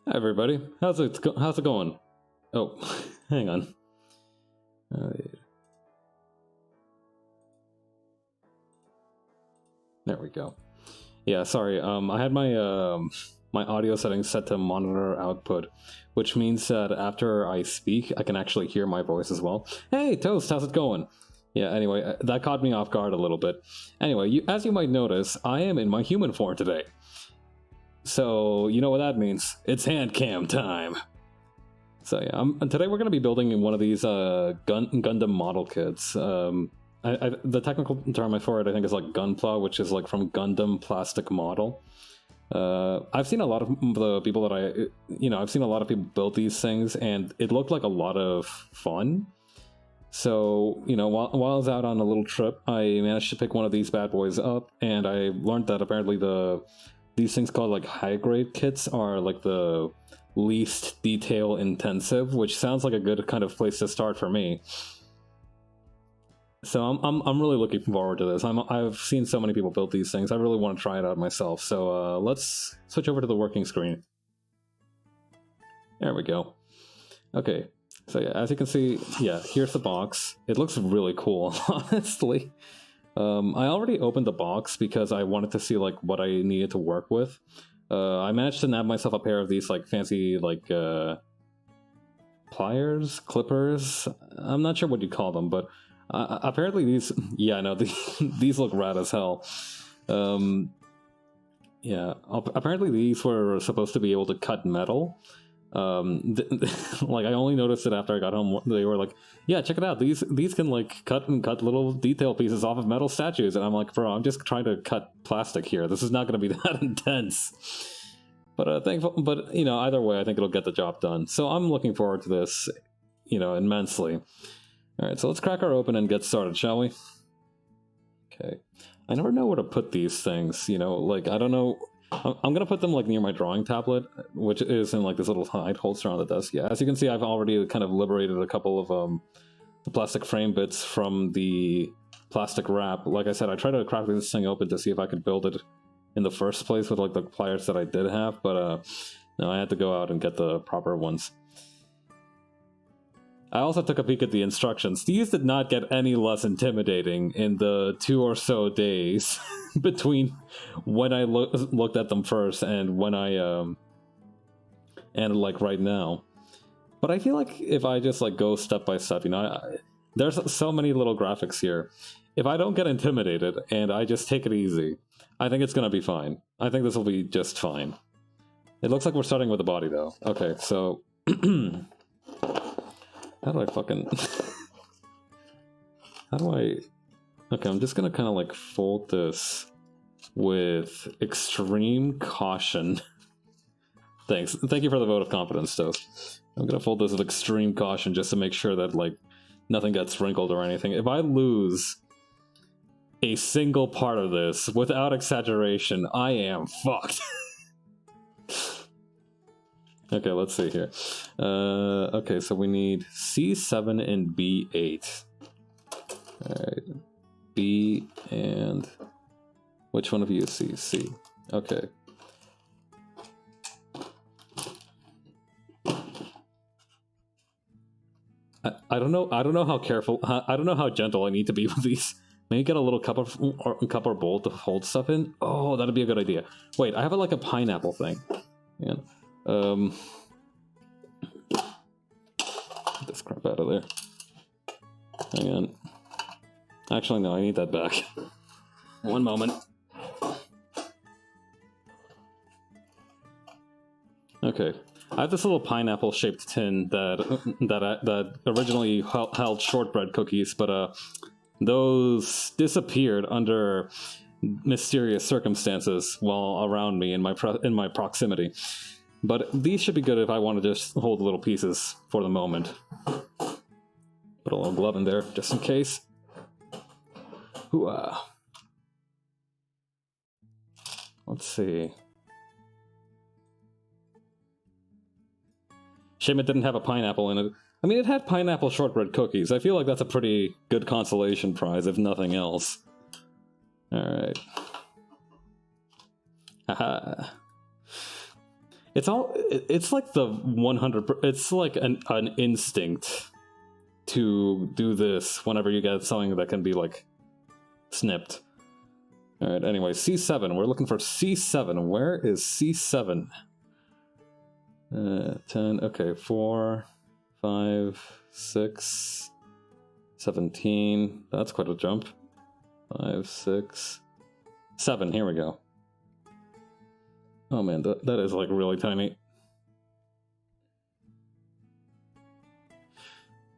Hi everybody, how's it going? Oh, hang on. There we go. Yeah, sorry. I had my my audio settings set to monitor output, which means that after I speak, I can actually hear my voice as well. Hey, Toast, how's it going? Yeah, anyway, that caught me off guard a little bit. Anyway, as you might notice, I am in my human form today. So, you know what that means. It's handcam time. So yeah, today we're going to be building one of these Gundam model kits. The technical term for it, I think, is like gunpla, which is like from Gundam plastic model. I've seen a lot of the people that I've seen a lot of people build these things, and it looked like a lot of fun. So, while I was out on a little trip, I managed to pick one of these bad boys up, and I learned that apparently these things called like high-grade kits are like the least detail intensive, which sounds like a good kind of place to start for me. So I'm really looking forward to this. I've seen so many people build these things. I really want to try it out myself. So let's switch over to the working screen. There we go. Okay. So yeah, as you can see, yeah, here's the box. It looks really cool, honestly. I already opened the box because I wanted to see like what I needed to work with. I managed to nab myself a pair of these like fancy like pliers, clippers. I'm not sure what you call them, but apparently these, yeah, no, these look rad as hell. Yeah, apparently these were supposed to be able to cut metal. Like I only noticed it after I got home. They were like, yeah, check it out, these can like cut little detail pieces off of metal statues, and I'm like, bro, I'm just trying to cut plastic here. This is not going to be that intense. But either way, I think it'll get the job done. So I'm looking forward to this, immensely. All right, so let's crack her open and get started, shall we? Okay. I never know where to put these things, you know, like, I don't know. I'm gonna put them, like, near my drawing tablet, which is in, like, this little hide holster on the desk. Yeah, as you can see, I've already kind of liberated a couple of, the plastic frame bits from the plastic wrap. Like I said, I tried to crack this thing open to see if I could build it in the first place with, like, the pliers that I did have, but, no, I had to go out and get the proper ones. I also took a peek at the instructions. These did not get any less intimidating in the 2 or so days between when I looked at them first and when I, and, like, right now. But I feel like if I just, like, go step by step, you know, there's so many little graphics here. If I don't get intimidated and I just take it easy, I think it's gonna be fine. I think this will be just fine. It looks like we're starting with the body, though. Okay, so... How do I fucking... How do I... Okay, I'm just gonna kind of, like, fold this with extreme caution. Thanks. Thank you for the vote of confidence, Toast. I'm gonna fold this with extreme caution just to make sure that, like, nothing gets wrinkled or anything. If I lose a single part of this, without exaggeration, I am fucked. Okay, let's see here. Okay, so we need C7 and B8. Alright. B and... Which one of you is C? C. Okay. I don't know how careful... I don't know how gentle I need to be with these. Maybe get a little cup or bowl to hold stuff in? Oh, that'd be a good idea. Wait, I have like a pineapple thing. Yeah. Get this crap out of there. Hang on. Actually, no, I need that back. One moment. Okay. I have this little pineapple-shaped tin that originally held shortbread cookies, but those disappeared under mysterious circumstances while around me in my proximity. But these should be good if I want to just hold little pieces for the moment. Put a little glove in there, just in case. Hooah. Let's see. Shame it didn't have a pineapple in it. I mean, it had pineapple shortbread cookies. I feel like that's a pretty good consolation prize, if nothing else. Alright. Haha. It's like the 100... It's like an instinct to do this whenever you get something that can be, like, snipped. Alright, anyway, C7. We're looking for C7. Where is C7? 10, okay, 4, 5, 6, 17. That's quite a jump. 5, 6, 7. Here we go. Oh man, that is like really tiny.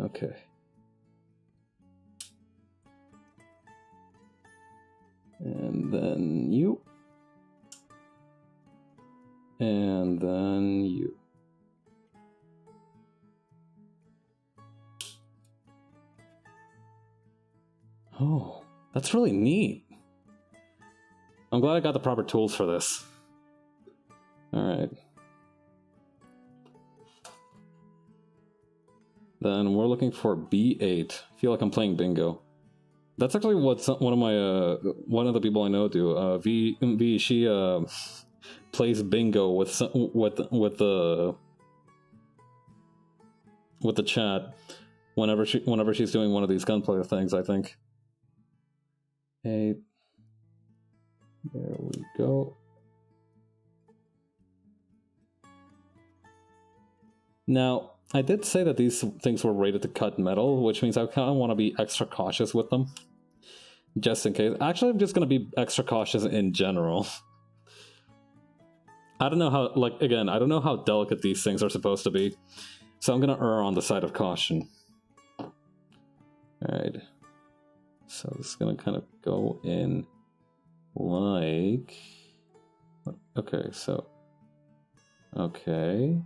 Okay. And then you. And then you. Oh, that's really neat. I'm glad I got the proper tools for this. Alright. Then we're looking for B8. I feel like I'm playing bingo. That's actually what one of the people I know do. V she plays bingo with the chat whenever she's doing one of these gunplayer things, I think. Hey, there we go. Now, I did say that these things were rated to cut metal, which means I kind of want to be extra cautious with them. Just in case. Actually, I'm just going to be extra cautious in general. I don't know how, like, again, I don't know how delicate these things are supposed to be. So I'm going to err on the side of caution. Alright. So this is going to kind of go in like... Okay, so... Okay...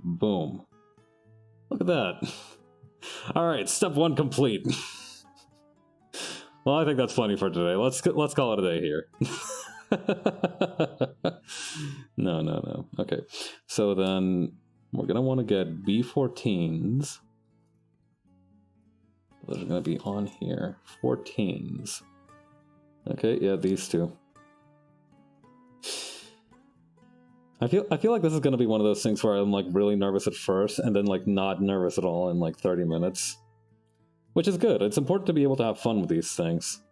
Boom. Look at that. Alright, step 1 complete. Well, I think that's plenty for today. Let's call it a day here. No. Okay, so then we're gonna want to get B14s. Those are gonna be on here. 14s. Okay, yeah, these two. I feel like this is gonna be one of those things where I'm like really nervous at first, and then like not nervous at all in like 30 minutes. Which is good. It's important to be able to have fun with these things.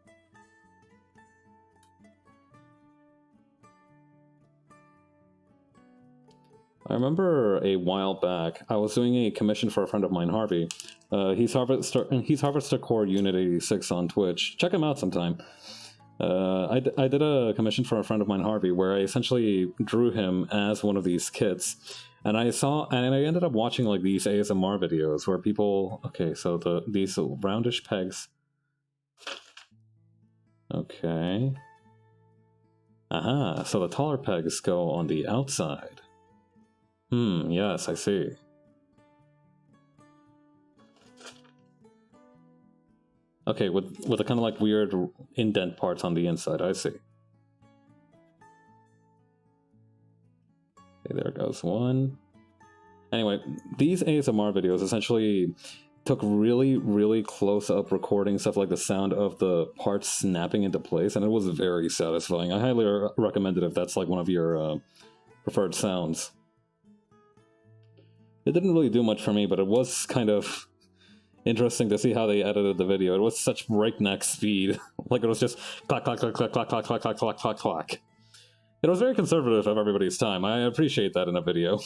I remember a while back, I was doing a commission for a friend of mine, Harvey. He's Harvester Core Unit 86 on Twitch. Check him out sometime. I did a commission for a friend of mine, Harvey, where I essentially drew him as one of these kits. And I ended up watching like these ASMR videos where people, okay, so these roundish pegs. Okay. Aha, so the taller pegs go on the outside. Yes, I see. Okay, with the kind of like weird indent parts on the inside, I see. Okay, there goes one. Anyway, these ASMR videos essentially took really, really close-up recordings of like the sound of the parts snapping into place, and it was very satisfying. I highly recommend it if that's like one of your preferred sounds. It didn't really do much for me, but it was kind of interesting to see how they edited the video. It was such breakneck speed. Like it was just clack, clack, clack, clack, clack, clack, clack, clack, clack, clack, clack. It was very conservative of everybody's time. I appreciate that in a video.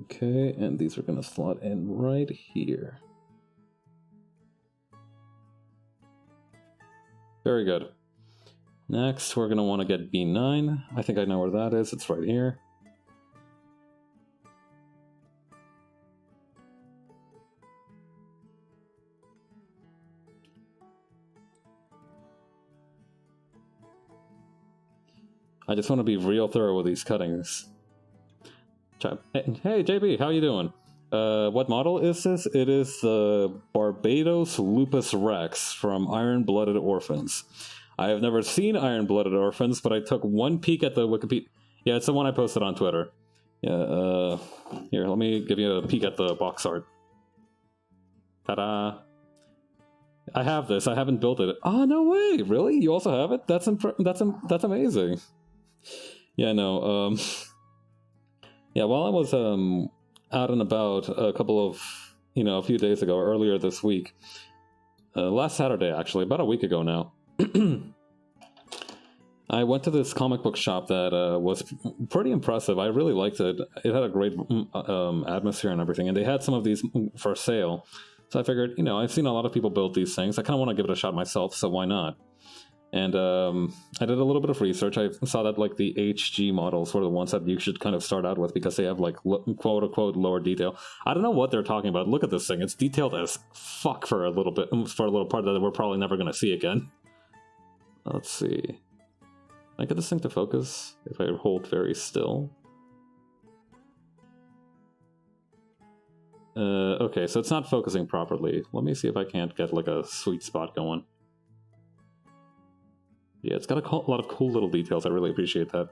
Okay, and these are going to slot in right here. Very good. Next, we're going to want to get B9. I think I know where that is. It's right here. I just want to be real thorough with these cuttings. Hey, JB, how you doing? What model is this? It is the Barbatos Lupus Rex from Iron-Blooded Orphans. I have never seen Iron-Blooded Orphans, but I took one peek at the Wikipedia. Yeah, it's the one I posted on Twitter. Yeah, here, let me give you a peek at the box art. Ta-da! I have this. I haven't built it. Oh, no way! Really? You also have it? That's amazing. Yeah, no. Yeah, while I was out and about a few days ago, earlier this week, last Saturday actually, about a week ago now, I went to this comic book shop that was pretty impressive. I really liked it. It had a great atmosphere and everything, and they had some of these for sale. So I figured, I've seen a lot of people build these things. I kind of want to give it a shot myself, so why not? And I did a little bit of research. I saw that like the HG models were the ones that you should kind of start out with because they have like quote-unquote lower detail. I don't know what they're talking about. Look at this thing. It's detailed as fuck for a little part that we're probably never going to see again. Let's see. Can I get this thing to focus if I hold very still? Okay, so it's not focusing properly. Let me see if I can't get like a sweet spot going. Yeah, it's got a lot of cool little details. I really appreciate that.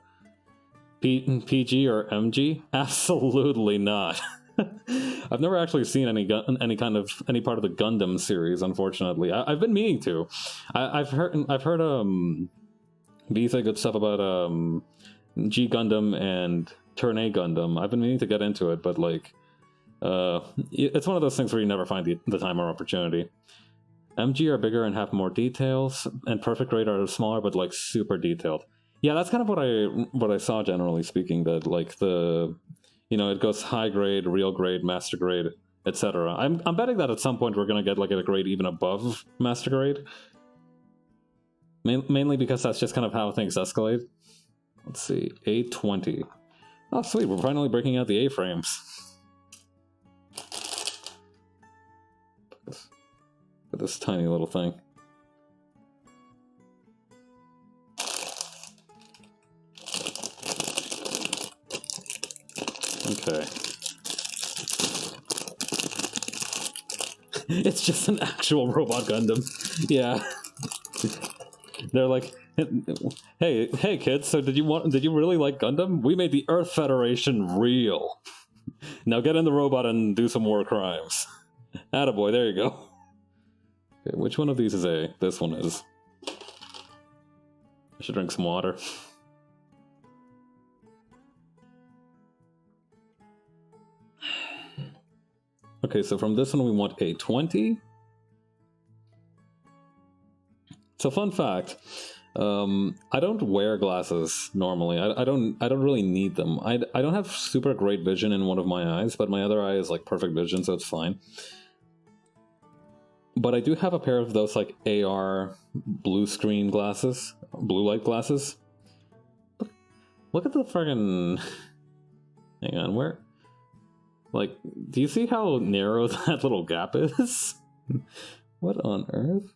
PG or MG? Absolutely not. I've never actually seen any part of the Gundam series, unfortunately. I've been meaning to. I've heard B say good stuff about G Gundam and Turn A Gundam. I've been meaning to get into it, but like, it's one of those things where you never find the time or opportunity. MG are bigger and have more details, and Perfect Grade are smaller but like super detailed. Yeah, that's kind of what I saw generally speaking. That like it goes high grade, real grade, master grade, etc. I'm betting that at some point we're gonna get like a grade even above master grade. Mainly because that's just kind of how things escalate. Let's see, A20. Oh, sweet, we're finally breaking out the A-frames. Look at this tiny little thing. Okay. It's just an actual robot Gundam. Yeah. They're like, hey kids, so did you really like Gundam? We made the Earth Federation real. Now get in the robot and do some war crimes. Attaboy, there you go. Okay, which one of these is A? This one is. I should drink some water. Okay, so from this one we want a 20. So fun fact, I don't wear glasses normally. I don't really need them. I don't have super great vision in one of my eyes, but my other eye is like perfect vision, so it's fine. But I do have a pair of those like AR blue screen glasses, blue light glasses. Look at the friggin'... Hang on, where? Like, do you see how narrow that little gap is? What on earth?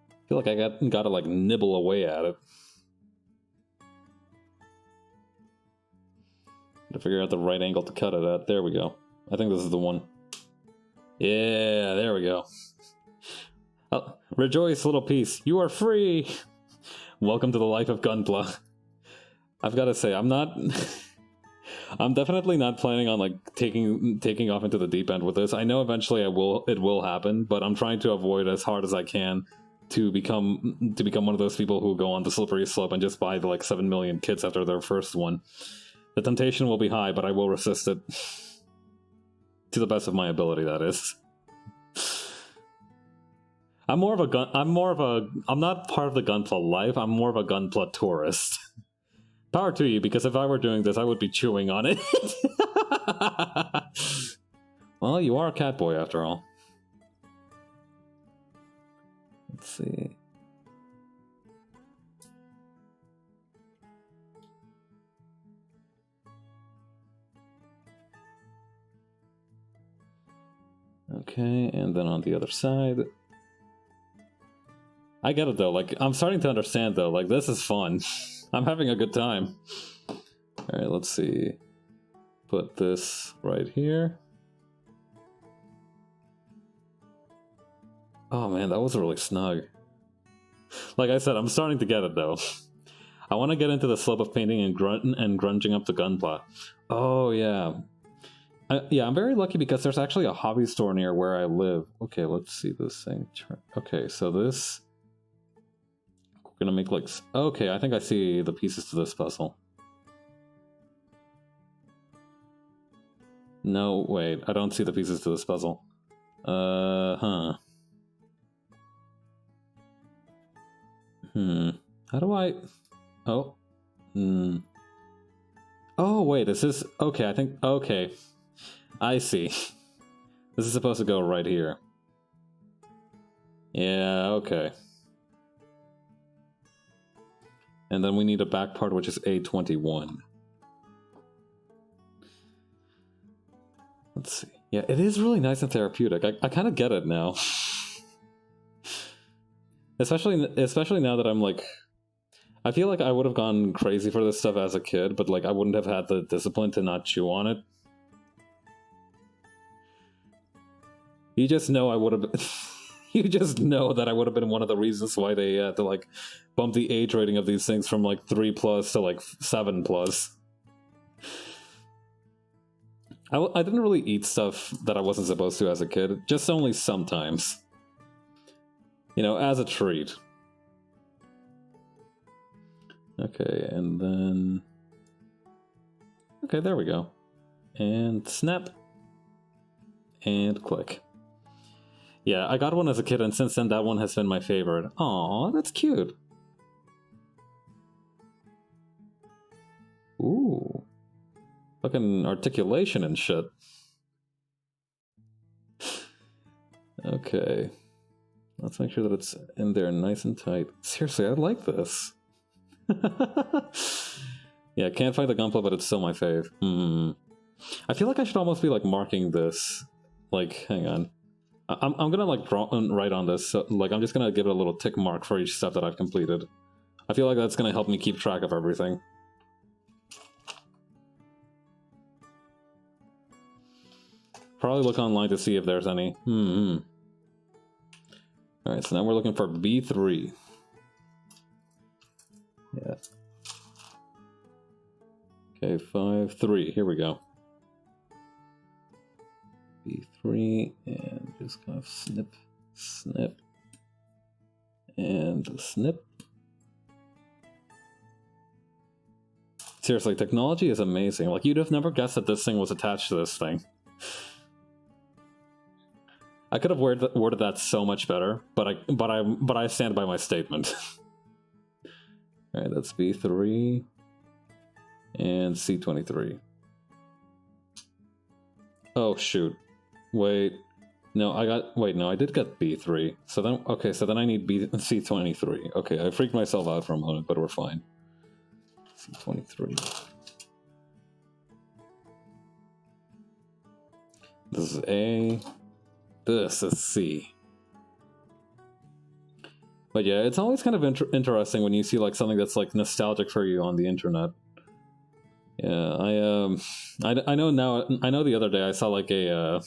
I feel like I gotta like nibble away at it. To figure out the right angle to cut it at. There we go. I think this is the one. Yeah, there we go. Oh, rejoice, little piece. You are free! Welcome to the life of gunpla. I've got to say, I'm definitely not planning on like taking off into the deep end with this. I know eventually it will happen, but I'm trying to avoid as hard as I can to become one of those people who go on the slippery slope and just buy the like 7 million kits after their first one. The temptation will be high, but I will resist it. To the best of my ability, that is. I'm not part of the gunpla life, I'm more of a gunpla tourist. Power to you, because if I were doing this, I would be chewing on it. Well, you are a cat boy after all. Let's see. Okay, and then on the other side. I get it though, like, I'm starting to understand though, like, this is fun. I'm having a good time. Alright, let's see. Put this right here. Oh man, that was really snug. Like I said, I'm starting to get it though. I want to get into the slope of painting and grunging up the gunpla. Oh yeah. Yeah, I'm very lucky because there's actually a hobby store near where I live. Okay, let's see this thing. Okay, so this... We're gonna make like... Okay, I think I see the pieces to this puzzle. No, wait, I don't see the pieces to this puzzle. Huh. How do I... Oh. Oh, wait, this is... Okay, I think... Okay. I see. This is supposed to go right here. Yeah, okay. And then we need a back part, which is A21. Let's see. Yeah, it is really nice and therapeutic. I kind of get it now. Especially now that I'm like... I feel like I would have gone crazy for this stuff as a kid, but like I wouldn't have had the discipline to not chew on it. You just know I would have been... You just know that I would have been one of the reasons why they had to like bump the age rating of these things from like 3+ to like 7+. I didn't really eat stuff that I wasn't supposed to as a kid, just only sometimes. You know, as a treat. Okay, and then... Okay, there we go. And snap. And click. Yeah, I got one as a kid, and since then that one has been my favorite. Aw, that's cute. Ooh. Fucking articulation and shit. Okay. Let's make sure that it's in there nice and tight. Seriously, I like this. Yeah, can't find the gunpla, but it's still my fave. I feel like I should almost be like marking this. Like, hang on. I'm gonna like write on this, so like I'm just gonna give it a little tick mark for each step that I've completed. I feel like that's gonna help me keep track of everything. probably look online to see if there's any. Alright, so now we're looking for B3. Yeah. Okay, 5, 3. Here we go. B3, and just kind of snip, snip, and snip. Seriously, technology is amazing. Like, you'd have never guessed that this thing was attached to this thing. I could have worded that so much better, but I stand by my statement. All right, that's B3 and C23. Oh shoot! Wait, no, I did get B3. So then, okay, so then I need C23. Okay, I freaked myself out for a moment, but we're fine. C23. This is A. This is C. But yeah, it's always kind of interesting when you see like something that's like nostalgic for you on the internet. Yeah, I know now. I know the other day I saw like a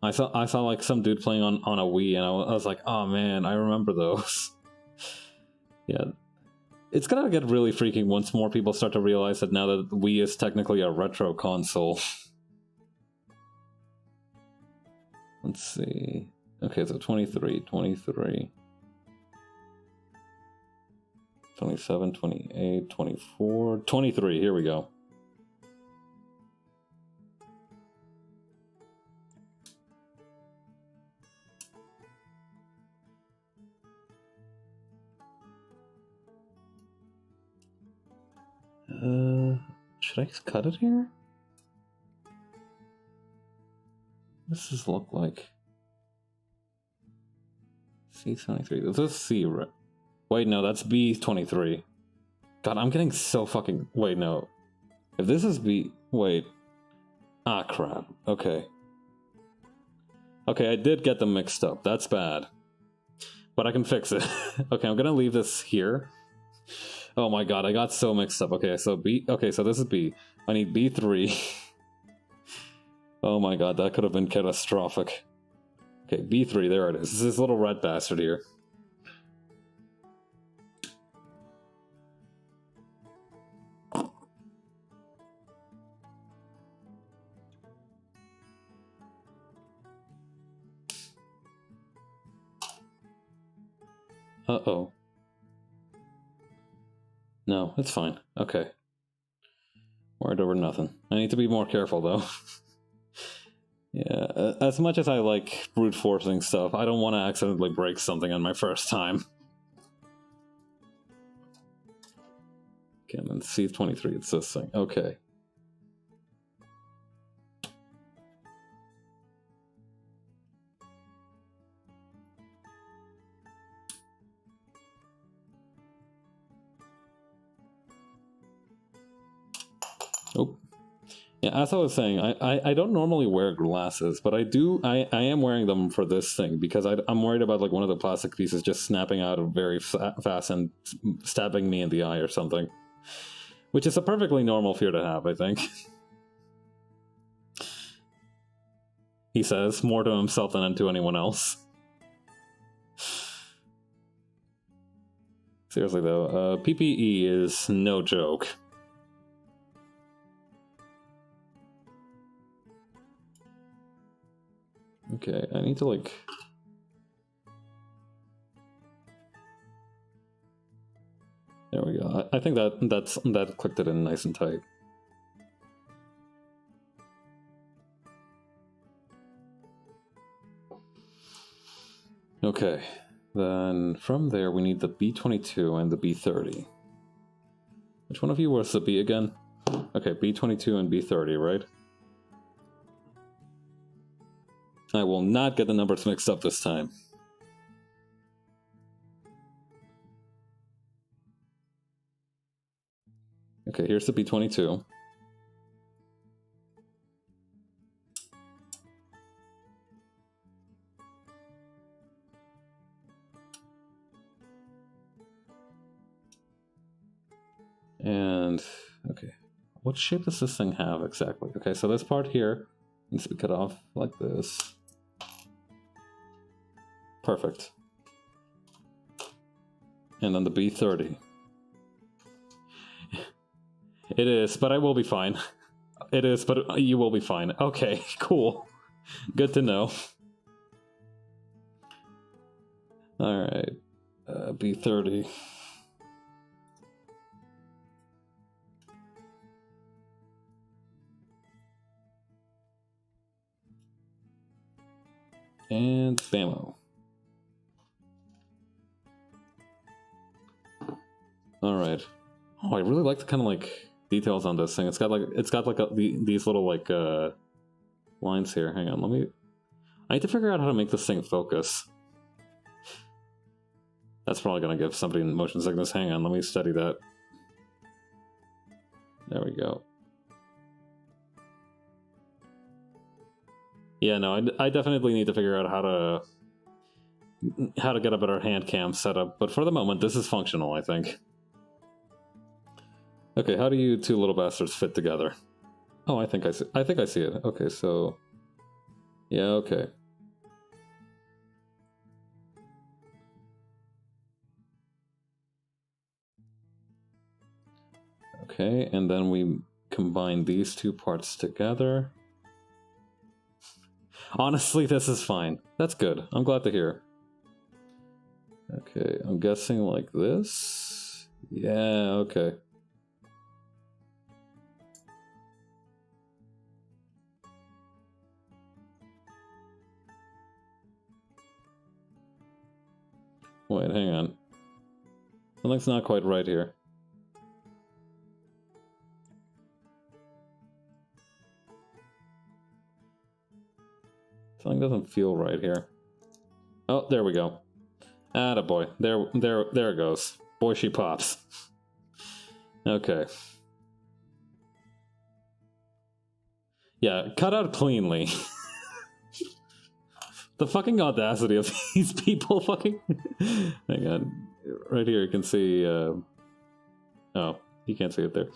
I saw like some dude playing on a Wii, and I was like, oh man, I remember those. Yeah. It's gonna get really freaking once more people start to realize that now that Wii is technically a retro console. Let's see. Okay, so 23, 23, 27, 28, 24, 23, here we go. Should I cut it here? What does this look like? C23. This is C, right? Wait, no, that's B23. God, I'm getting so fucking... Wait, no. If this is B... Wait. Ah, crap. Okay. Okay, I did get them mixed up. That's bad. But I can fix it. Okay, I'm gonna leave this here. Oh my god, I got so mixed up. Okay, so B... Okay, so this is B. I need B3. Oh my god, that could have been catastrophic. Okay, B3, there it is. It's this little red bastard here. Uh-oh. No, it's fine. Okay. Worried over nothing. I need to be more careful, though. Yeah, as much as I like brute forcing stuff, I don't want to accidentally break something on my first time. Okay, and then C23, it's this thing. Okay. Oh. Yeah, as I was saying, I don't normally wear glasses, but I am wearing them for this thing because I'm worried about like one of the plastic pieces just snapping out very fast and stabbing me in the eye or something. Which is a perfectly normal fear to have, I think. He says, more to himself than to anyone else. Seriously though, PPE is no joke. Okay, I need to like... There we go. I think that clicked it in nice and tight. Okay, then from there we need the B22 and the B30. Which one of you was the B again? Okay, B22 and B30, right? I will not get the numbers mixed up this time. Okay, here's the B22. And, okay, What shape does this thing have exactly? Okay, so this part here needs to be cut off like this. Perfect. And then the B30. It is, but I will be fine. It is, but you will be fine. Okay, cool. Good to know. Alright. B30. And bammo. Alright. Oh, I really like the kind of like details on this thing. It's got like these little like lines here. Hang on, I need to figure out how to make this thing focus. That's probably gonna give somebody motion sickness. Hang on, let me study that. There we go. Yeah, no, I definitely need to figure out how to get a better hand cam setup, but for the moment, this is functional, I think. Okay, how do you two little bastards fit together? Oh, I think I see it. Okay, so yeah, okay. Okay, and then we combine these two parts together. Honestly, this is fine. That's good. I'm glad to hear. Okay, I'm guessing like this. Yeah, okay. Wait, hang on. Something's not quite right here. Something doesn't feel right here. Oh, there we go. Attaboy. There it goes. Boy, she pops. Okay. Yeah, cut out cleanly. The fucking audacity of these people fucking... Hang on. Right here you can see... Oh, you can't see it there.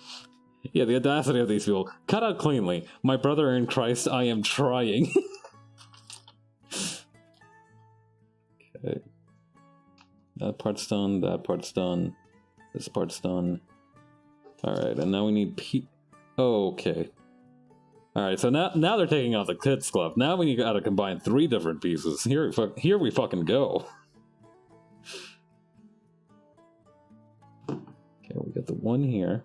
Yeah, the audacity of these people. Cut out cleanly. My brother in Christ, I am trying. Okay. That part's done, that part's done. This part's done. Alright, and now we need okay. Alright, so now they're taking off the kid's glove. Now we gotta combine 3 different pieces. Here we fucking go. Okay, we got the one here.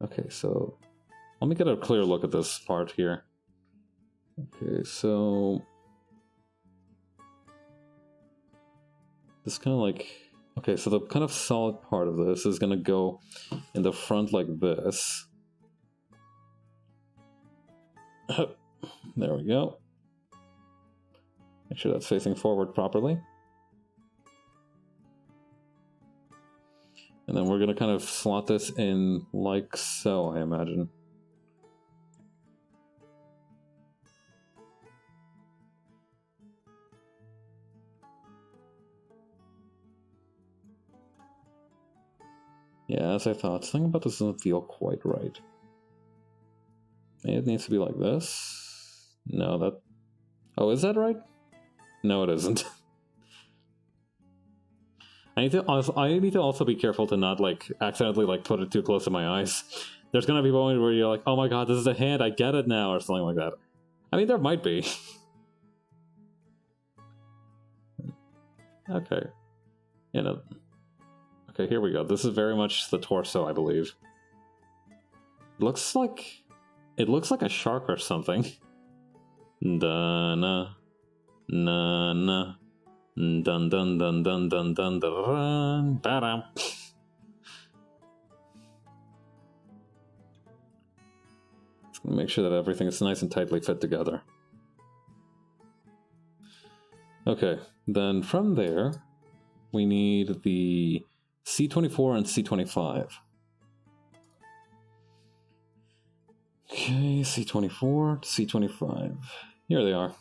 Okay, so let me get a clear look at this part here. Okay, so this kind of like... Okay, so the kind of solid part of this is gonna go in the front like this. There we go. Make sure that's facing forward properly. And then we're gonna kind of slot this in like so, I imagine. Yeah, as I thought. Something about this doesn't feel quite right. Maybe it needs to be like this. No, that... Oh, is that right? No, it isn't. I need to also be careful to not, like, accidentally, like, put it too close to my eyes. There's gonna be a moment where you're like, oh my god, this is a hand, I get it now, or something like that. I mean, there might be. Okay. You know... Okay, here we go. This is very much the torso, I believe. It looks like a shark or something. Da-na. Na-na. Dun dun dun dun dun dun dun dun. Ba-dum. Just gonna make sure that everything is nice and tightly fit together. Okay, then from there, we need the C24 and C25. Okay, C24 to C25. Here they are.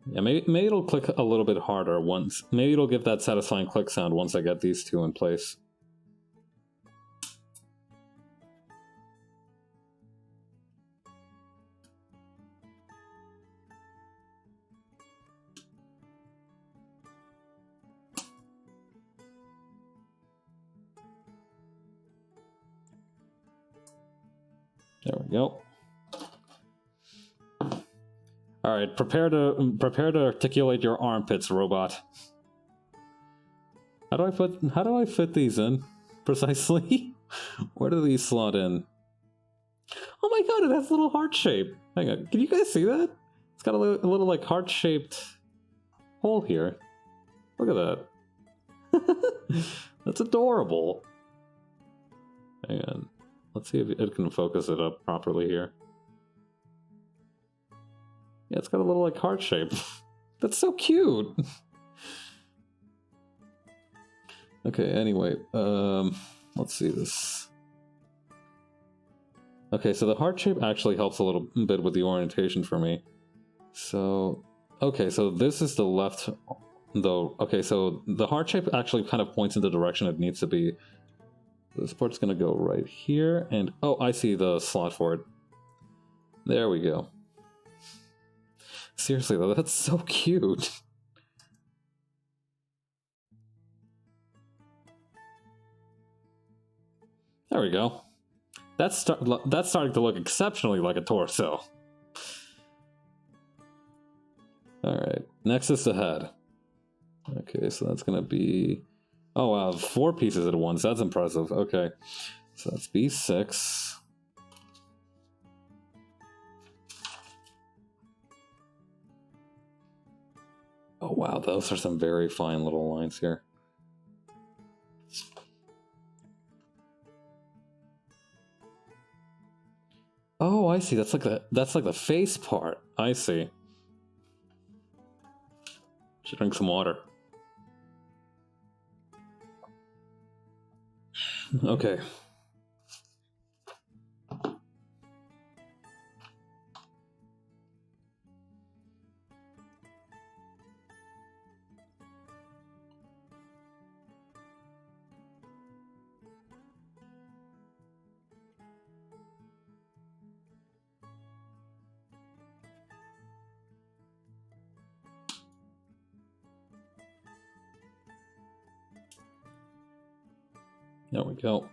Yeah, maybe it'll click a little bit harder once. Maybe it'll give that satisfying click sound once I get these two in place. There we go. All right, prepare to articulate your armpits, robot. How do I fit these in precisely? Where do these slot in? Oh my god, it has a little heart shape. Hang on, can you guys see that? It's got a little like heart shaped hole here. Look at that. That's adorable. Hang on. Let's see if it can focus it up properly here. Yeah, it's got a little like heart shape. That's so cute. Okay, anyway, let's see this. Okay, so the heart shape actually helps a little bit with the orientation for me. So, okay, so this is the left, though. Okay, so the heart shape actually kind of points in the direction it needs to be. This part's gonna go right here, and oh, I see the slot for it. There we go. Seriously though, that's so cute. There we go. That's starting to look exceptionally like a torso. Alright, next is the head. Okay, so that's gonna be... Oh wow, 4 pieces at once, that's impressive. Okay, so that's B6. Oh wow, those are some very fine little lines here. Oh, I see. That's like the face part. I see. Should drink some water. Okay. There we go.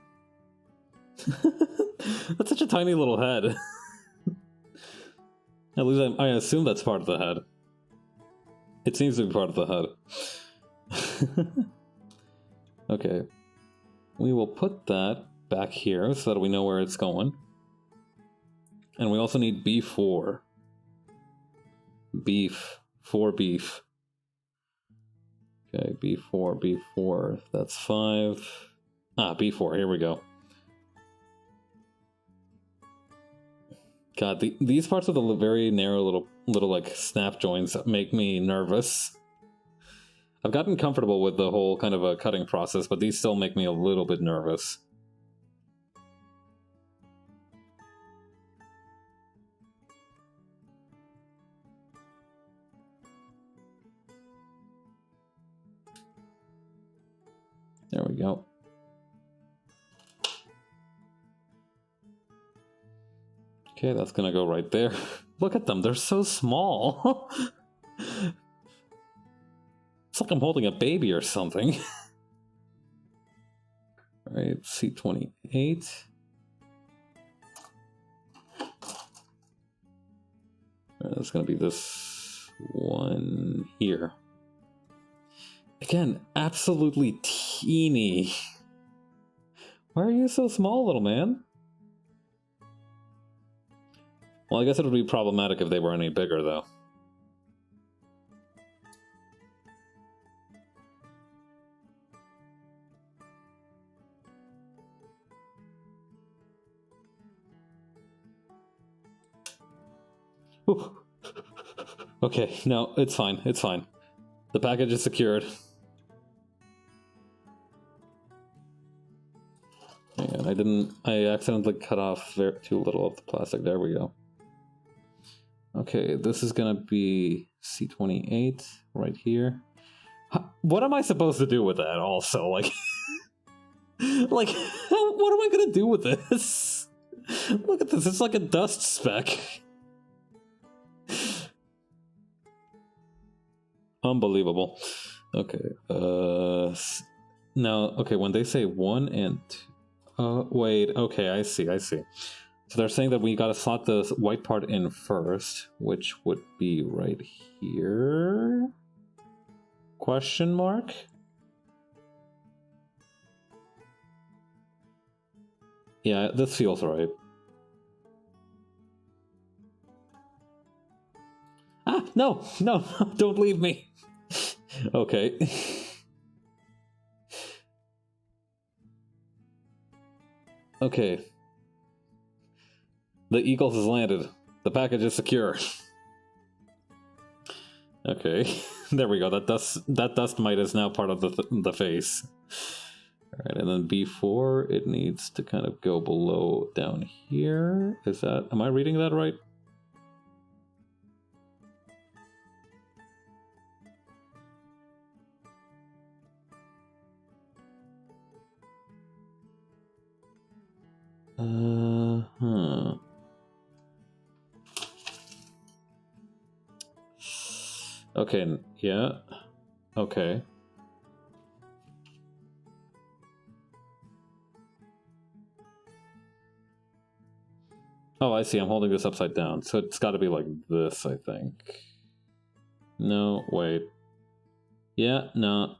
That's such a tiny little head. At least I assume that's part of the head. It seems to be part of the head. Okay. We will put that back here so that we know where it's going. And we also need B4. Beef. 4 beef. Okay, B4, B4. That's 5. Ah, B4, here we go. God, these parts of the very narrow little like snap joints make me nervous. I've gotten comfortable with the whole kind of a cutting process, but these still make me a little bit nervous. There we go. Okay, that's gonna go right there. Look at them, they're so small. It's like I'm holding a baby or something. Alright, C28. That's gonna be this one here. Again, absolutely teeny. Why are you so small, little man? Well, I guess it would be problematic if they were any bigger, though. Ooh. Okay, no, it's fine, it's fine. The package is secured. And I I accidentally cut off too little of the plastic. There we go. Okay, this is gonna be C28 right here. What am I supposed to do with that also? Like, like, what am I gonna do with this? Look at this, it's like a dust speck. Unbelievable. Okay, now, okay, when they say 1 and 2... wait, okay, I see. So they're saying that we gotta slot the white part in first, which would be right here? Question mark? Yeah, this feels right. Ah, no, don't leave me. Okay. Okay. The Eagles has landed. The package is secure. Okay, there we go. That dust mite is now part of the face. All right, and then B4, it needs to kind of go below down here. Is that? Am I reading that right? Huh. Okay, yeah. Okay. Oh, I see. I'm holding this upside down. So it's got to be like this, I think. No, wait. Yeah, no.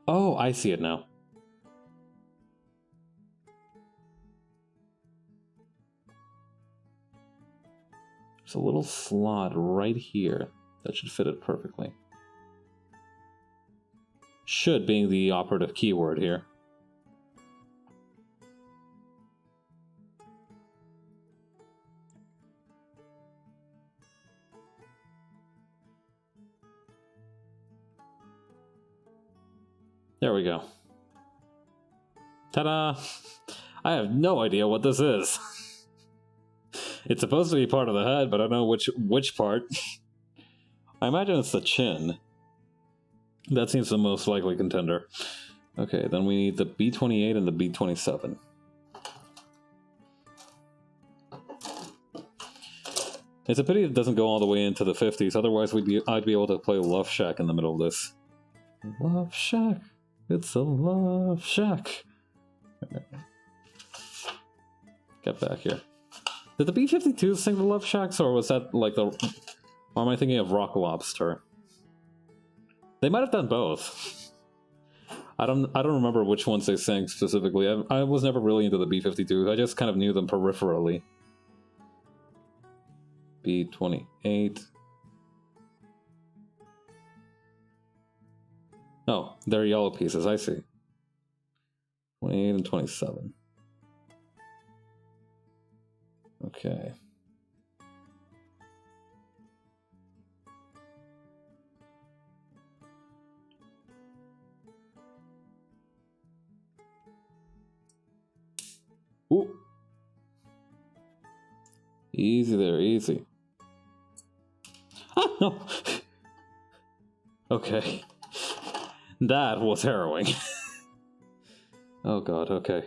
Oh, I see it now. There's a little slot right here. That should fit it perfectly. Should being the operative keyword here. There we go. Ta-da! I have no idea what this is. It's supposed to be part of the head, but I don't know which part. I imagine it's the chin. That seems the most likely contender. Okay, then we need the B28 and the B27. It's a pity it doesn't go all the way into the 50s, otherwise I'd be able to play Love Shack in the middle of this. Love Shack, it's a Love Shack. Get back here. Did the B-52s sing the Love Shacks, or was that like the... Or am I thinking of Rock Lobster? They might have done both. I don't remember which ones they sang specifically. I was never really into the B-52s. I just kind of knew them peripherally. B-28. Oh, they're yellow pieces, I see. 28 and 27. Okay. Ooh. Easy there, easy. Ah, no! Okay. That was harrowing. Oh god, okay.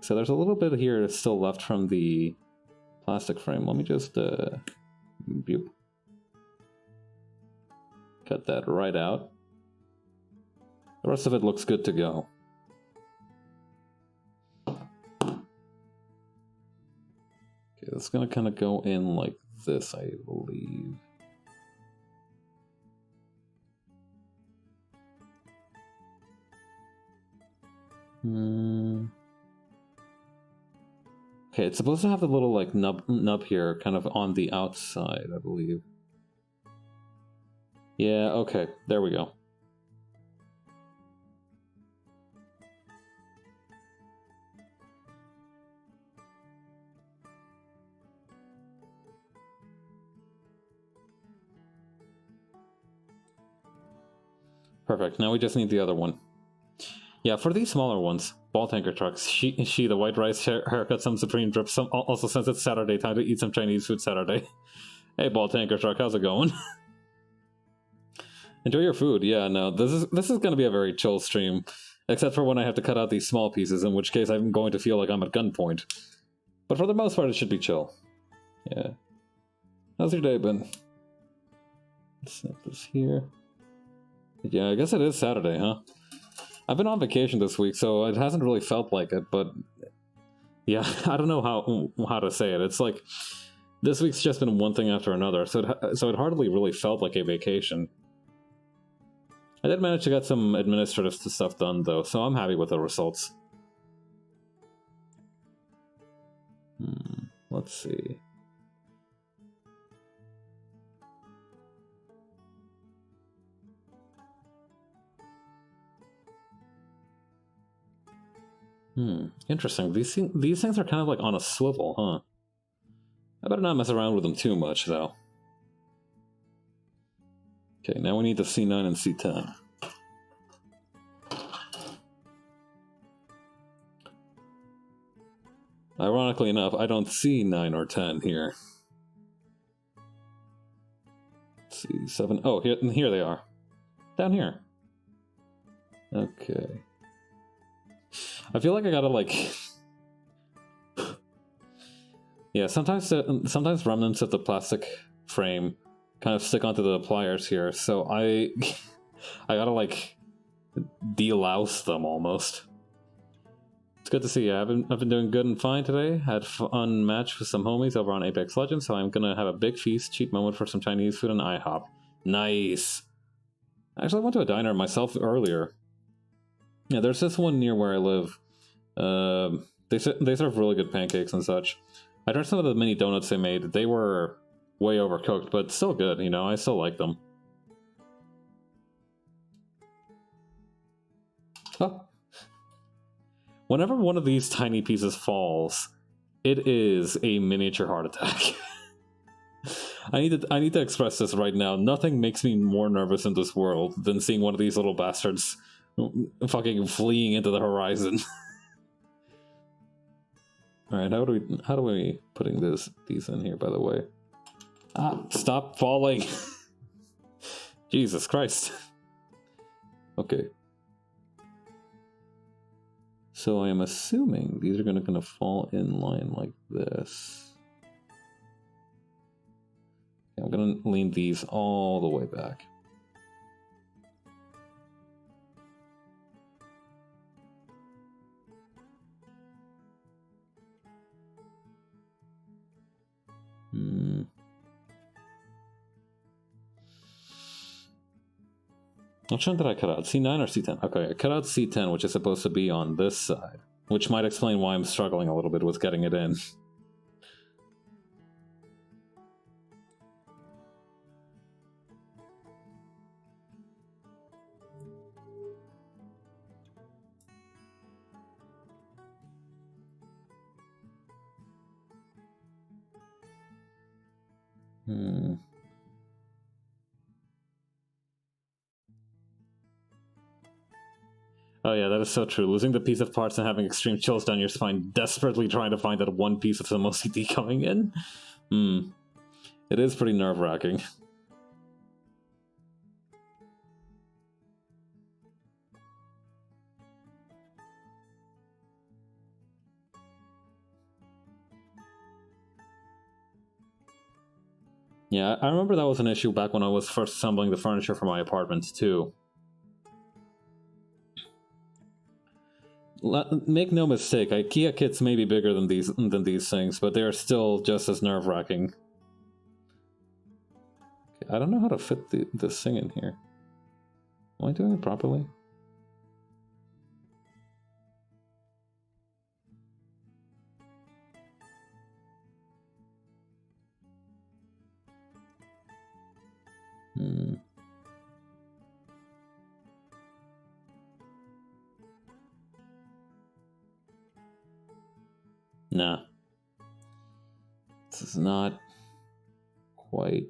So there's a little bit here that's still left from the plastic frame. Let me just, cut that right out. The rest of it looks good to go. Okay, that's gonna kind of go in like this, I believe. Okay, it's supposed to have the little like nub here kind of on the outside, I believe. Yeah, okay, there we go. Perfect. Now we just need the other one. Yeah, for these smaller ones, ball tanker trucks, she the white rice haircut, some supreme drip, some also since it's Saturday, time to eat some Chinese food Saturday. Hey, ball tanker truck, how's it going? Enjoy your food. Yeah, no, this is gonna be a very chill stream, except for when I have to cut out these small pieces, in which case I'm going to feel like I'm at gunpoint. But for the most part, it should be chill. Yeah. How's your day been? Let's set this here. Yeah, I guess it is Saturday, huh? I've been on vacation this week, so it hasn't really felt like it, but yeah, I don't know how to say it. It's like this week's just been one thing after another, so it hardly really felt like a vacation. I did manage to get some administrative stuff done, though, so I'm happy with the results. Let's see. Interesting. These things are kind of like on a swivel, huh? I better not mess around with them too much, though. Okay, now we need the C9 and C10. Ironically enough, I don't see 9 or 10 here. C7. Oh, here they are. Down here. Okay. I feel like I gotta, like... yeah, sometimes remnants of the plastic frame kind of stick onto the pliers here, so I gotta, like, de-louse them, almost. It's good to see you. I've been doing good and fine today. Had fun match with some homies over on Apex Legends, so I'm gonna have a big feast, cheap moment for some Chinese food and IHOP. Nice! Actually, I went to a diner myself earlier. Yeah, there's this one near where I live. They serve really good pancakes and such. I tried some of the mini donuts they made. They were way overcooked, but still good, you know? I still like them. Oh. Whenever one of these tiny pieces falls, it is a miniature heart attack. I need to express this right now. Nothing makes me more nervous in this world than seeing one of these little bastards fucking fleeing into the horizon. Alright, how do we putting these in here, by the way? Stop falling! Jesus Christ. Okay. So I am assuming these are gonna fall in line like this. I'm gonna lean these all the way back. Which one did I cut out? C9 or C10? Okay, I cut out C10, which is supposed to be on this side. Which might explain why I'm struggling a little bit with getting it in. Oh yeah, that is so true. Losing the piece of parts and having extreme chills down your spine, desperately trying to find that one piece of some OCD coming in. It is pretty nerve-wracking. Yeah, I remember that was an issue back when I was first assembling the furniture for my apartment, too. Make no mistake, IKEA kits may be bigger than these things, but they are still just as nerve-wracking. Okay, I don't know how to fit this thing in here. Am I doing it properly? Nah. This is not quite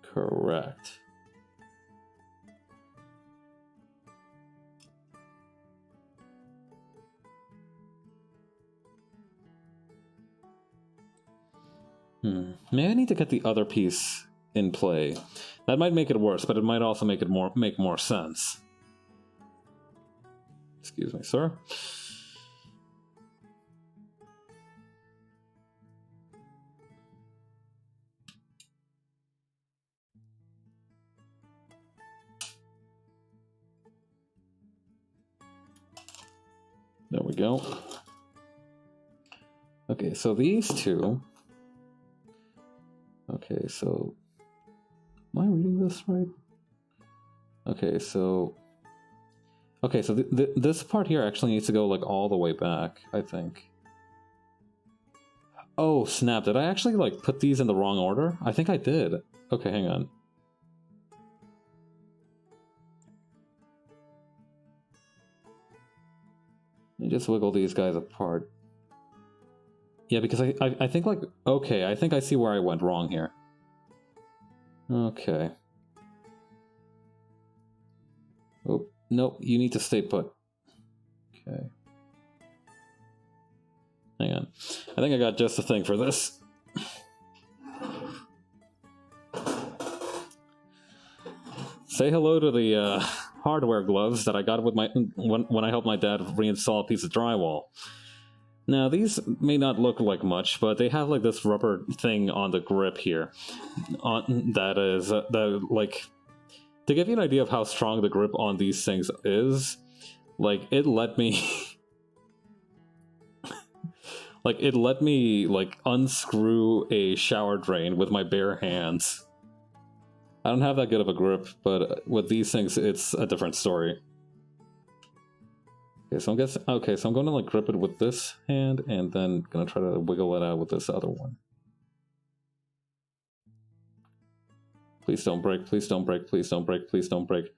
correct. Maybe I need to get the other piece in play. That might make it worse, but it might also make it make more sense. Excuse me, sir. There we go. Okay, so these two. Okay, so am I reading this right? Okay, so this part here actually needs to go like all the way back, I think. Oh snap! Did I actually like put these in the wrong order? I think I did. Okay, hang on. Let me just wiggle these guys apart. Yeah, because I think like, okay, I think I see where I went wrong here. Okay. Oh, nope, you need to stay put. Okay. Hang on. I think I got just the thing for this. Say hello to the hardware gloves that I got with my when I helped my dad reinstall a piece of drywall. Now, these may not look like much, but they have like this rubber thing on the grip here. That is, like, to give you an idea of how strong the grip on these things is, like, it let me... like, it let me, like, unscrew a shower drain with my bare hands. I don't have that good of a grip, but with these things, it's a different story. Okay, so I'm going to like grip it with this hand, and then gonna try to wiggle it out with this other one. Please don't break, please don't break, please don't break, please don't break.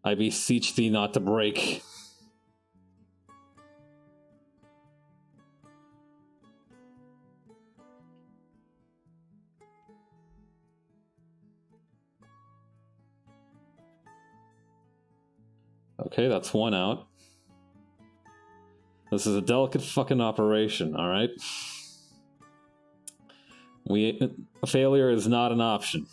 I beseech thee not to break. Okay, that's one out. This is a delicate fucking operation, alright? Failure is not an option.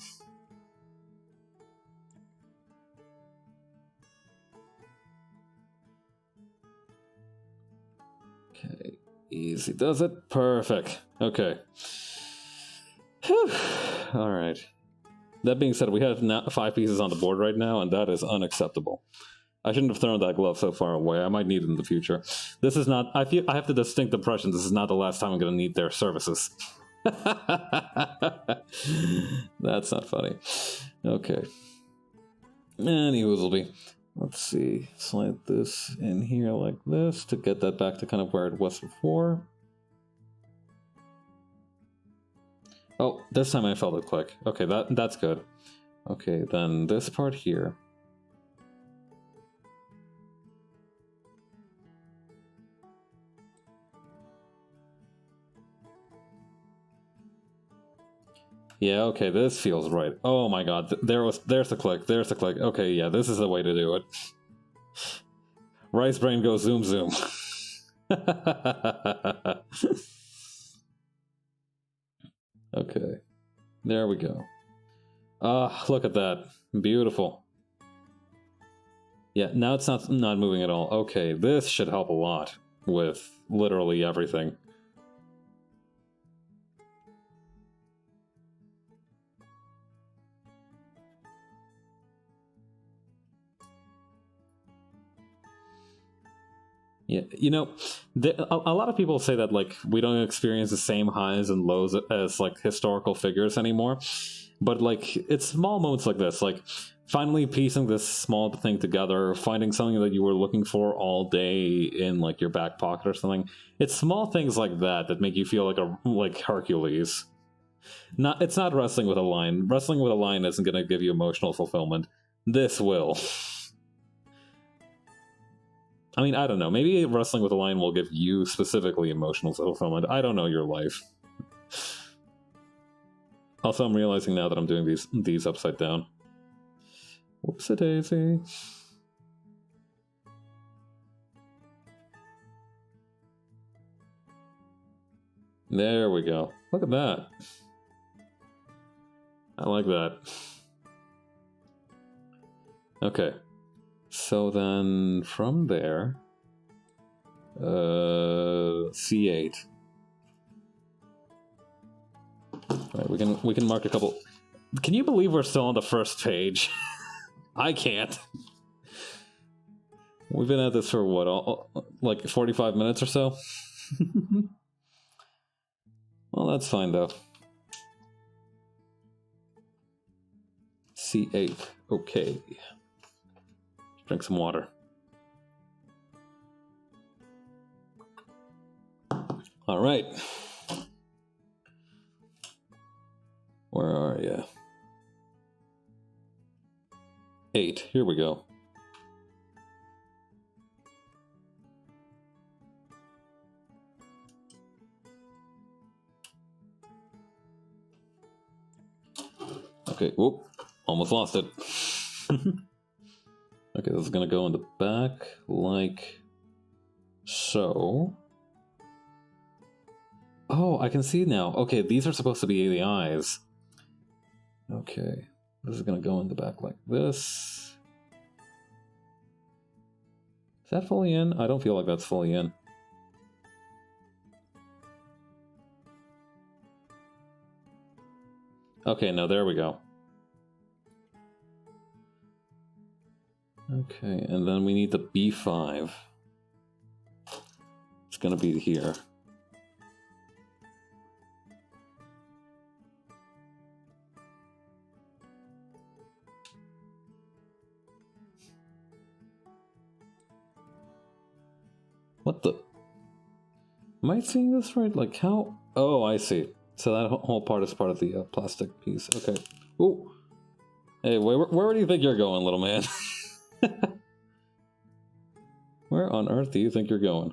Okay, easy does it. Perfect. Okay. Whew. Alright. That being said, we have 5 pieces on the board right now, and that is unacceptable. I shouldn't have thrown that glove so far away. I might need it in the future. This is not... I have the distinct impression this is not the last time I'm going to need their services. That's not funny. Okay. Anyway, let's see. Slide this in here like this to get that back to kind of where it was before. Oh, this time I felt it click. Okay, that's good. Okay, then this part here. Yeah, okay, this feels right. Oh my god, there's the click, there's the click. Okay, yeah, this is the way to do it. Rice brain goes zoom zoom. Okay, there we go. Ah, look at that. Beautiful. Yeah, now it's not moving at all. Okay, this should help a lot with literally everything. Yeah, you know, a lot of people say that, like, we don't experience the same highs and lows as, like, historical figures anymore. But, like, it's small moments like this, like, finally piecing this small thing together, finding something that you were looking for all day in, like, your back pocket or something. It's small things like that that make you feel like Hercules. It's not wrestling with a line. Wrestling with a line isn't going to give you emotional fulfillment. This will. I mean, I don't know. Maybe wrestling with a lion will give you specifically emotional fulfillment. I don't know your life. Also, I'm realizing now that I'm doing these upside down. Whoops-a-daisy. There we go. Look at that. I like that. Okay. So then from there, C8. Right, we can mark a couple. Can you believe we're still on the first page? I can't. We've been at this for what, like 45 minutes or so? Well, that's fine though. C8. Okay. Drink some water. All right. Where are you? 8. Here we go. Okay, whoop. Almost lost it. Okay, this is gonna go in the back like so. Oh, I can see now. Okay, these are supposed to be the eyes. Okay, this is gonna go in the back like this. Is that fully in? I don't feel like that's fully in. Okay, now there we go. Okay, and then we need the B5. It's gonna be here. What the? Am I seeing this right? Like how? Oh, I see. So that whole part is part of the plastic piece. Okay. Ooh. Hey, where do you think you're going, little man? Where on earth do you think you're going?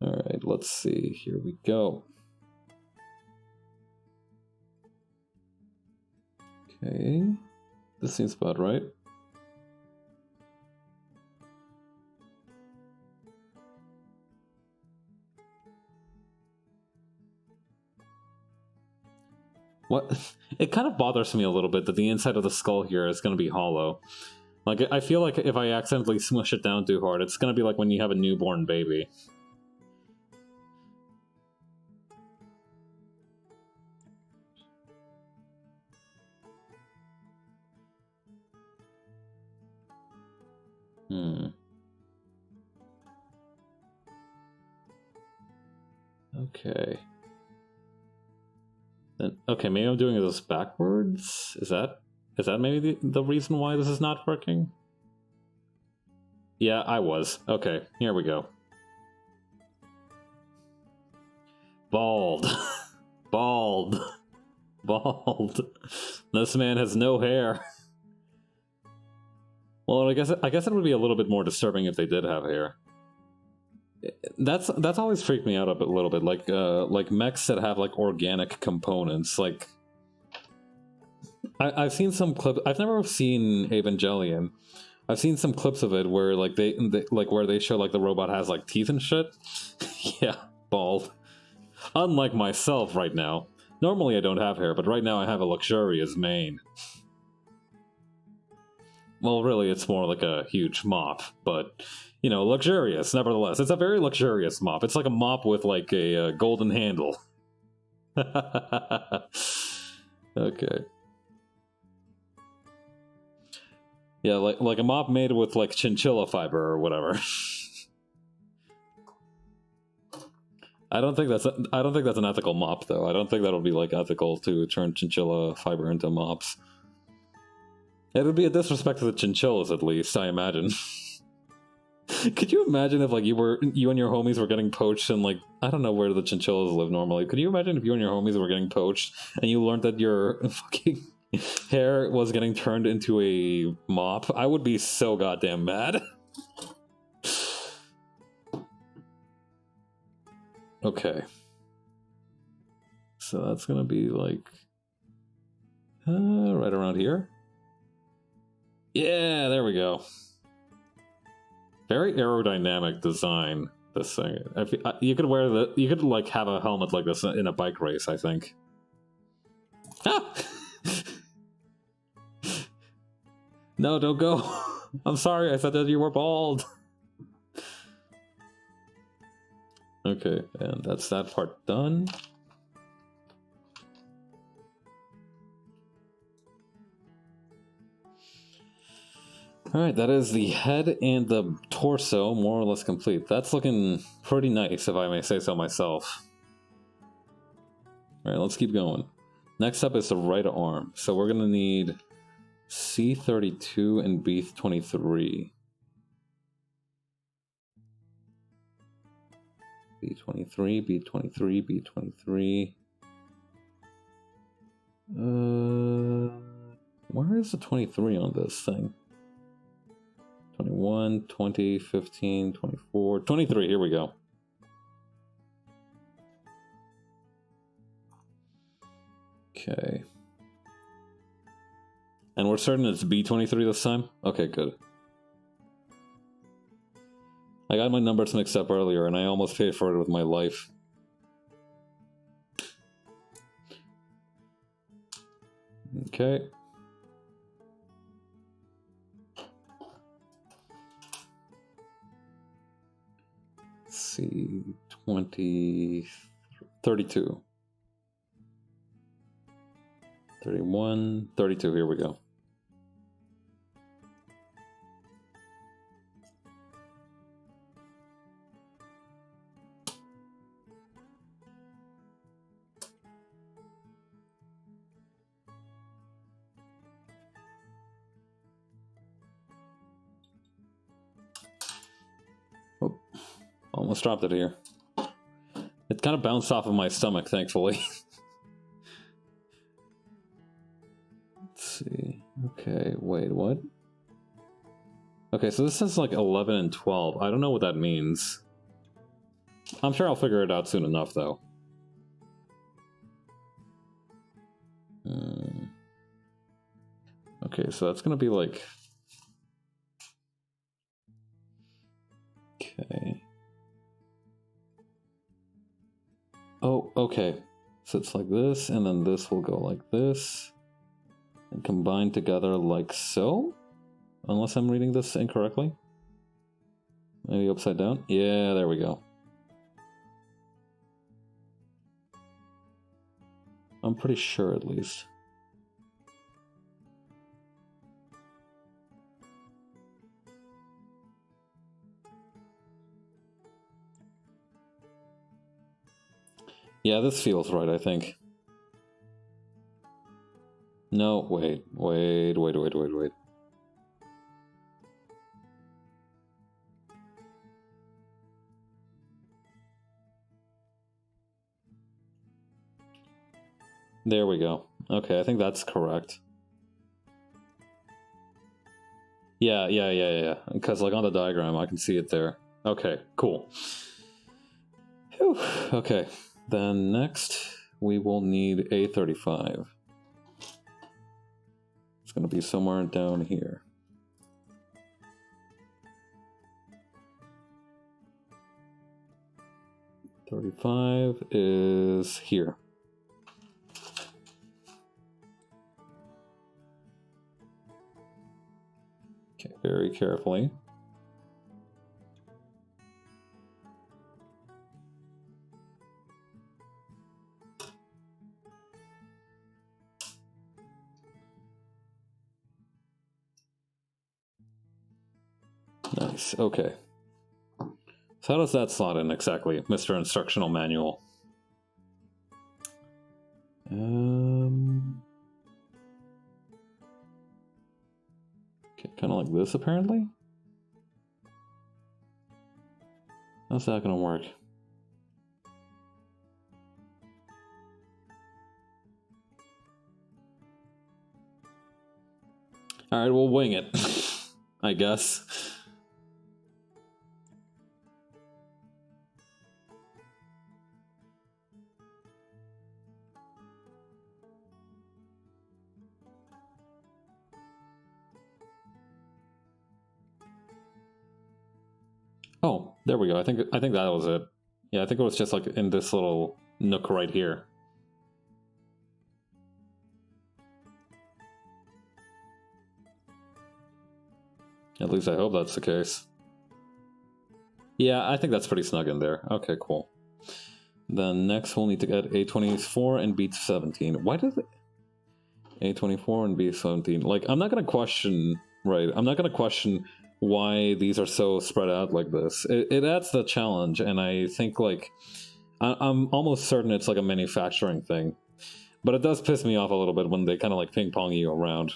Alright, let's see. Here we go. Okay. This seems about right. What? It kind of bothers me a little bit that the inside of the skull here is going to be hollow. Like, I feel like if I accidentally smush it down too hard, it's going to be like when you have a newborn baby. Okay. Then, okay, maybe I'm doing this backwards? Is that maybe the reason why this is not working? Yeah, I was. Okay, here we go. Bald. Bald. Bald. This man has no hair. Well, I guess it would be a little bit more disturbing if they did have hair. That's always freaked me out a little bit, like mechs that have like organic components. Like I've seen some clips. I've never seen Evangelion. I've seen some clips of it where like they where they show like the robot has like teeth and shit. Yeah, bald. Unlike myself right now. Normally I don't have hair, but right now I have a luxurious mane. Well, really, it's more like a huge mop, but, you know, luxurious, nevertheless. It's a very luxurious mop. It's like a mop with, like, a golden handle. Okay. Yeah, like a mop made with, like, chinchilla fiber or whatever. I don't think that's an ethical mop, though. I don't think that'll be, like, ethical to turn chinchilla fiber into mops. It would be a disrespect to the chinchillas, at least, I imagine. Could you imagine if, like, you and your homies were getting poached and, like, I don't know where the chinchillas live normally. Could you imagine if you and your homies were getting poached and you learned that your fucking hair was getting turned into a mop? I would be so goddamn mad. Okay. So that's gonna be, like, right around here? Yeah, there we go. Very aerodynamic design, this thing. You could like have a helmet like this in a bike race, I think. Ah! No, don't go. I'm sorry, I said that you were bald. Okay, and that's that part done. Alright, that is the head and the torso more or less complete. That's looking pretty nice, if I may say so myself. Alright, let's keep going. Next up is the right arm. So we're gonna need C32 and B23. B23, B23, B23. Where is the 23 on this thing? 21, 20, 15, 24, 23, here we go. Okay. And we're certain it's B23 this time? Okay, good. I got my numbers mixed up earlier and I almost paid for it with my life. Okay. Let's see, 20, 32. 31, 32, here we go. Oh, almost dropped it here. It kind of bounced off of my stomach, thankfully. See. Okay, wait, what? Okay, so this says like 11 and 12. I don't know what that means. I'm sure I'll figure it out soon enough, though. Okay, so that's gonna be like... Okay. Oh, okay. So it's like this, and then this will go like this. And combine together like so? Unless I'm reading this incorrectly? Maybe upside down? Yeah, there we go. I'm pretty sure, at least. Yeah, this feels right, I think. No, wait. There we go. Okay, I think that's correct. Yeah. Because, like, on the diagram, I can see it there. Okay, cool. Whew. Okay, then next, we will need A35. It's going to be somewhere down here. $35 is here. Okay, very carefully. Nice, okay. So how does that slot in exactly, Mr. Instructional Manual? Okay, kind of like this, apparently? How's that gonna work? Alright, we'll wing it, I guess. Oh, there we go. I think that was it. Yeah, I think it was just like in this little nook right here. At least I hope that's the case. Yeah, I think that's pretty snug in there. Okay, cool. Then next we'll need to get A24 and B17. Why does it... A24 and B17. Like, I'm not gonna question... Right, I'm not gonna question why these are so spread out like this. It adds the challenge, and I think, like... I'm almost certain it's like a manufacturing thing. But it does piss me off a little bit when they kind of like ping-pong you around.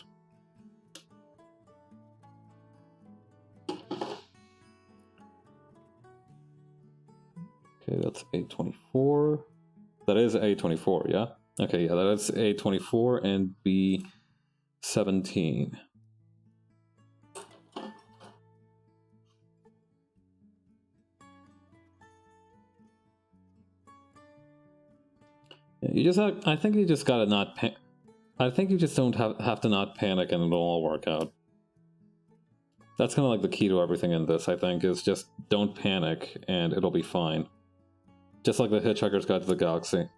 Okay, that's A24. That is A24, yeah? Okay, yeah, that is A24 and B17. Yeah, you just have, I think you just gotta not I think you just don't have to not panic and it'll all work out. That's kind of like the key to everything in this, I think, is just don't panic and it'll be fine. Just like the Hitchhiker's Guide to the Galaxy.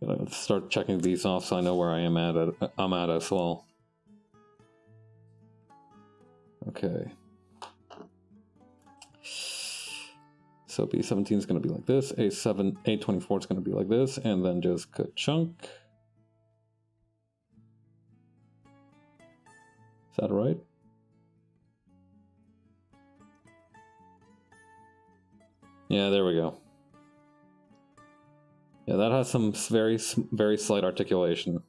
Let's start checking these off so I know where I'm at as well. Okay. So B17 is going to be like this, A24 is going to be like this, and then just ka-chunk. Is that right? Yeah, there we go. Yeah, that has some very slight articulation.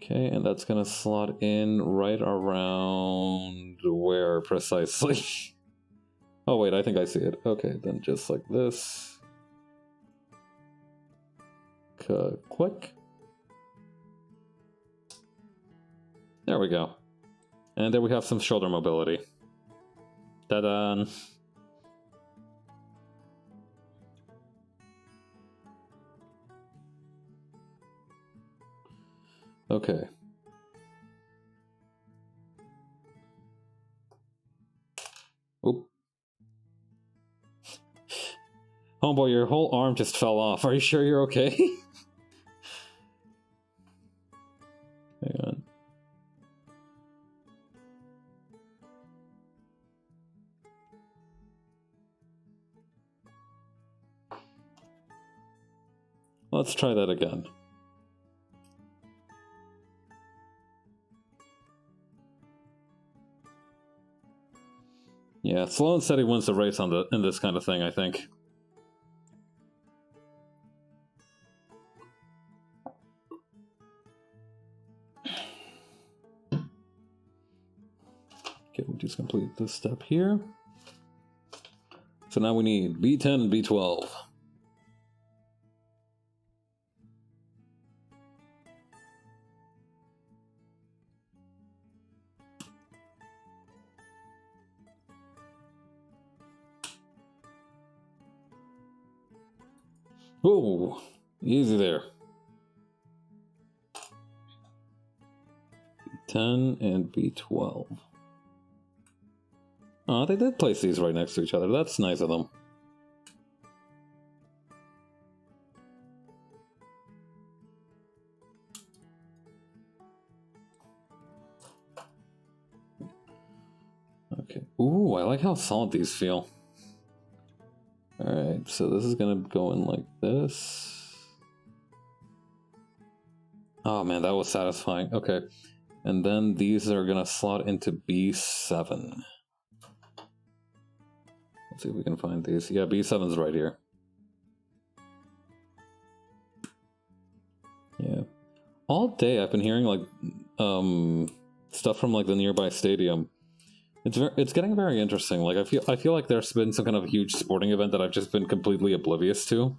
Okay, and that's gonna slot in right around where precisely? Oh wait, I think I see it. Okay, then just like this. Click. There we go. And there we have some shoulder mobility. Ta-da! Okay. Oop. Homeboy, your whole arm just fell off. Are you sure you're okay? Hang on. Let's try that again. Yeah, slow and steady wins the race in this kind of thing, I think. Okay, we just complete this step here. So now we need B10 and B12. Whoa, easy there. B10 and B12. Oh, they did place these right next to each other. That's nice of them. Okay. Ooh, I like how solid these feel. Alright, so this is gonna go in like this. Oh man, that was satisfying. Okay. And then these are gonna slot into B7. Let's see if we can find these. Yeah, B7's right here. Yeah. All day I've been hearing like stuff from like the nearby stadium. It's getting very interesting. Like I feel like there's been some kind of huge sporting event that I've just been completely oblivious to,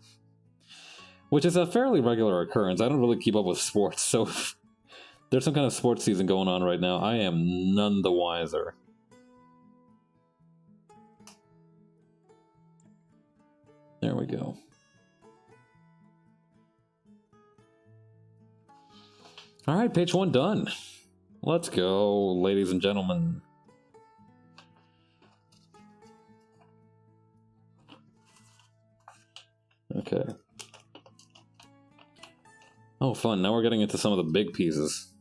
which is a fairly regular occurrence. I don't really keep up with sports, so if there's some kind of sports season going on right now, I am none the wiser. There we go. All right, page 1 done. Let's go, ladies and gentlemen. Okay. Oh, fun. Now we're getting into some of the big pieces.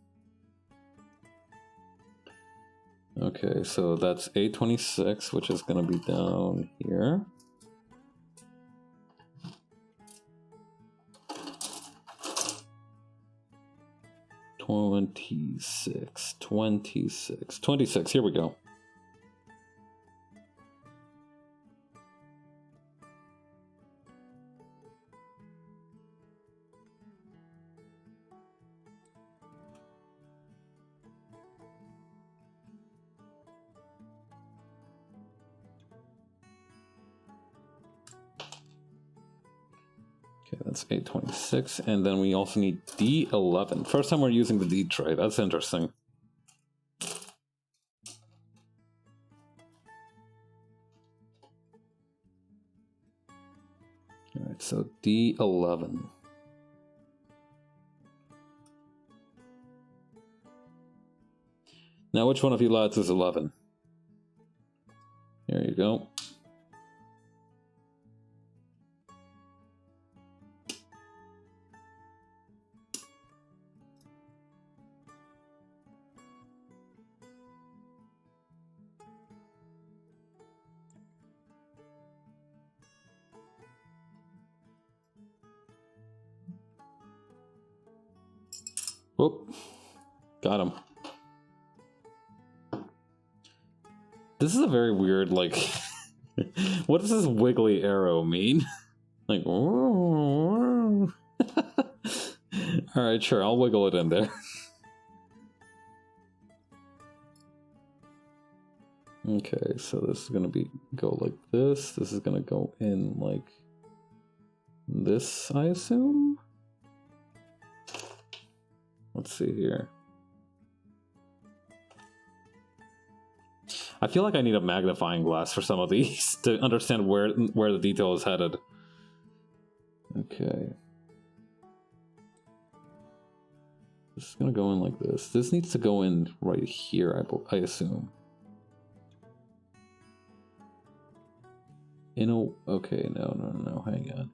Okay, so that's 826, which is going to be down here. $26. Here we go. Okay, that's 826, and then we also need D11. First time we're using the D tray. That's interesting. All right, so D11. Now, which one of you lads is 11? There you go. Whoop. Got him. This is a very weird, like... what does this wiggly arrow mean? Like... Alright, sure, I'll wiggle it in there. Okay, so this is gonna go like this. This is gonna go in like... this, I assume? Let's see here. I feel like I need a magnifying glass for some of these to understand where the detail is headed. Okay. This is gonna go in like this. This needs to go in right here, I assume. Okay, no, hang on.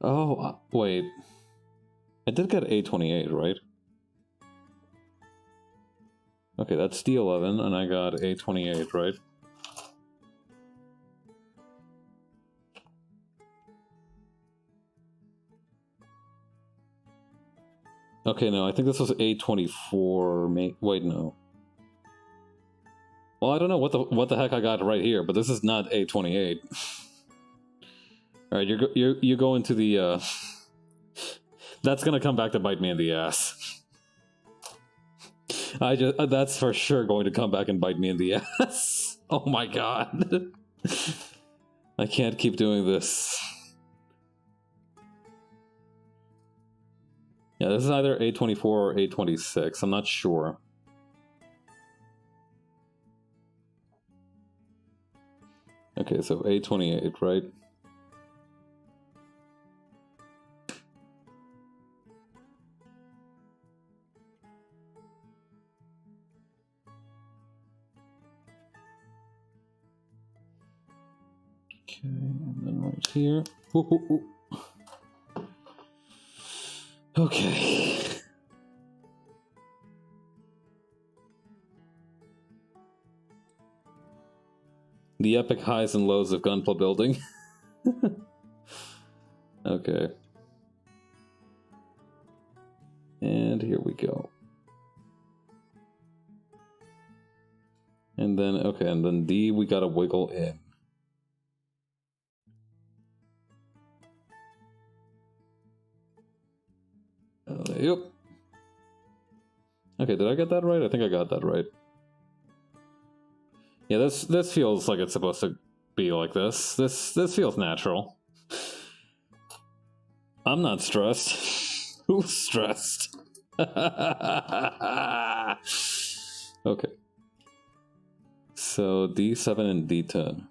Oh, wait. I did get A28, right? Okay, that's D11, and I got A28, right? Okay, no, I think this was A24, wait, no. Well, I don't know what the heck I got right here, but this is not A28. Alright, you go into the, that's gonna come back to bite me in the ass. That's for sure going to come back and bite me in the ass. Oh my god. I can't keep doing this. Yeah, this is either A24 or A26, I'm not sure. Okay, so A28, right? Okay, and then right here. Ooh. Okay. The epic highs and lows of gunpla building. Okay. And here we go. And then, okay, and then D, we gotta wiggle in. Yep. Okay, did I get that right? I think I got that right. Yeah, this feels like it's supposed to be like this. This feels natural. I'm not stressed. Who's stressed? Okay. So D7 and D10.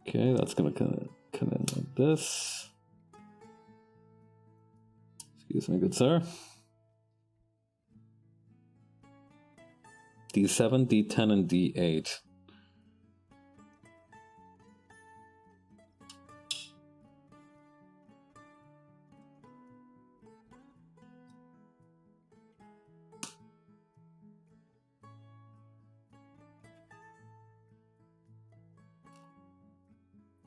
Okay, that's gonna come in like this. Excuse me, good sir. D7, D10, and D8.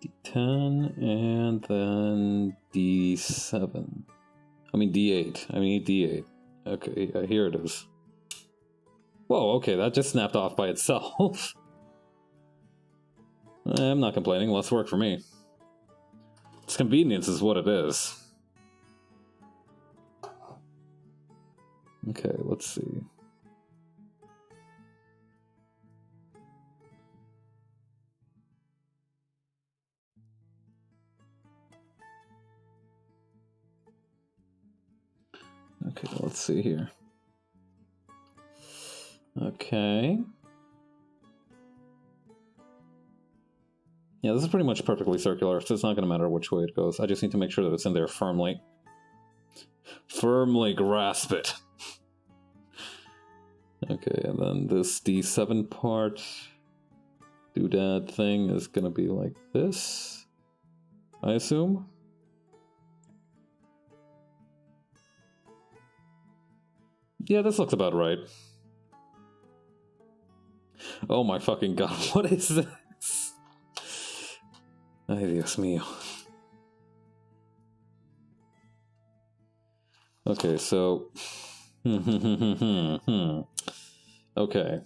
D10 and then D7. I mean D8. I mean D8. Okay, yeah, here it is. Whoa, okay, that just snapped off by itself. I'm not complaining, less work for me. It's convenience is what it is. Okay, let's see. Okay, let's see here. Okay. Yeah, this is pretty much perfectly circular, so it's not going to matter which way it goes. I just need to make sure that it's in there firmly. Firmly grasp it. Okay, and then this D7 part, doodad thing is going to be like this, I assume. Yeah, this looks about right. Oh my fucking god, what is this? Ay, Dios mío. Okay, so... Okay.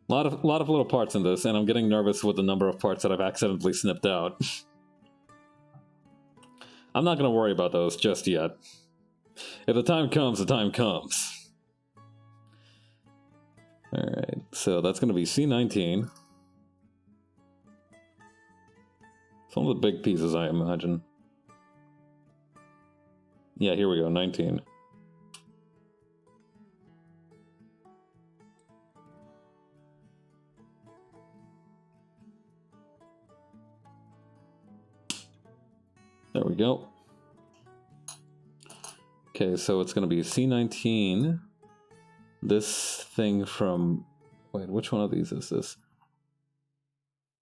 A lot of little parts in this, and I'm getting nervous with the number of parts that I've accidentally snipped out. I'm not gonna worry about those just yet. If the time comes, the time comes. Alright, so that's gonna be C19. Some of the big pieces, I imagine. Yeah, here we go, 19. There we go. Okay, so it's going to be C19. This thing from... Wait, which one of these is this?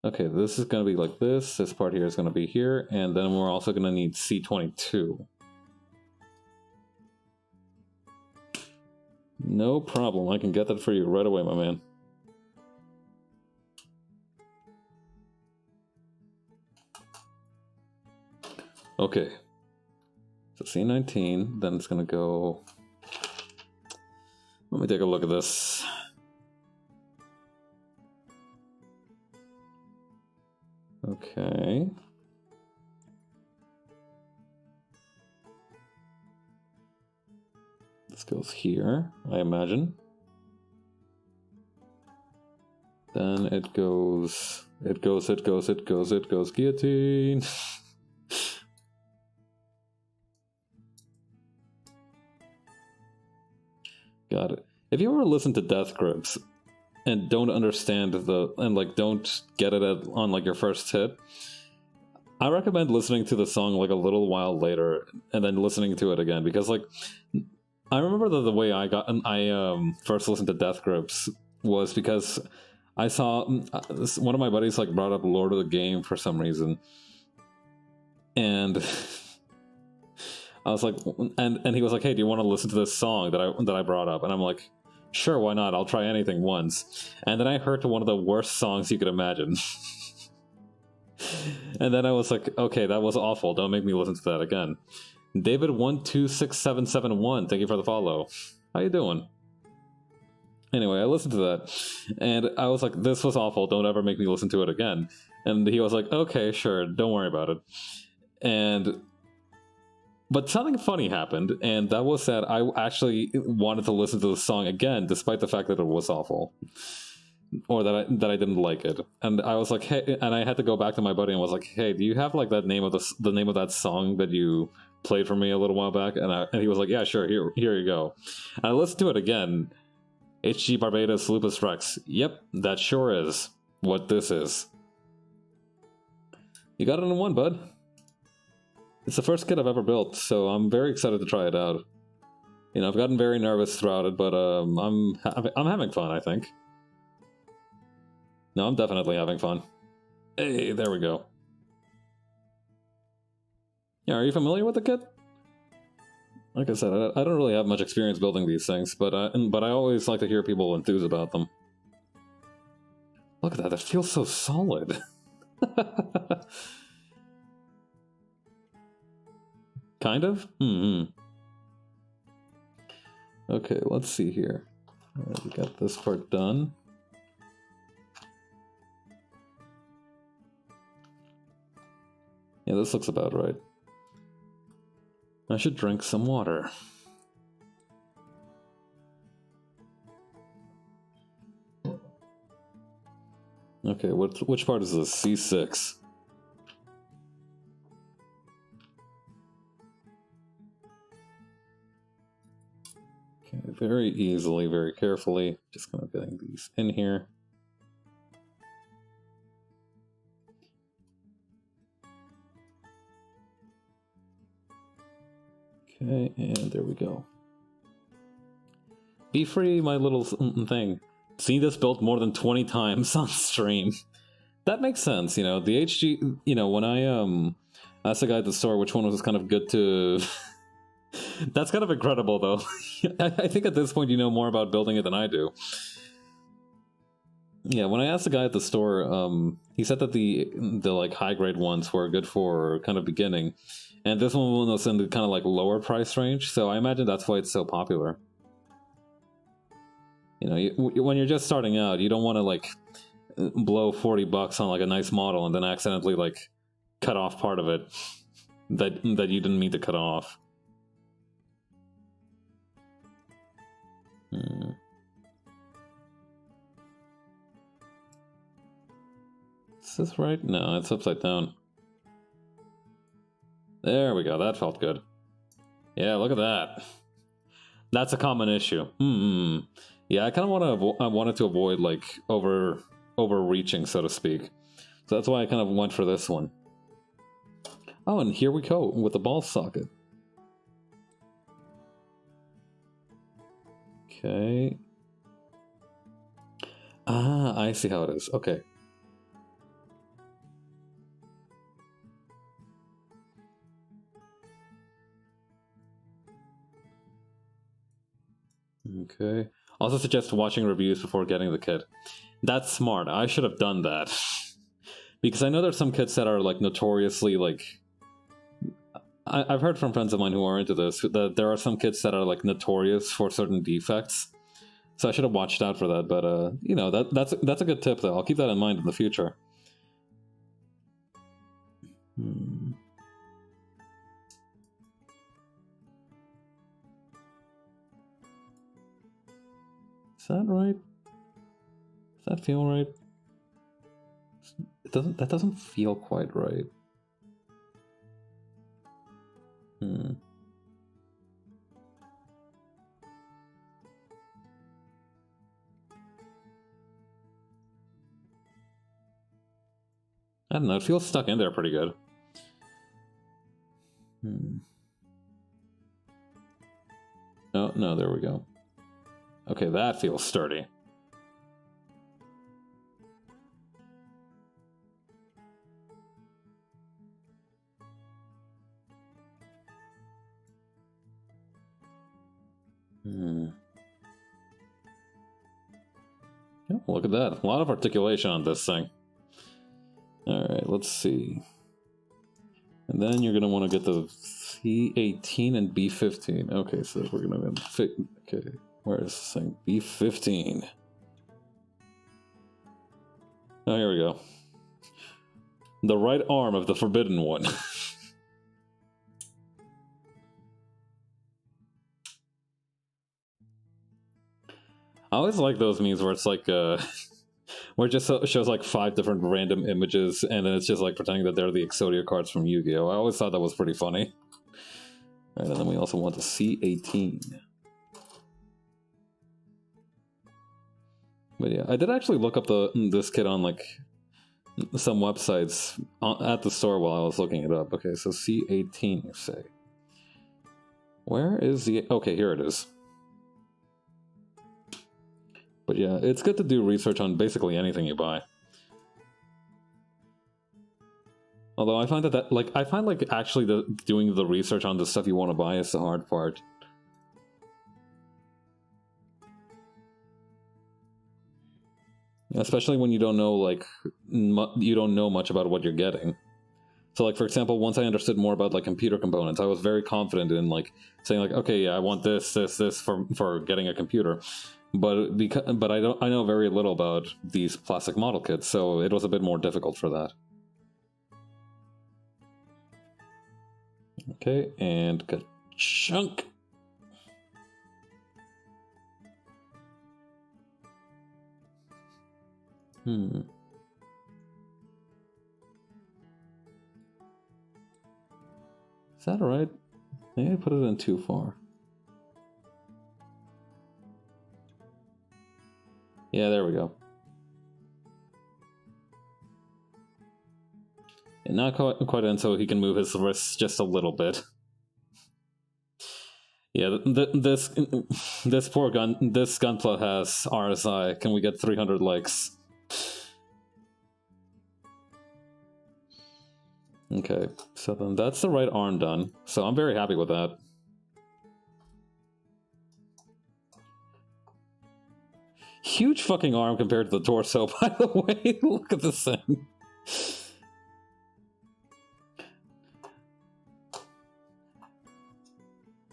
Okay, this is going to be like this. This part here is going to be here. And then we're also going to need C22. No problem. I can get that for you right away, my man. Okay. So C19, then it's going to go... Let me take a look at this. Okay. This goes here, I imagine. Then it goes guillotine. Got it. If you ever listen to Death Grips and don't understand don't get it on like your first hit, I recommend listening to the song like a little while later and then listening to it again, because like I remember the way I first listened to Death Grips was because I saw one of my buddies like brought up Lord of the Game for some reason, and I was like, and he was like, "Hey, do you want to listen to this song that I brought up?" And I'm like, "Sure, why not? I'll try anything once." And then I heard one of the worst songs you could imagine. And then I was like, "Okay, that was awful. Don't make me listen to that again." David126771, thank you for the follow. How you doing? Anyway, I listened to that, and I was like, "This was awful. Don't ever make me listen to it again." And he was like, "Okay, sure. Don't worry about it." But something funny happened, and that was that I actually wanted to listen to the song again, despite the fact that it was awful, or that I didn't like it. And I was like, "Hey," and I had to go back to my buddy and was like, "Hey, do you have like that name of the name of that song that you played for me a little while back?" And he was like, "Yeah, sure. Here you go." And I listened to it again. HG Barbatos Lupus Rex. Yep, that sure is what this is. You got it in one, bud. It's the first kit I've ever built, so I'm very excited to try it out. You know, I've gotten very nervous throughout it, but I'm having fun, I think. No, I'm definitely having fun. Hey, there we go. Yeah, are you familiar with the kit? Like I said, I don't really have much experience building these things, but I always like to hear people enthuse about them. Look at that, it feels so solid. Kind of? Okay, let's see here. We got this part done. Yeah, this looks about right. I should drink some water. Okay, which part is this? C6. Okay, very easily, very carefully. Just kind of getting these in here. Okay, and there we go. Be free, my little thing. Seen this built more than 20 times on stream. That makes sense, you know. The HG, you know, when I asked the guy at the store which one was kind of good to... That's kind of incredible, though. I think at this point you know more about building it than I do. Yeah, when I asked the guy at the store, he said that the like high-grade ones were good for kind of beginning. And this one was in the kind of like lower price range, so I imagine that's why it's so popular. You know, when you're just starting out, you don't want to like blow 40 bucks on like a nice model and then accidentally like cut off part of it that you didn't mean to cut off. Is this right? No, it's upside down. There we go, that felt good. Yeah, look at that. That's a common issue. Yeah, I kind of wanted to avoid like overreaching, so to speak. So that's why I kind of went for this one. Oh, and here we go with the ball socket. Okay. Ah, I see how it is. Okay. Okay. Also suggest watching reviews before getting the kit. That's smart. I should have done that. Because I know there's some kits that are like notoriously like... I've heard from friends of mine who are into this that there are some kits that are like notorious for certain defects. So I should have watched out for that, but you know, that's a good tip though. I'll keep that in mind in the future. Is that right? Does that feel right? That doesn't feel quite right. I don't know, it feels stuck in there pretty good. Oh, no, there we go. Okay, that feels sturdy. Oh, look at that. A lot of articulation on this thing. Alright, let's see. And then you're going to want to get the C18 and B15. Okay, so we're going to... Okay, where is this thing? B15. Oh, here we go. The right arm of the forbidden one. I always like those memes where it's like, where it just shows like 5 different random images, and then it's just like pretending that they're the Exodia cards from Yu-Gi-Oh! I always thought that was pretty funny. Alright, and then we also want the C18. But yeah, I did actually look up this kit on like some websites at the store while I was looking it up. Okay, so C18, you say. Where is the... Okay, here it is. But yeah, it's good to do research on basically anything you buy. Although I find that actually doing the research on the stuff you want to buy is the hard part. Especially when you don't know, like, you don't know much about what you're getting. So, like, for example, once I understood more about, like, computer components, I was very confident in, like, saying, like, okay, yeah, I want this for getting a computer. But I know very little about these plastic model kits, so it was a bit more difficult for that. Okay, and ka-chunk! Is that right? Maybe I put it in too far. Yeah, there we go. And not quite in, so he can move his wrists just a little bit. Yeah, this gunpla has RSI. Can we get 300 likes? Okay, so then that's the right arm done. So I'm very happy with that. Huge fucking arm compared to the torso, by the way. Look at this thing.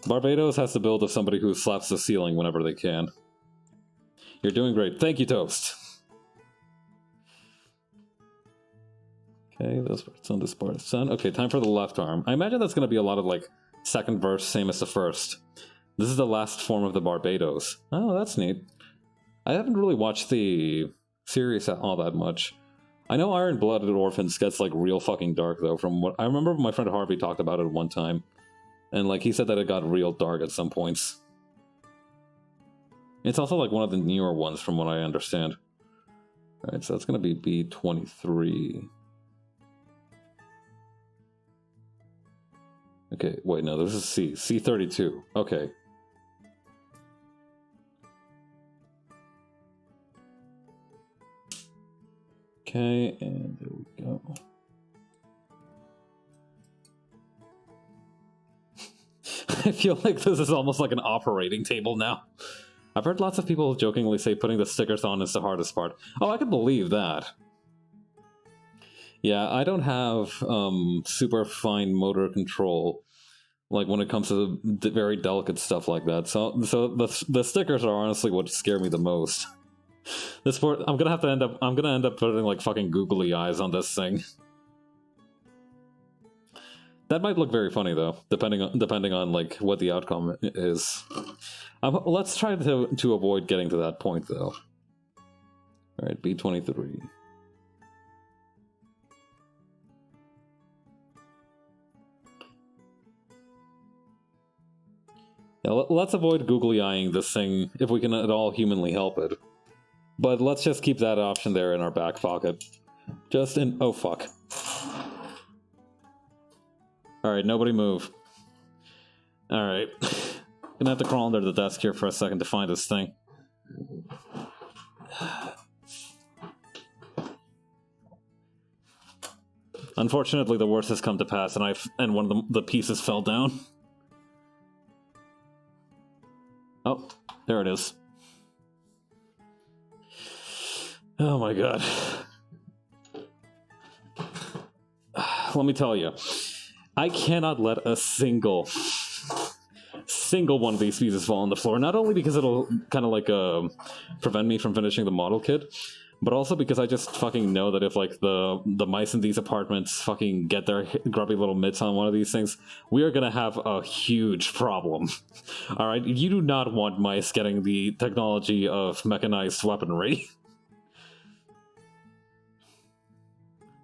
Barbatos has the build of somebody who slaps the ceiling whenever they can. You're doing great. Thank you, Toast. Okay, those parts on this part. Son. Okay, time for the left arm. I imagine that's going to be a lot of, like, second verse, same as the first. This is the last form of the Barbatos. Oh, that's neat. I haven't really watched the series all that much. I know Iron-Blooded Orphans gets, like, real fucking dark, though, from what... I remember my friend Harvey talked about it one time. And, like, he said that it got real dark at some points. It's also, like, one of the newer ones, from what I understand. Alright, so that's gonna be B23. Okay, wait, no, this is C. C32. Okay. Okay, and there we go. I feel like this is almost like an operating table now. I've heard lots of people jokingly say putting the stickers on is the hardest part. Oh, I can believe that. Yeah, I don't have super fine motor control, like when it comes to very delicate stuff like that. So the stickers are honestly what scare me the most. This part, I'm gonna end up putting like fucking googly eyes on this thing. That might look very funny though, depending on like what the outcome is. Let's try to avoid getting to that point though. All right, B23. Yeah, let's avoid googly eyeing this thing if we can at all humanly help it. But let's just keep that option there in our back pocket. Just in... Oh, fuck. Alright, nobody move. Alright. Gonna have to crawl under the desk here for a second to find this thing. Unfortunately, the worst has come to pass, and one of the pieces fell down. Oh, there it is. Oh my god. Let me tell you, I cannot let a single one of these pieces fall on the floor. Not only because it'll kind of like prevent me from finishing the model kit, but also because I just fucking know that if like the mice in these apartments fucking get their grubby little mitts on one of these things, we are gonna have a huge problem. All right, you do not want mice getting the technology of mechanized weaponry.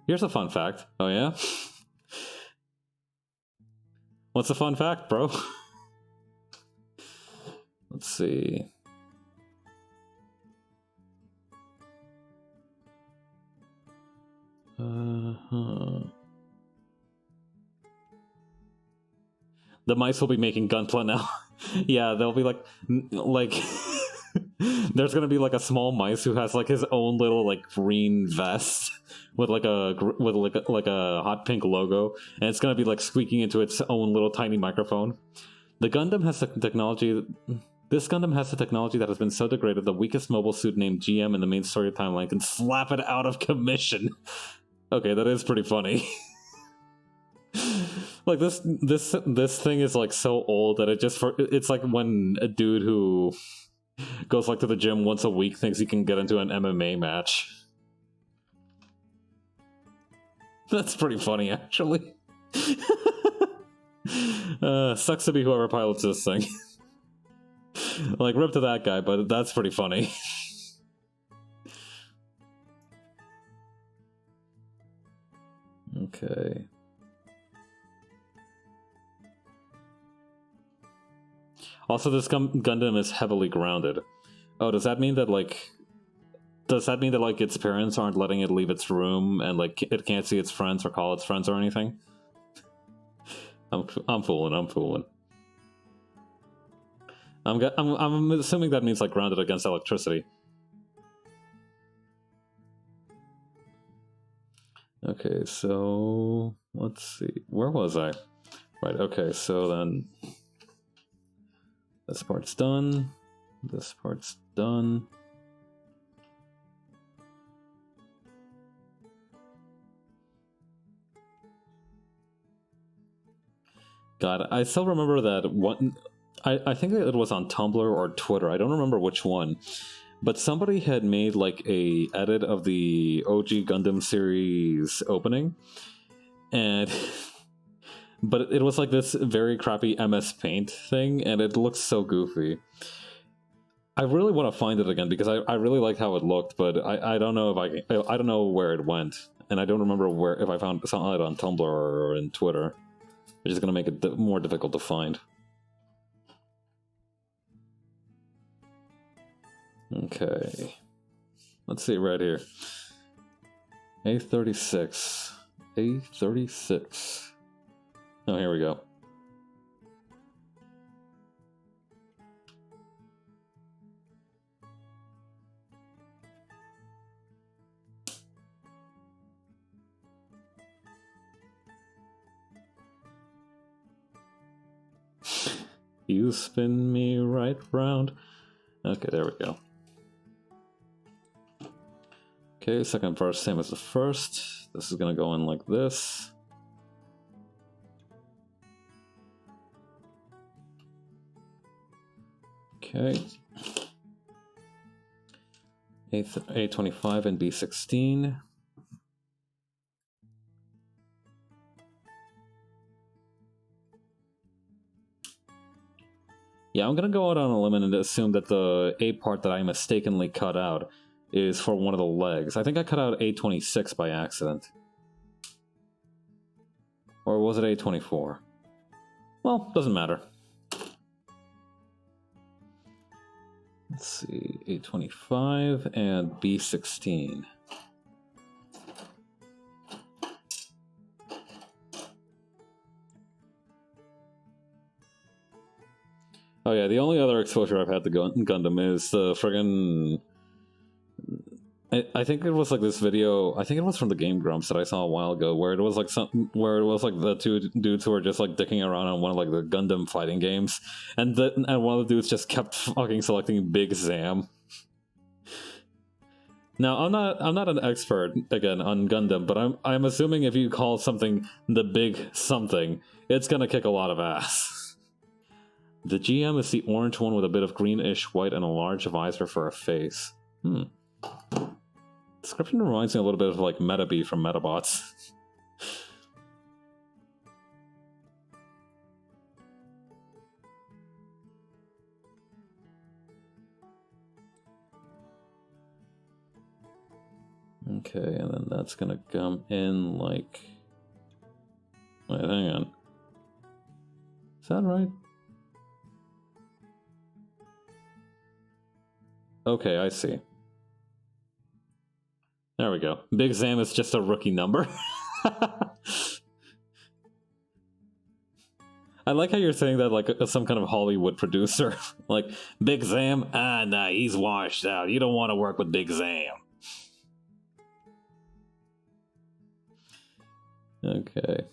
Here's a fun fact. Oh yeah? What's a fun fact, bro? Let's see. The mice will be making gunpla now. Yeah, they'll be like there's gonna be like a small mice who has like his own little like green vest with like a hot pink logo, and it's gonna be like squeaking into its own little tiny microphone. The Gundam has the technology. This Gundam has the technology that has been so degraded, the weakest mobile suit named GM in the main story timeline can slap it out of commission. Okay, that is pretty funny. Like this thing is like so old that it's like when a dude who goes like to the gym once a week thinks he can get into an MMA match. That's pretty funny, actually. Sucks to be whoever pilots this thing. Like, rip to that guy, but that's pretty funny. Okay. Also, this Gundam is heavily grounded. Oh, does that mean that, like, its parents aren't letting it leave its room and, like, it can't see its friends or call its friends or anything? I'm fooling. I'm assuming that means, like, grounded against electricity. Okay, so let's see. Where was I? Right, okay, so then this part's done. This part's done. God, I still remember that one. I think it was on Tumblr or Twitter. I don't remember which one. But somebody had made like a edit of the OG Gundam series opening. And but it was like this very crappy MS Paint thing, and it looks so goofy. I really want to find it again because I really liked how it looked, but I don't know if I don't know where it went, and I don't remember if I saw it on Tumblr or in Twitter, which is going to make it more difficult to find. Okay, let's see right here. A36. Oh, here we go. You spin me right round. Okay, there we go. Okay, second verse, same as the first. This is gonna go in like this. Okay. A25 and B16. Yeah, I'm gonna go out on a limb and assume that the A part that I mistakenly cut out is for one of the legs. I think I cut out A26 by accident. Or was it A24? Well, doesn't matter. Let's see, A25 and B16. Oh yeah, the only other exposure I've had to Gundam is the friggin'... I think it was like this video. I think it was from the Game Grumps that I saw a while ago, where it was like the two dudes who were just like dicking around on one of like the Gundam fighting games, and one of the dudes just kept fucking selecting Big Zam. Now I'm not an expert again on Gundam, but I'm assuming if you call something the Big Something, it's gonna kick a lot of ass. The GM is the orange one with a bit of greenish white and a large visor for a face. Description reminds me a little bit of like Metabee from Metabots. Okay, and then that's gonna come in like... Wait, hang on. Is that right? Okay, I see. There we go. Big Zam is just a rookie number. I like how you're saying that like some kind of Hollywood producer. Like, Big Zam? Ah, nah, he's washed out. You don't want to work with Big Zam. Okay.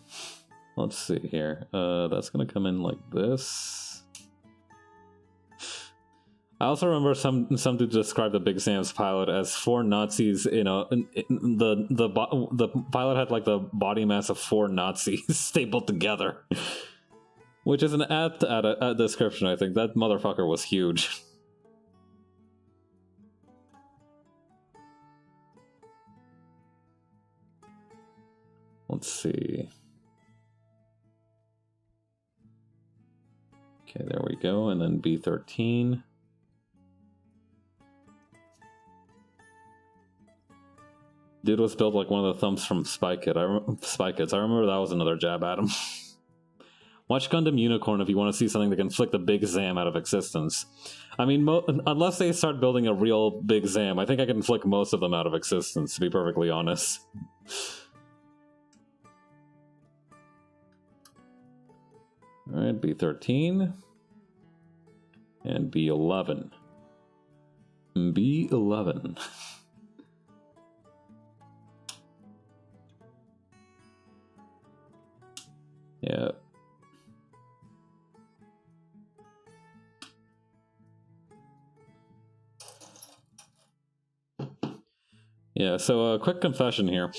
Let's see here. That's gonna come in like this. I also remember some dude described the Big Sam's pilot as 4 Nazis. You know, the pilot had like the body mass of 4 Nazis stapled together, which is an apt description. I think that motherfucker was huge. Let's see. Okay, there we go, and then B13. Dude was built like one of the thumbs from Spy Kids. I remember that was another jab at him. Watch Gundam Unicorn if you want to see something that can flick the Big Zam out of existence. I mean, unless they start building a real Big Zam, I think I can flick most of them out of existence, to be perfectly honest. Alright, B13. And B11. B11. Yeah. Yeah, so a quick confession here.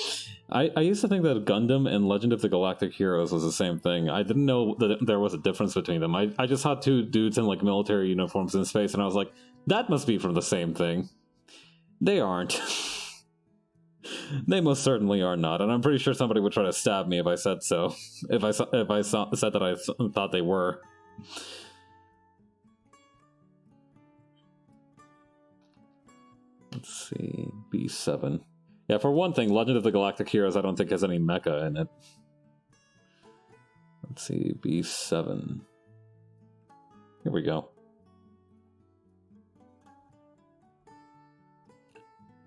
I used to think that Gundam and Legend of the Galactic Heroes was the same thing. I didn't know that there was a difference between them. I just saw 2 dudes in like military uniforms in space, and I was like, that must be from the same thing. They aren't. They most certainly are not, and I'm pretty sure somebody would try to stab me if I said so. If I said that I thought they were. Let's see, B7. Yeah, for one thing, Legend of the Galactic Heroes I don't think has any mecha in it. Let's see, B7. Here we go.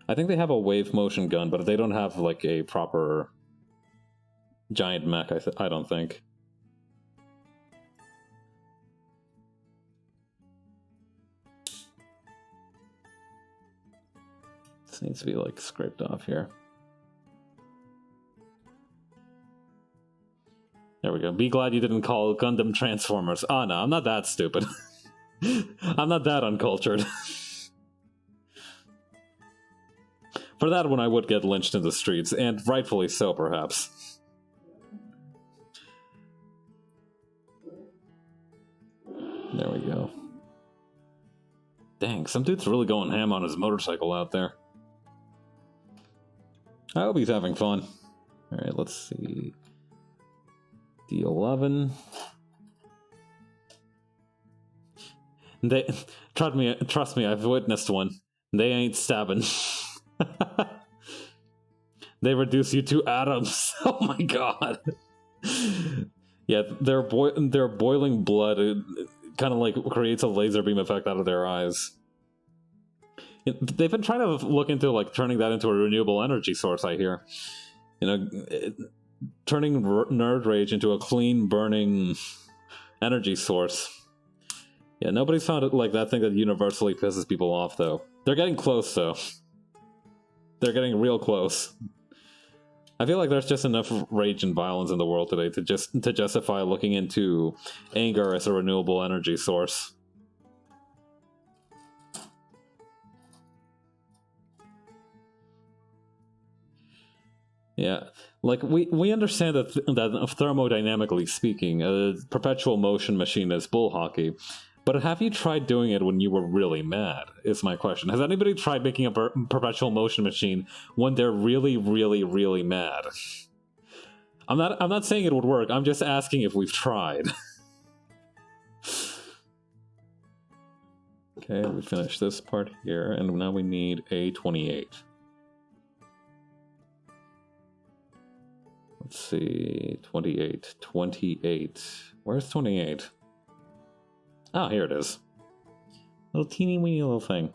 I think they have a wave motion gun, but they don't have like a proper giant mech, I don't think. This needs to be like scraped off here. There we go. Be glad you didn't call Gundam Transformers. Oh no, I'm not that stupid. I'm not that uncultured. For that one, I would get lynched in the streets, and rightfully so, perhaps. There we go. Dang, some dude's really going ham on his motorcycle out there. I hope he's having fun. Alright, let's see. D11. Trust me, I've witnessed one. They ain't stabbing. They reduce you to atoms. Oh my god. Yeah, their boiling blood kind of like creates a laser beam effect out of their eyes. They've been trying to look into like turning that into a renewable energy source, I hear. You know, turning nerd rage into a clean burning energy source. Yeah, nobody's found it like that thing that universally pisses people off though. They're getting close though. They're getting real close. I feel like there's just enough rage and violence in the world today to justify looking into anger as a renewable energy source. Yeah, like we understand that thermodynamically speaking, a perpetual motion machine is bull hockey. But have you tried doing it when you were really mad, is my question. Has anybody tried making a perpetual motion machine when they're really, really, really mad? I'm not saying it would work, I'm just asking if we've tried. Okay, we finished this part here, and now we need A28. Let's see, 28. Where's 28? Oh, here it is. Little teeny weeny little thing.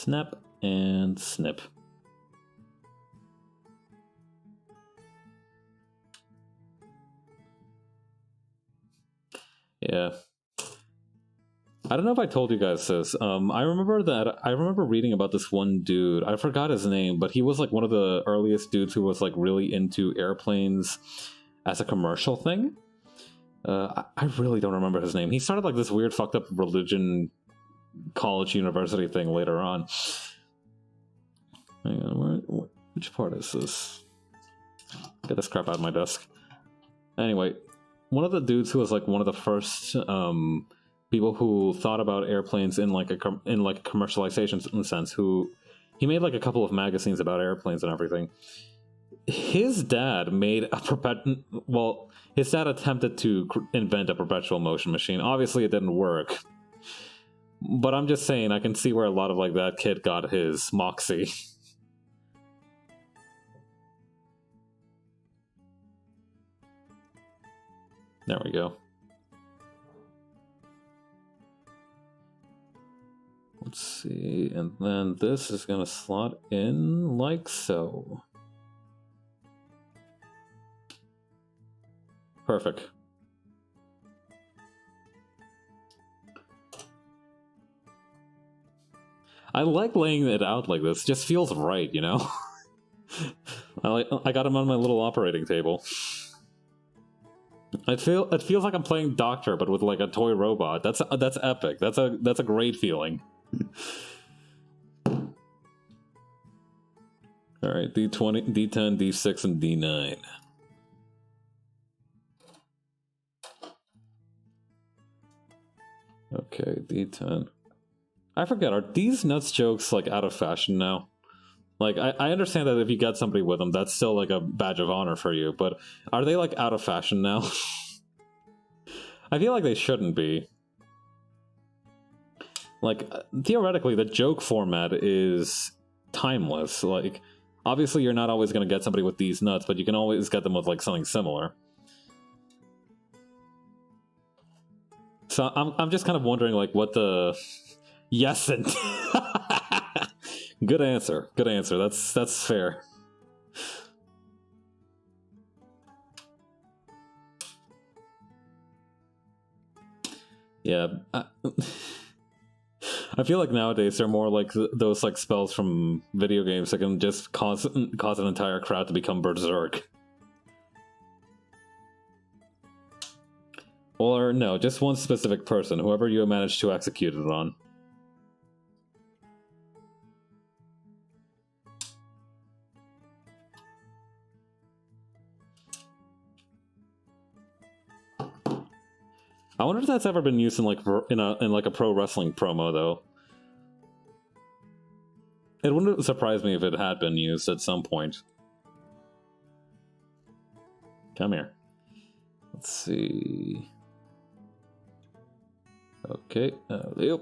Snap and snip. Yeah. I don't know if I told you guys this. I remember reading about this one dude. I forgot his name, but he was like one of the earliest dudes who was like really into airplanes as a commercial thing. I really don't remember his name. He started like this weird fucked up religion college university thing later on. Hang on, which part is this? Get this crap out of my desk. Anyway, one of the dudes who was like one of the first people who thought about airplanes in like a commercialization sense, who he made like a couple of magazines about airplanes and everything. His dad made his dad attempted to invent a perpetual motion machine. Obviously it didn't work, but I'm just saying I can see where a lot of like that kid got his moxie. There we go. Let's see, and then this is gonna slot in like so. Perfect. I like laying it out like this. It just feels right, you know? I got him on my little operating table. It feels like I'm playing Doctor, but with like a toy robot. That's epic. That's a great feeling. Alright, D20, D10, D6, and D9. Okay, D10. I forget, are these nuts jokes like out of fashion now? Like, I understand that if you get somebody with them, that's still like a badge of honor for you, but are they like out of fashion now? I feel like they shouldn't be. Like, theoretically, the joke format is timeless. Like, obviously you're not always going to get somebody with these nuts, but you can always get them with like something similar. So I'm just kind of wondering like what the... Yes, and... Good answer. Good answer. That's fair. Yeah. I feel like nowadays they're more like those like spells from video games that can just cause an entire crowd to become berserk. Or no, just one specific person, whoever you managed to execute it on. I wonder if that's ever been used in like in a pro wrestling promo though. It wouldn't surprise me if it had been used at some point. Come here. Let's see. Okay. Yep.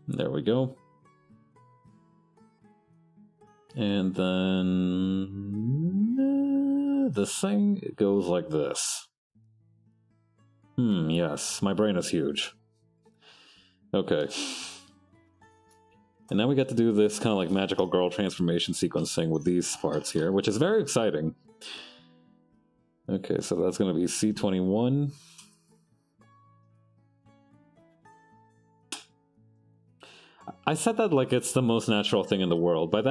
There we go. And then this thing goes like this. Yes, my brain is huge. Okay. And now we get to do this kind of like magical girl transformation sequence thing with these parts here, which is very exciting. Okay, so that's going to be C21. I said that like it's the most natural thing in the world. By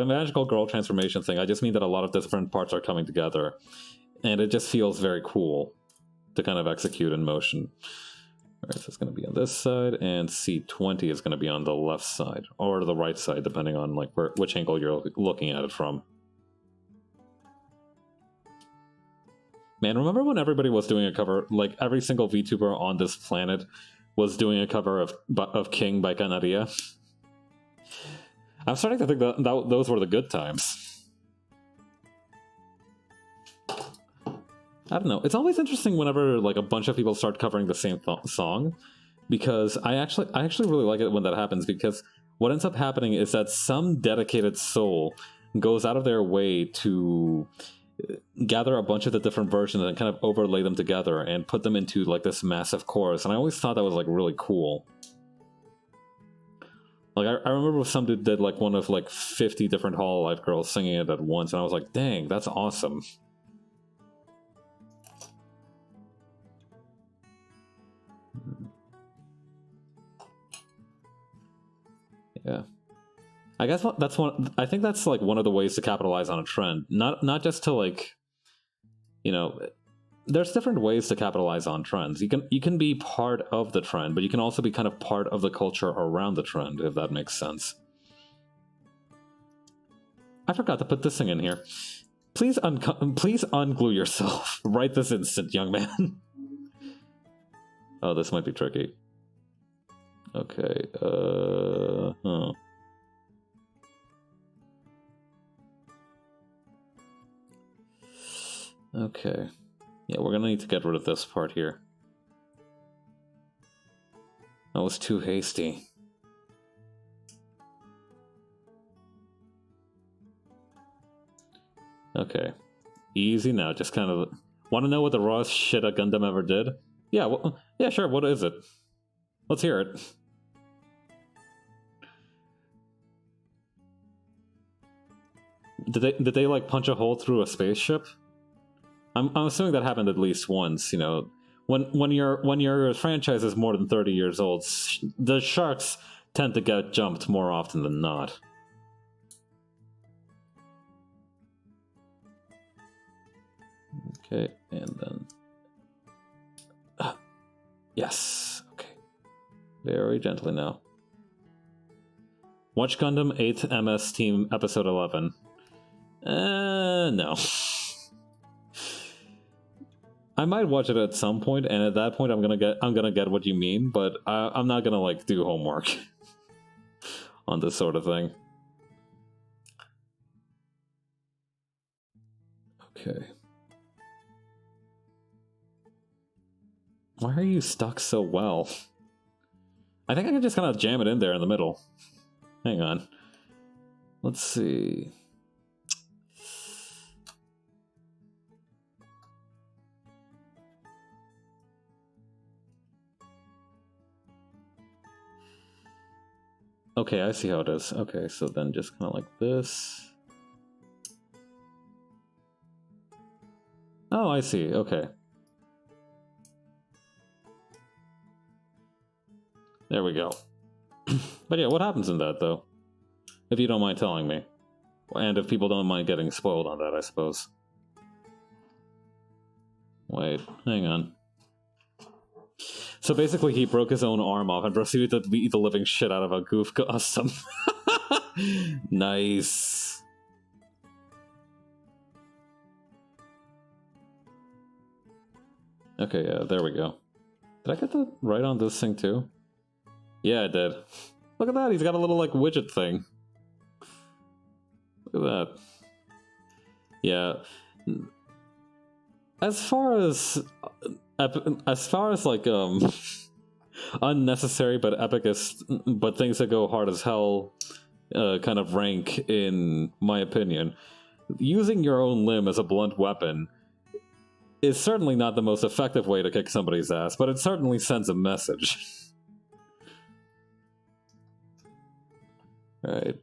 magical girl transformation thing, I just mean that a lot of different parts are coming together. And it just feels very cool to kind of execute in motion. Alright, so it's going to be on this side, and C20 is going to be on the left side, or the right side, depending on like which angle you're looking at it from. Man, remember when everybody was doing a cover, like every single VTuber on this planet was doing a cover of King by Canaria? I'm starting to think that those were the good times. I don't know. It's always interesting whenever like a bunch of people start covering the same song, because I actually really like it when that happens, because what ends up happening is that some dedicated soul goes out of their way to gather a bunch of the different versions and kind of overlay them together and put them into like this massive chorus, and I always thought that was like really cool. Like, I remember some dude did, like, one of, like, 50 different Hololive girls singing it at once, and I was like, dang, that's awesome. Yeah. I guess that's one. I think that's like one of the ways to capitalize on a trend. Not just to like, you know, there's different ways to capitalize on trends. You can be part of the trend, but you can also be kind of part of the culture around the trend, if that makes sense. I forgot to put this thing in here. Please unglue yourself right this instant, young man. Oh, this might be tricky. Okay. Huh. Okay. Yeah, we're gonna need to get rid of this part here. That was too hasty. Okay. Easy now, just kind of... Want to know what the rawest shit a Gundam ever did? Yeah, well, yeah, sure, what is it? Let's hear it. Did they like punch a hole through a spaceship? I'm assuming that happened at least once, you know. When your franchise is more than 30 years old, the sharks tend to get jumped more often than not. Okay, and then... yes, okay. Very gently now. Watch Gundam 8th MS Team Episode 11. No. I might watch it at some point, and at that point I'm gonna get what you mean, but I'm not gonna like do homework on this sort of thing. Okay. Why are you stuck so well? I think I can just kind of jam it in there in the middle. Hang on. Let's see. Okay, I see how it is. Okay, so then just kind of like this. Oh, I see. Okay. There we go. But yeah, what happens in that, though? If you don't mind telling me. And if people don't mind getting spoiled on that, I suppose. Wait, hang on. So basically he broke his own arm off and proceeded to beat the living shit out of a goof custom. Nice. Okay, yeah, there we go. Did I get that right on this thing too? Yeah, I did. Look at that, he's got a little like widget thing. Look at that. Yeah. As far as like unnecessary but but things that go hard as hell kind of rank in my opinion, using your own limb as a blunt weapon is certainly not the most effective way to kick somebody's ass, but it certainly sends a message. Right.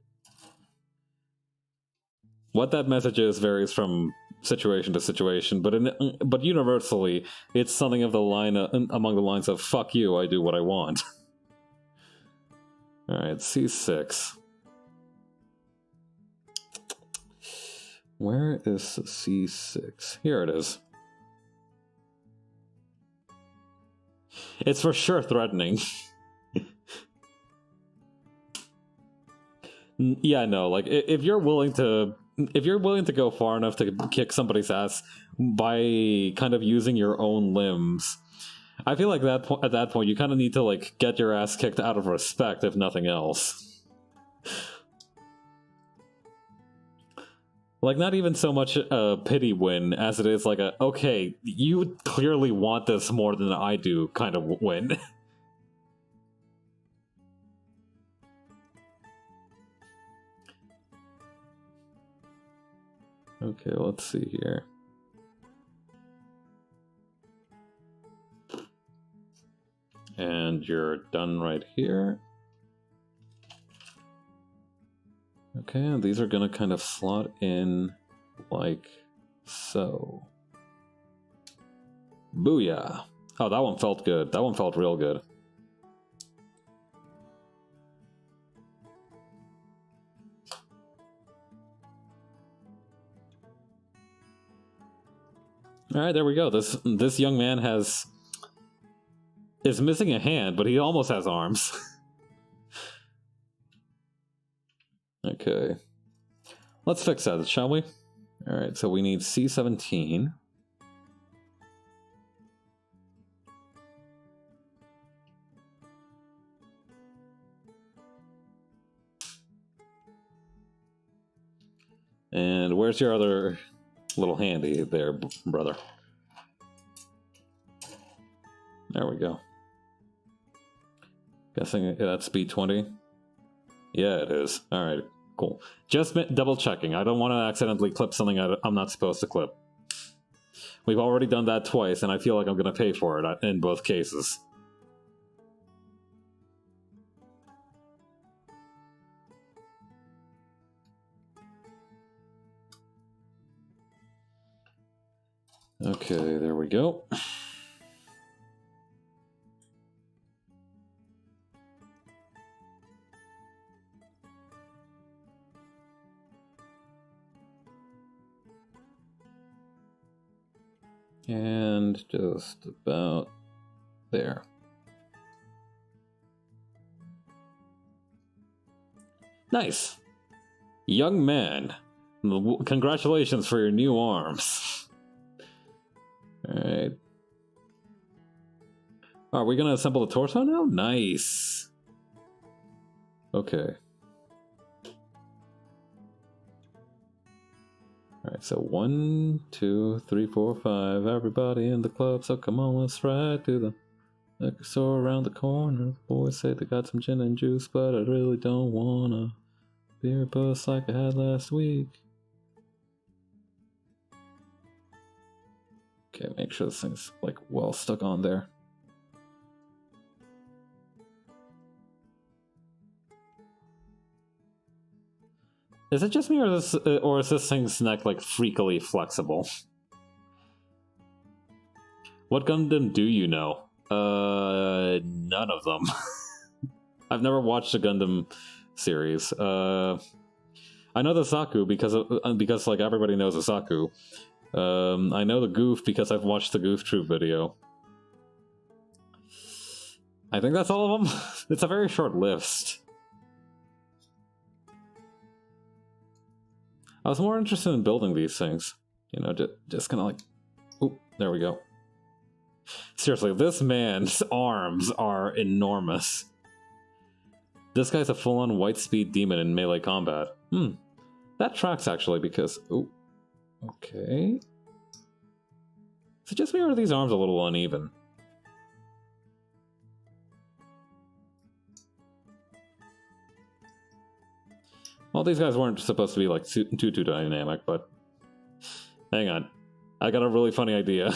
What that message is varies from situation to situation, but universally, it's something of the line among the lines of "fuck you, I do what I want." All right, C6. Where is C6? Here it is. It's for sure threatening. Yeah, no, like if you're willing to go far enough to kick somebody's ass by kind of using your own limbs, I feel like at that point you kind of need to like get your ass kicked out of respect, if nothing else. Like, not even so much a pity win as it is like a, okay, you clearly want this more than I do kind of win. Okay, let's see here. And you're done right here. Okay, and these are gonna kind of slot in like so. Booyah! Oh, that one felt good. That one felt real good. All right, there we go. This young man is missing a hand, but he almost has arms. Okay. Let's fix that, shall we? Alright, so we need C17. And where's your other little handy there, brother? There we go. Guessing that's speed 20? Yeah, it is. Alright, cool. Just double checking. I don't want to accidentally clip something I'm not supposed to clip. We've already done that twice, and I feel like I'm going to pay for it in both cases. Okay, there we go. And just about there. Nice! Young man, congratulations for your new arms. Alright. Are we gonna assemble the torso now? Nice! Okay. Alright, so 1, 2, 3, 4, 5. Everybody in the club, so come on, let's ride to the liquor store around the corner. The boys say they got some gin and juice, but I really don't want a beer buzz like I had last week. Okay, make sure this thing's like well stuck on there. Is it just me, or is this thing's neck like freakily flexible? What Gundam do you know? None of them. I've never watched a Gundam series. I know the Saku because like everybody knows the Saku. I know the Goof because I've watched the Goof Troop video. I think that's all of them. It's a very short list. I was more interested in building these things. You know, just kind of like... Oop, there we go. Seriously, this man's arms are enormous. This guy's a full-on white speed demon in melee combat. That tracks, actually, because... Ooh. Okay. Is it just me, or are these arms a little uneven? Well, these guys weren't supposed to be, like, too dynamic, but... Hang on. I got a really funny idea.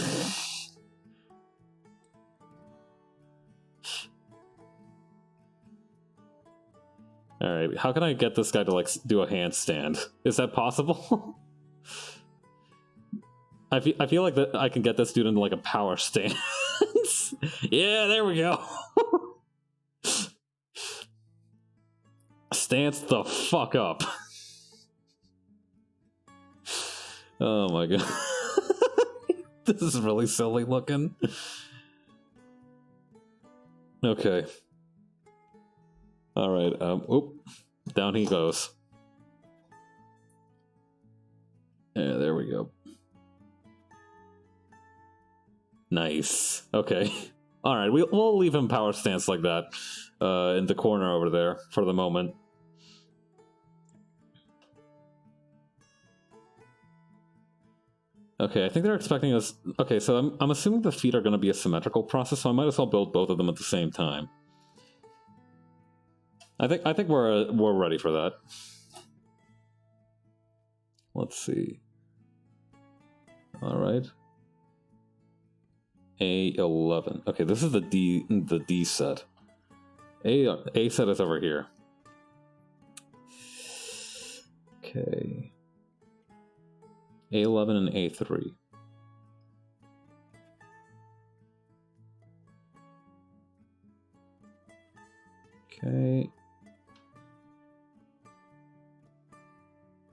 Alright, how can I get this guy to, like, do a handstand? Is that possible? I feel like that I can get this dude into, like, a power stance. Yeah, there we go! Stance the fuck up. Oh my god. This is really silly looking. Okay. Alright, oop. Down he goes. Yeah, there we go. Nice. Okay. Alright, we'll leave him power stance like that in the corner over there for the moment. Okay, I think they're expecting us... Okay, so I'm assuming the feet are going to be a symmetrical process, so I might as well build both of them at the same time. I think we're ready for that. Let's see. All right. A11. Okay, this is the D set. A set is over here. Okay. A11 and A3. Okay.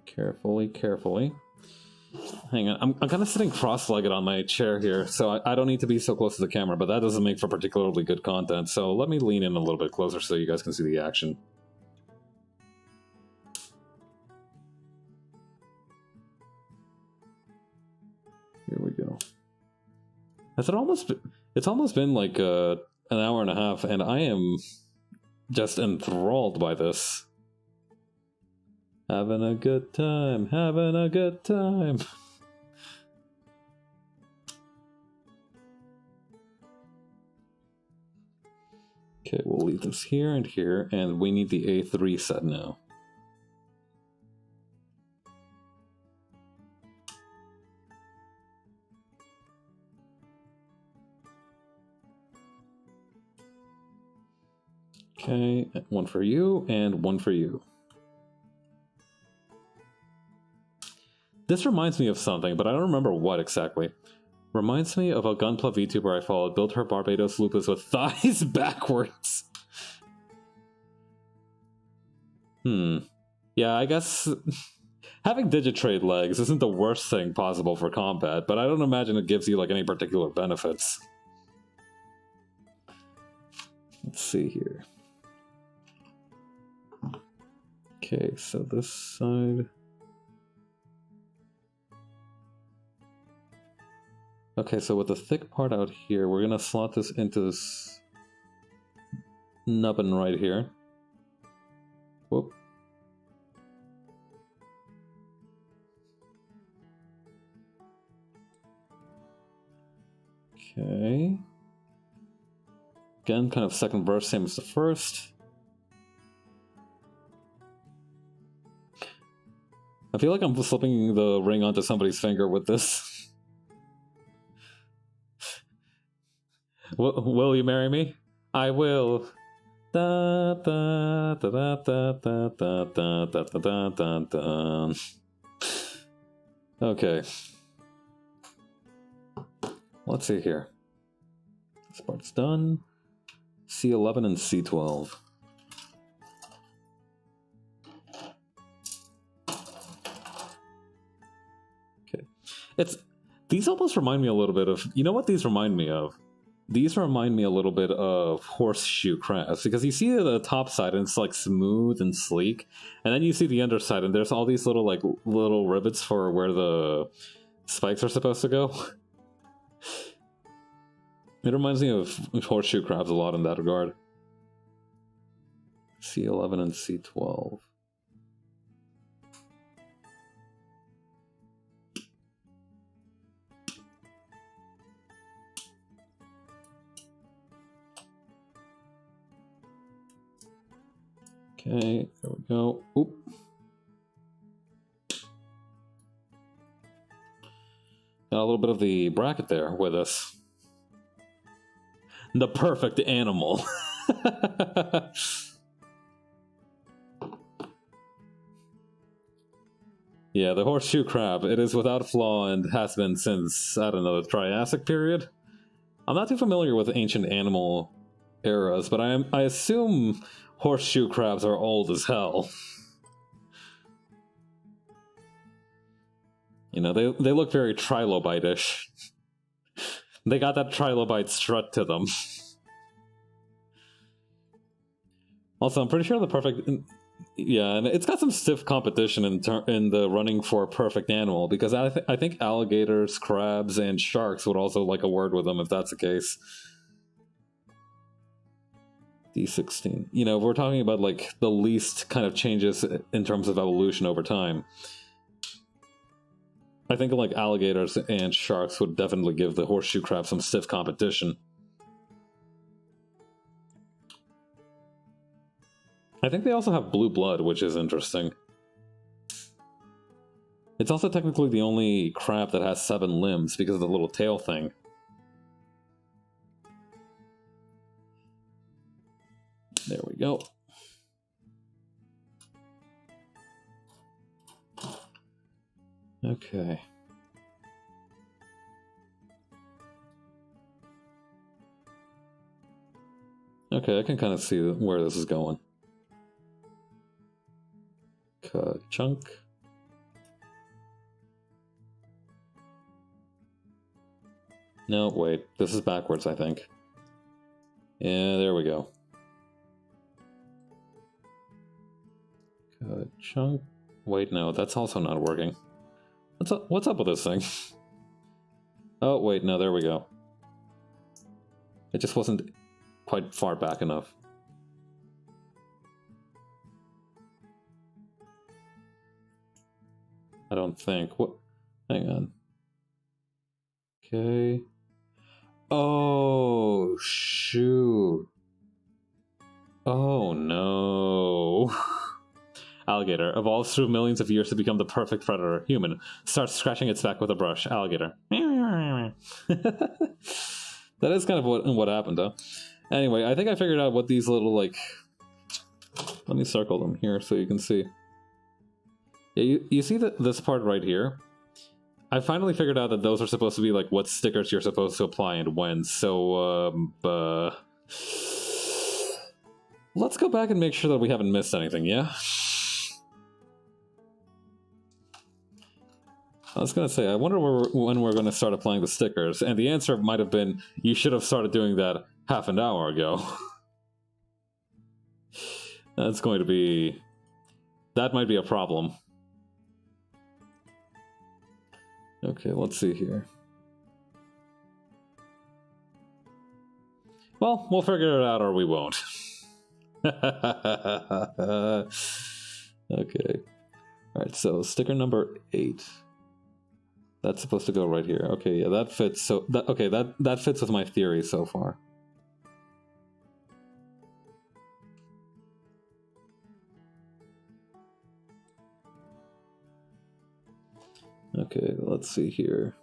Carefully, carefully. Hang on, I'm kind of sitting cross-legged on my chair here, so I don't need to be so close to the camera, but that doesn't make for particularly good content, so let me lean in a little bit closer so you guys can see the action. Here we go. It's almost been like an hour and a half, and I am just enthralled by this. Having a good time, having a good time. Okay, we'll leave this here, and we need the A3 set now. Okay, one for you, and one for you. This reminds me of something, but I don't remember what exactly. Reminds me of a gunpla VTuber I followed, built her Barbatos Lupus with thighs backwards. Yeah, I guess having Digitrade legs isn't the worst thing possible for combat, but I don't imagine it gives you like any particular benefits. Let's see here. Okay, so this side... Okay, so with the thick part out here, we're gonna slot this into this nubbin right here. Whoop. Okay. Again, kind of second verse, same as the first. I feel like I'm slipping the ring onto somebody's finger with this. Will you marry me? I will. Da, da, da, da, da, da, da, da, da, da, da, da. Okay. Let's see here. This part's done. C11 and C12. Okay. These almost remind me a little bit of... You know what these remind me of? These remind me a little bit of horseshoe crafts, because you see the top side and it's like smooth and sleek, and then you see the underside and there's all these little like little rivets for where the spikes are supposed to go. It reminds me of horseshoe crabs a lot in that regard. C11 and C12. Okay, there we go. Oop. Got a little bit of the bracket there with us. The perfect animal. Yeah, the horseshoe crab. It is without flaw and has been since, I don't know, the Triassic period? I'm not too familiar with ancient animal eras, but I assume horseshoe crabs are old as hell. You know, they look very trilobite-ish. They got that trilobite strut to them. Also, I'm pretty sure the perfect... Yeah, and it's got some stiff competition in the running for a perfect animal, because I think alligators, crabs, and sharks would also like a word with them if that's the case. D16. You know, we're talking about like the least kind of changes in terms of evolution over time. I think like alligators and sharks would definitely give the horseshoe crab some stiff competition. I think they also have blue blood, which is interesting. It's also technically the only crab that has 7 limbs because of the little tail thing. There we go. Okay. Okay, I can kind of see where this is going. Chunk. No, wait. This is backwards, I think. Yeah, there we go. Chunk. Wait, no, that's also not working. What's up with this thing? Oh, wait, no, there we go. It just wasn't quite far back enough. I don't think. What? Hang on. Okay. Oh, shoot. Oh, no. Alligator evolves through millions of years to become the perfect predator. Human starts scratching its back with a brush. Alligator. That is kind of what happened, though. Anyway, I think I figured out what these little, like... Let me circle them here so you can see. Yeah, you see this part right here? I finally figured out that those are supposed to be, like, what stickers you're supposed to apply and when, so, let's go back and make sure that we haven't missed anything, yeah? I was gonna say, I wonder when we're gonna start applying the stickers, and the answer might have been, you should have started doing that half an hour ago. That's going to be... That might be a problem. Okay, let's see here. Well, we'll figure it out or we won't. Okay. Alright, so sticker number 8. That's supposed to go right here. Okay, yeah, that fits. So that fits with my theory so far. Okay, let's see here.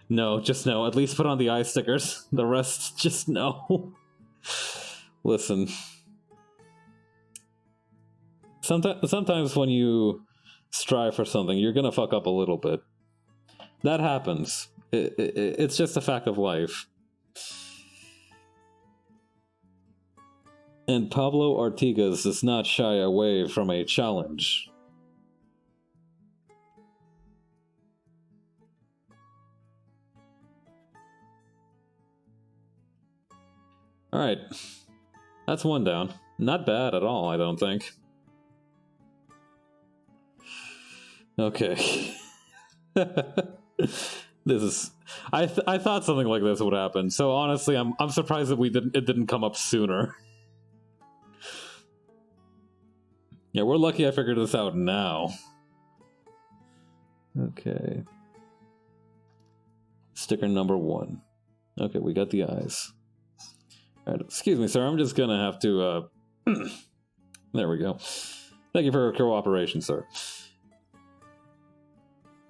No, just no. At least put on the eye stickers. The rest, just no. Listen. Sometimes when you strive for something, you're gonna fuck up a little bit. That happens. It's just a fact of life. And Pablo Artigas does not shy away from a challenge. Alright. That's one down. Not bad at all, I don't think. Okay. This is... I thought something like this would happen, so honestly, I'm surprised that it didn't come up sooner. Yeah, we're lucky I figured this out now. Okay. Sticker number 1. Okay, we got the eyes. Alright, excuse me, sir, I'm just gonna have to, there we go. Thank you for your cooperation, sir.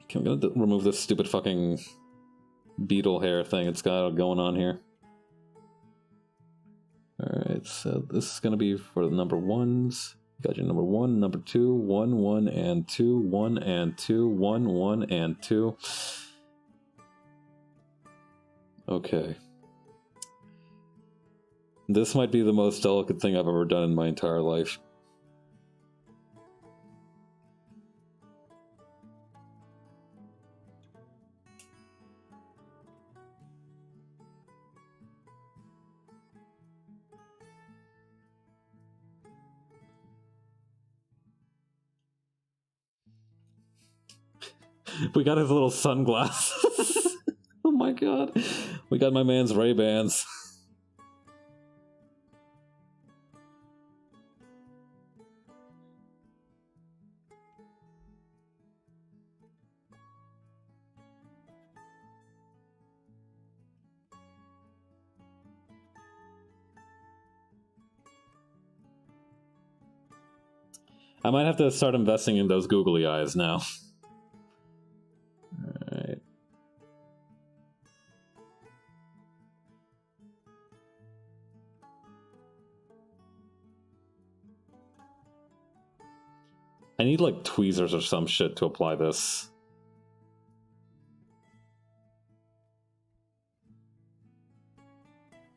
Okay, I'm gonna remove this stupid fucking beetle hair thing it's got going on here. Alright, so this is gonna be for the number 1s. Got your number 1, number 2, 1, 1, and 2, 1, and 2, 1, 1, and 2. Okay. This might be the most delicate thing I've ever done in my entire life. We got his little sunglasses. Oh my god. We got my man's Ray-Bans. I might have to start investing in those googly eyes now. Alright. I need like tweezers or some shit to apply this.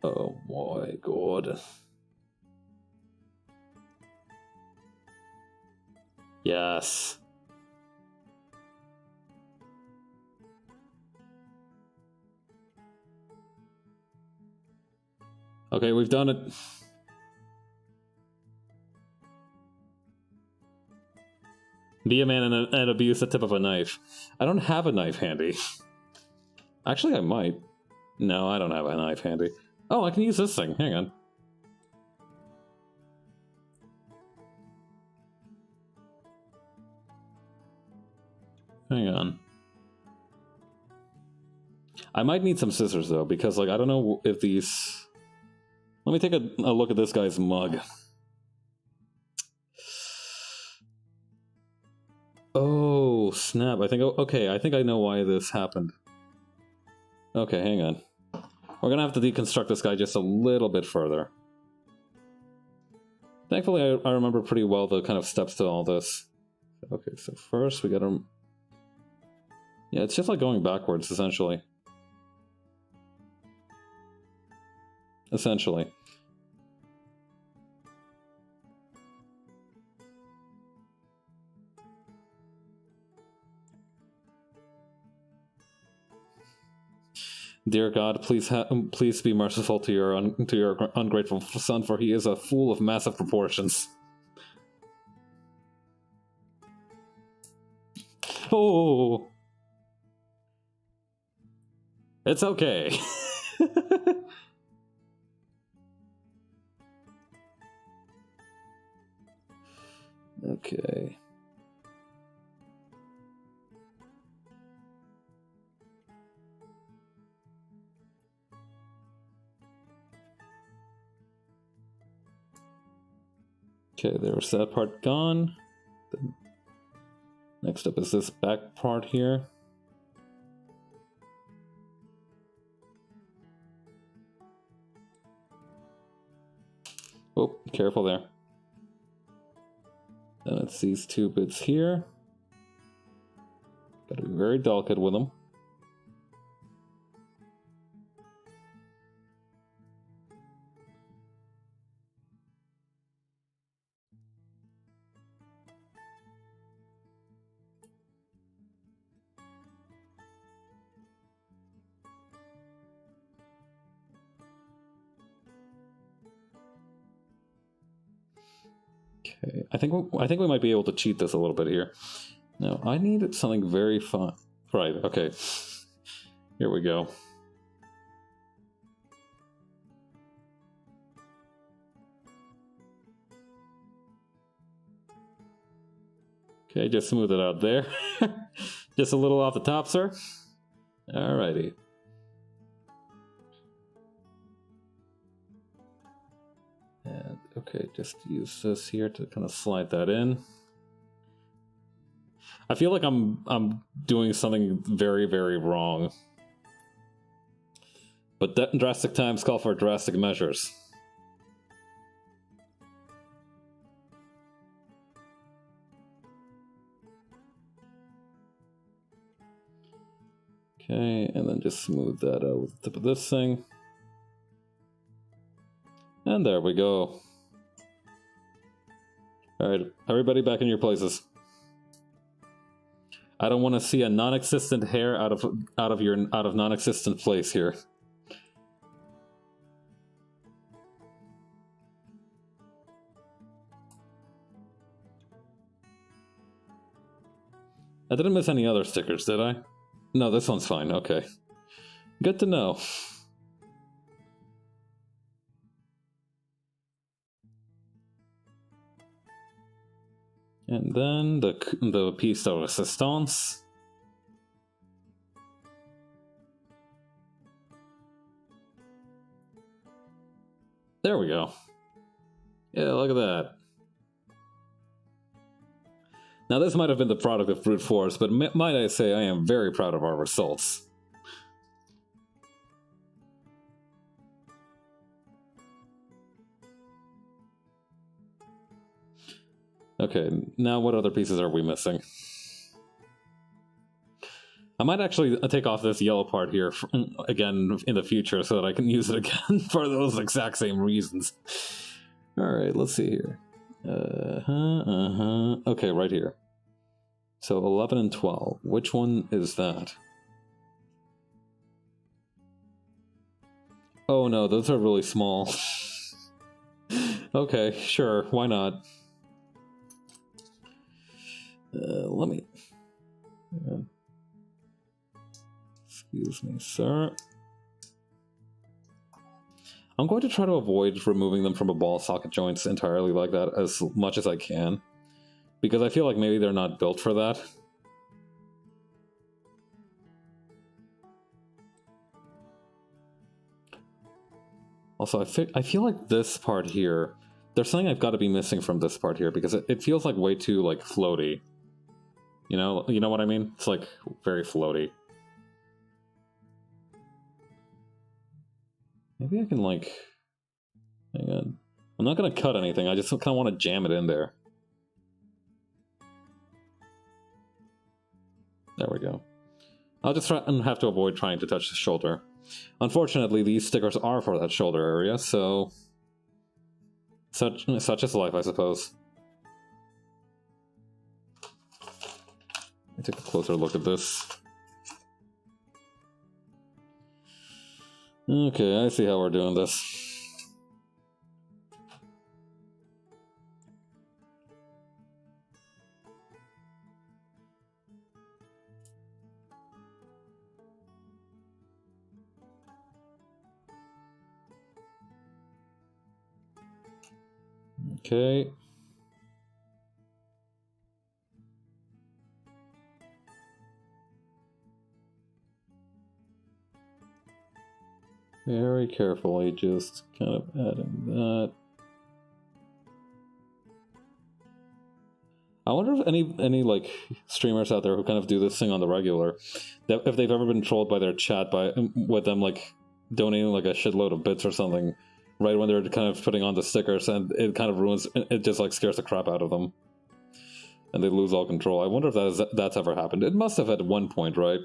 Oh my god. Yes. Okay, we've done it. Be a man and abuse the tip of a knife. I don't have a knife handy. Actually, I might. No, I don't have a knife handy. Oh, I can use this thing. Hang on. Hang on. I might need some scissors, though, because, like, I don't know if these... Let me take a look at this guy's mug. Oh, snap. I think... Okay, I think I know why this happened. Okay, hang on. We're gonna have to deconstruct this guy just a little bit further. Thankfully, I remember pretty well the kind of steps to all this. Okay, so first we gotta... Yeah, it's just like going backwards, essentially. Essentially. Dear God, please be merciful to your ungrateful son, for he is a fool of massive proportions. Oh, it's okay. Okay. Okay, there's that part gone. Next up is this back part here. Oh, careful there. Then it's these two bits here. Gotta be very delicate with them. Okay, I think we might be able to cheat this a little bit here. Now, I needed something very fun. Right, okay. Here we go. Okay, just smooth it out there. Just a little off the top, sir. Alrighty. And okay, just use this here to kind of slide that in. I feel like I'm doing something very, very wrong. But drastic times call for drastic measures. Okay, and then just smooth that out with the tip of this thing. And there we go. Alright, everybody back in your places. I don't want to see a non-existent hair out of non-existent place here. I didn't miss any other stickers, did I? No, this one's fine, okay. Good to know. And then the piece de resistance. There we go. Yeah, look at that. Now this might have been the product of brute force, but might I say I am very proud of our results. Okay, now what other pieces are we missing? I might actually take off this yellow part here again in the future so that I can use it again for those exact same reasons. Alright, let's see here. Okay, right here. So 11 and 12. Which one is that? Oh no, those are really small. Okay, sure, why not? Let me... Excuse me, sir. I'm going to try to avoid removing them from a ball socket joints entirely like that as much as I can. Because I feel like maybe they're not built for that. Also, I feel like this part here, there's something I've got to be missing from this part here because it feels like way too like floaty. You know what I mean? It's like very floaty. Maybe I can like, hang on. I'm not gonna cut anything. I just kind of want to jam it in there. There we go. I'll just try and have to avoid trying to touch the shoulder. Unfortunately, these stickers are for that shoulder area, so such is life, I suppose. Let me take a closer look at this. Okay, I see how we're doing this. Okay. Very carefully, just kind of adding that. I wonder if any like streamers out there who kind of do this thing on the regular, that if they've ever been trolled by their chat with them like donating like a shitload of bits or something, right when they're kind of putting on the stickers, and it kind of ruins it, just like scares the crap out of them, and they lose all control. I wonder if that's ever happened. It must have at one point, right?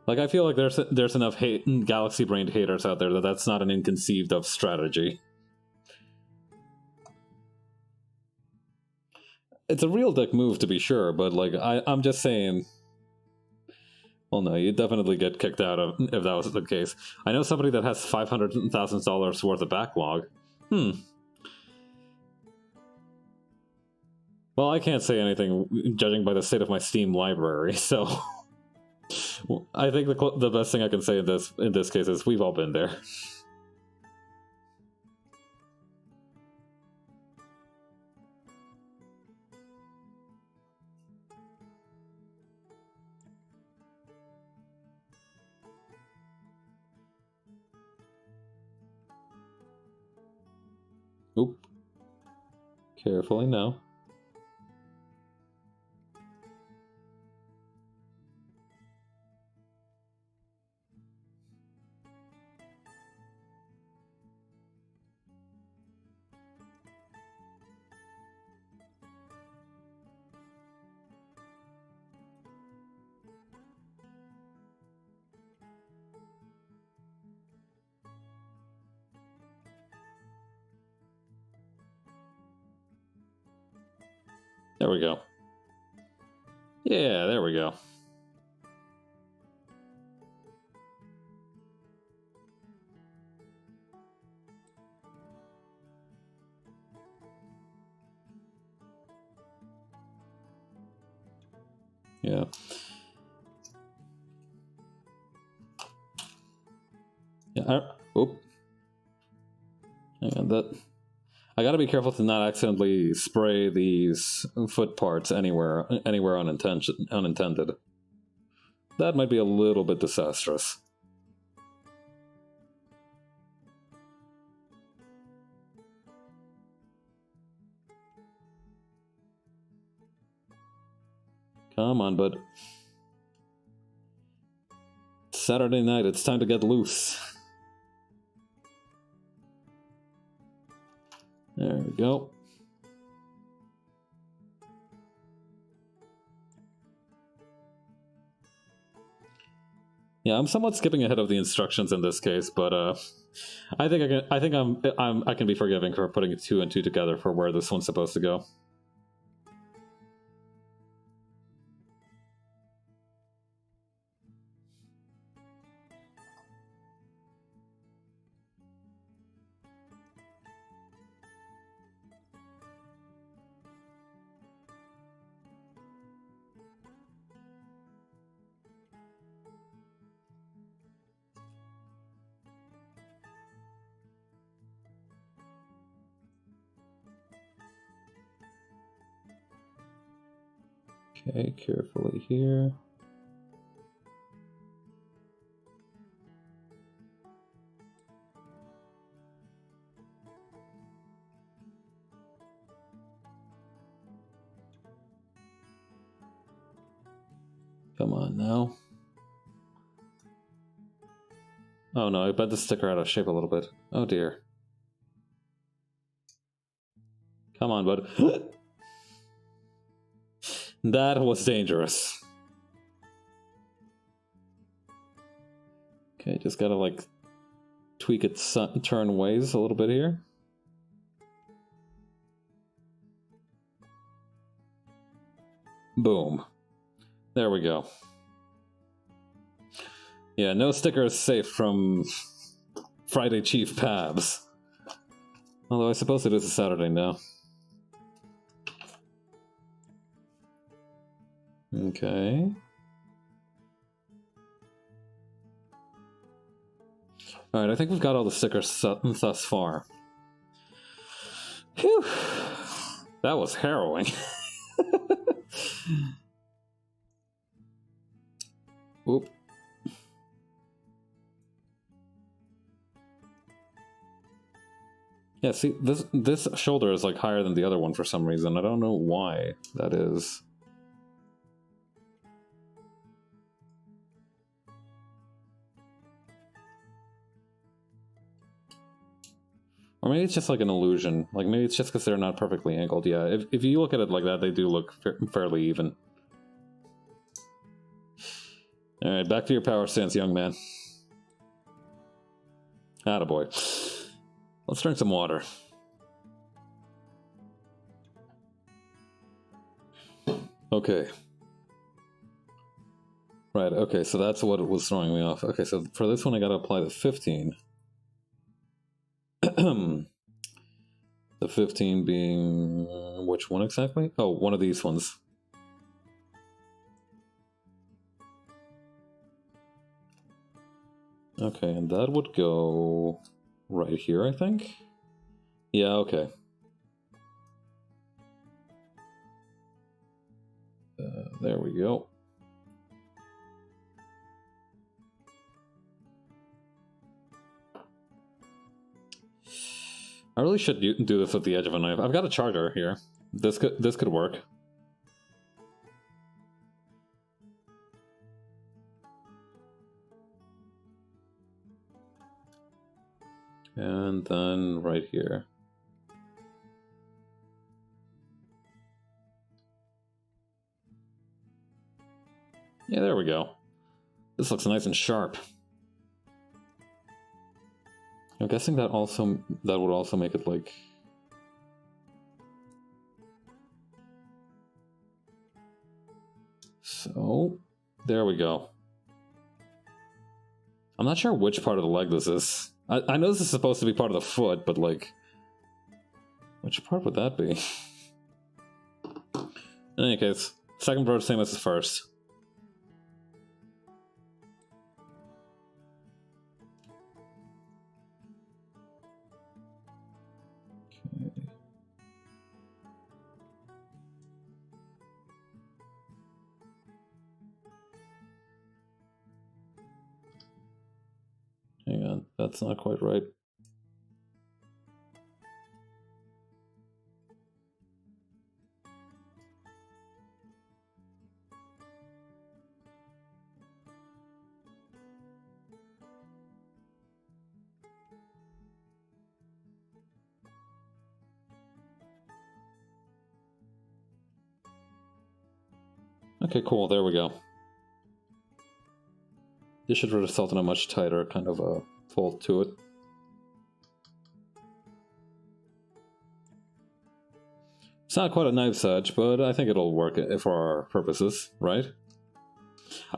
Like, I feel like there's enough galaxy-brained haters out there that's not an inconceived of strategy. It's a real dick move to be sure, but like I'm just saying. Well, no, you'd definitely get kicked out of if that was the case. I know somebody that has $500,000 worth of backlog. Well, I can't say anything judging by the state of my Steam library, so. I think the best thing I can say in this case is we've all been there. Oop. Carefully now. There we go. Yeah, there we go. Yeah. Yeah. Oop. Hang on, that. I gotta be careful to not accidentally spray these foot parts anywhere unintended. That might be a little bit disastrous. Come on, bud. Saturday night, it's time to get loose. There we go. Yeah, I'm somewhat skipping ahead of the instructions in this case, but I can be forgiving for putting 2 and 2 together for where this one's supposed to go. Okay, carefully here. Come on now. Oh no, I bent the sticker out of shape a little bit. Oh dear. Come on, bud. That was dangerous. Okay, just gotta like tweak its turn ways a little bit here. Boom. There we go. Yeah, no sticker is safe from Friday Chief Pabs. Although I suppose it is a Saturday now. Okay. Alright, I think we've got all the stickers thus far. Whew. That was harrowing. Oop. Yeah, see, this shoulder is like higher than the other one for some reason. I don't know why that is. Or maybe it's just like an illusion. Like maybe it's just because they're not perfectly angled. Yeah, if you look at it like that, they do look fairly even. Alright, back to your power stance, young man. Attaboy. Let's drink some water. Okay. Right, okay, so that's what was throwing me off. Okay, so for this one I gotta apply the 15. The 15 being... which one exactly? Oh, one of these ones. Okay, and that would go right here, I think? Yeah, okay. There we go. I really should do this with the edge of a knife. I've got a charger here. This could work. And then right here. Yeah, there we go. This looks nice and sharp. I'm guessing that would also make it like... So, there we go. I'm not sure which part of the leg this is. I know this is supposed to be part of the foot, but like... which part would that be? In any case, second verse, same as the first. Okay. Hang on, that's not quite right. Okay, cool, there we go. This should result in a much tighter kind of a fold to it. It's not quite a knife's edge, but I think it'll work for our purposes, right?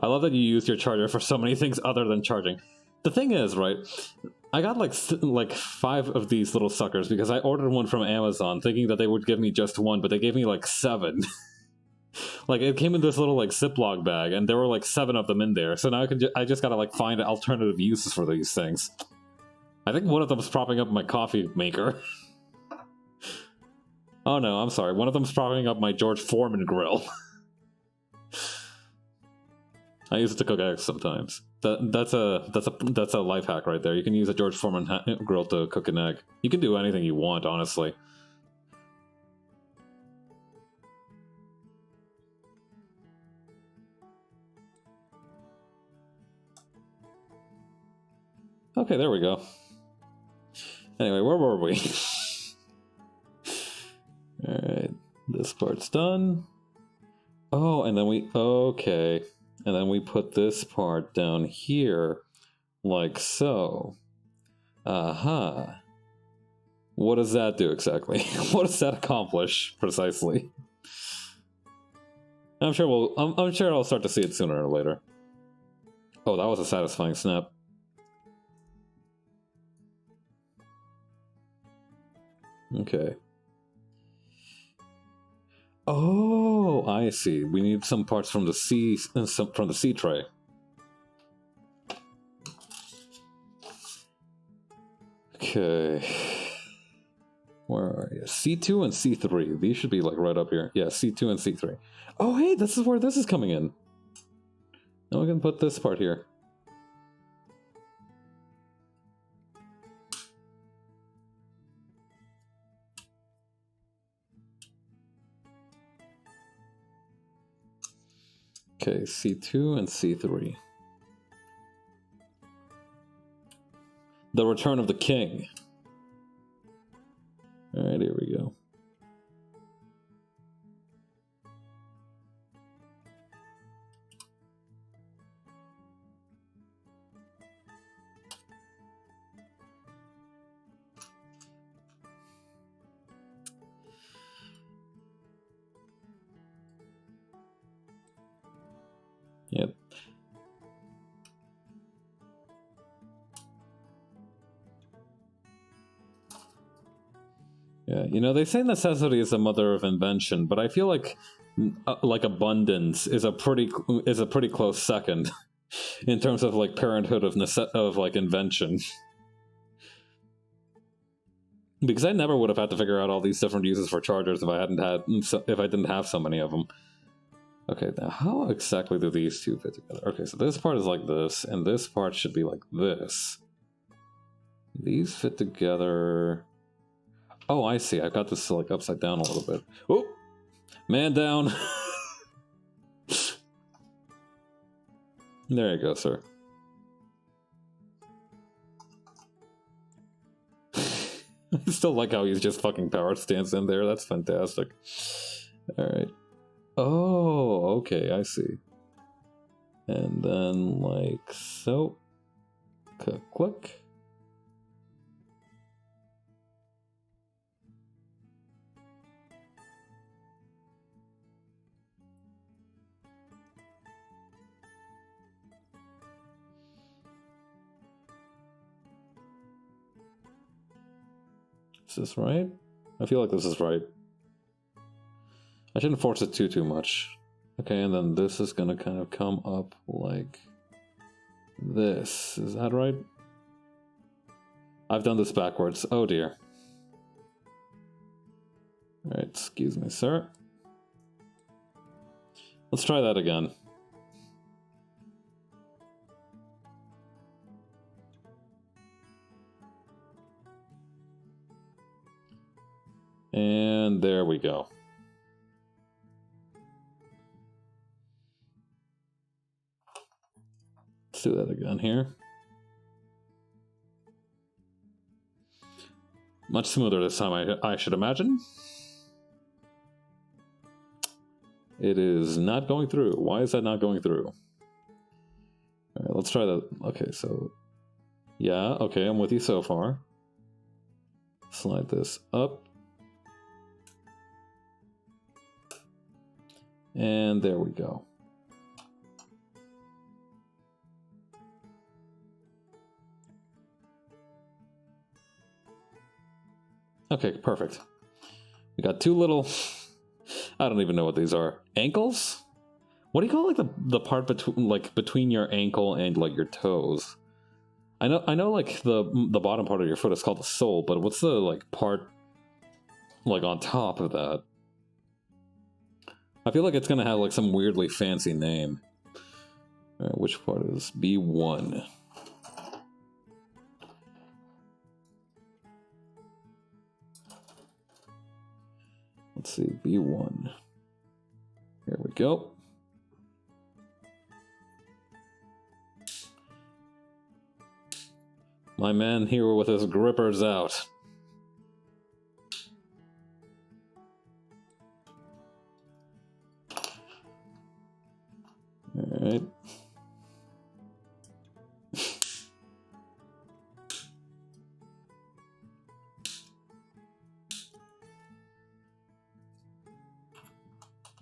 I love that you use your charger for so many things other than charging. The thing is, right, I got like 5 of these little suckers because I ordered one from Amazon thinking that they would give me just one, but they gave me like 7. Like, it came in this little like Ziploc bag, and there were like 7 of them in there. So now I just gotta like find alternative uses for these things. I think one of them is propping up my coffee maker. Oh no, I'm sorry. One of them's propping up my George Foreman grill. I use it to cook eggs sometimes. That's a life hack right there. You can use a George Foreman grill to cook an egg. You can do anything you want, honestly. Okay, there we go. Anyway, where were we? Alright, this part's done. Oh, and then okay. And then we put this part down here, like so. Aha. What does that do exactly? What does that accomplish, precisely? I'm sure I'll start to see it sooner or later. Oh, that was a satisfying snap. Okay. Oh, I see. We need some parts from the C tray. Okay. Where are you? C2 and C3. These should be like right up here. Yeah, C2 and C3. Oh, hey, this is where this is coming in. Now we can put this part here. Okay, C2 and C3. The Return of the King. Alright, here we go. Yep. Yeah, you know, they say necessity is the mother of invention, but I feel like abundance is a pretty close second in terms of like parenthood of like invention. Because I never would have had to figure out all these different uses for chargers if I didn't have so many of them. Okay, now how exactly do these two fit together? Okay, so this part is like this, and this part should be like this. These fit together. Oh, I see. I've got this like upside down a little bit. Oh, man down. There you go, sir. I still like how he's just fucking power stance in there. That's fantastic. All right. Oh, okay, I see. And then like so. Click. Is this right? I feel like this is right. I shouldn't force it too much. Okay, and then this is gonna kind of come up like this. Is that right? I've done this backwards. Oh dear. Alright, excuse me, sir. Let's try that again. And there we go. Let's do that again here. Much smoother this time, I should imagine. It is not going through. Why is that not going through? Alright, let's try that. Okay, so... Yeah, okay, I'm with you so far. Slide this up. And there we go. Okay, perfect. We got two little... I don't even know what these are. Ankles? What do you call like the part between your ankle and like your toes? I know like the bottom part of your foot is called the sole, but what's the like part like on top of that? I feel like it's gonna have like some weirdly fancy name. Alright, which part is B1? Let's see, B1. Here we go. My man here with his grippers out. Alright.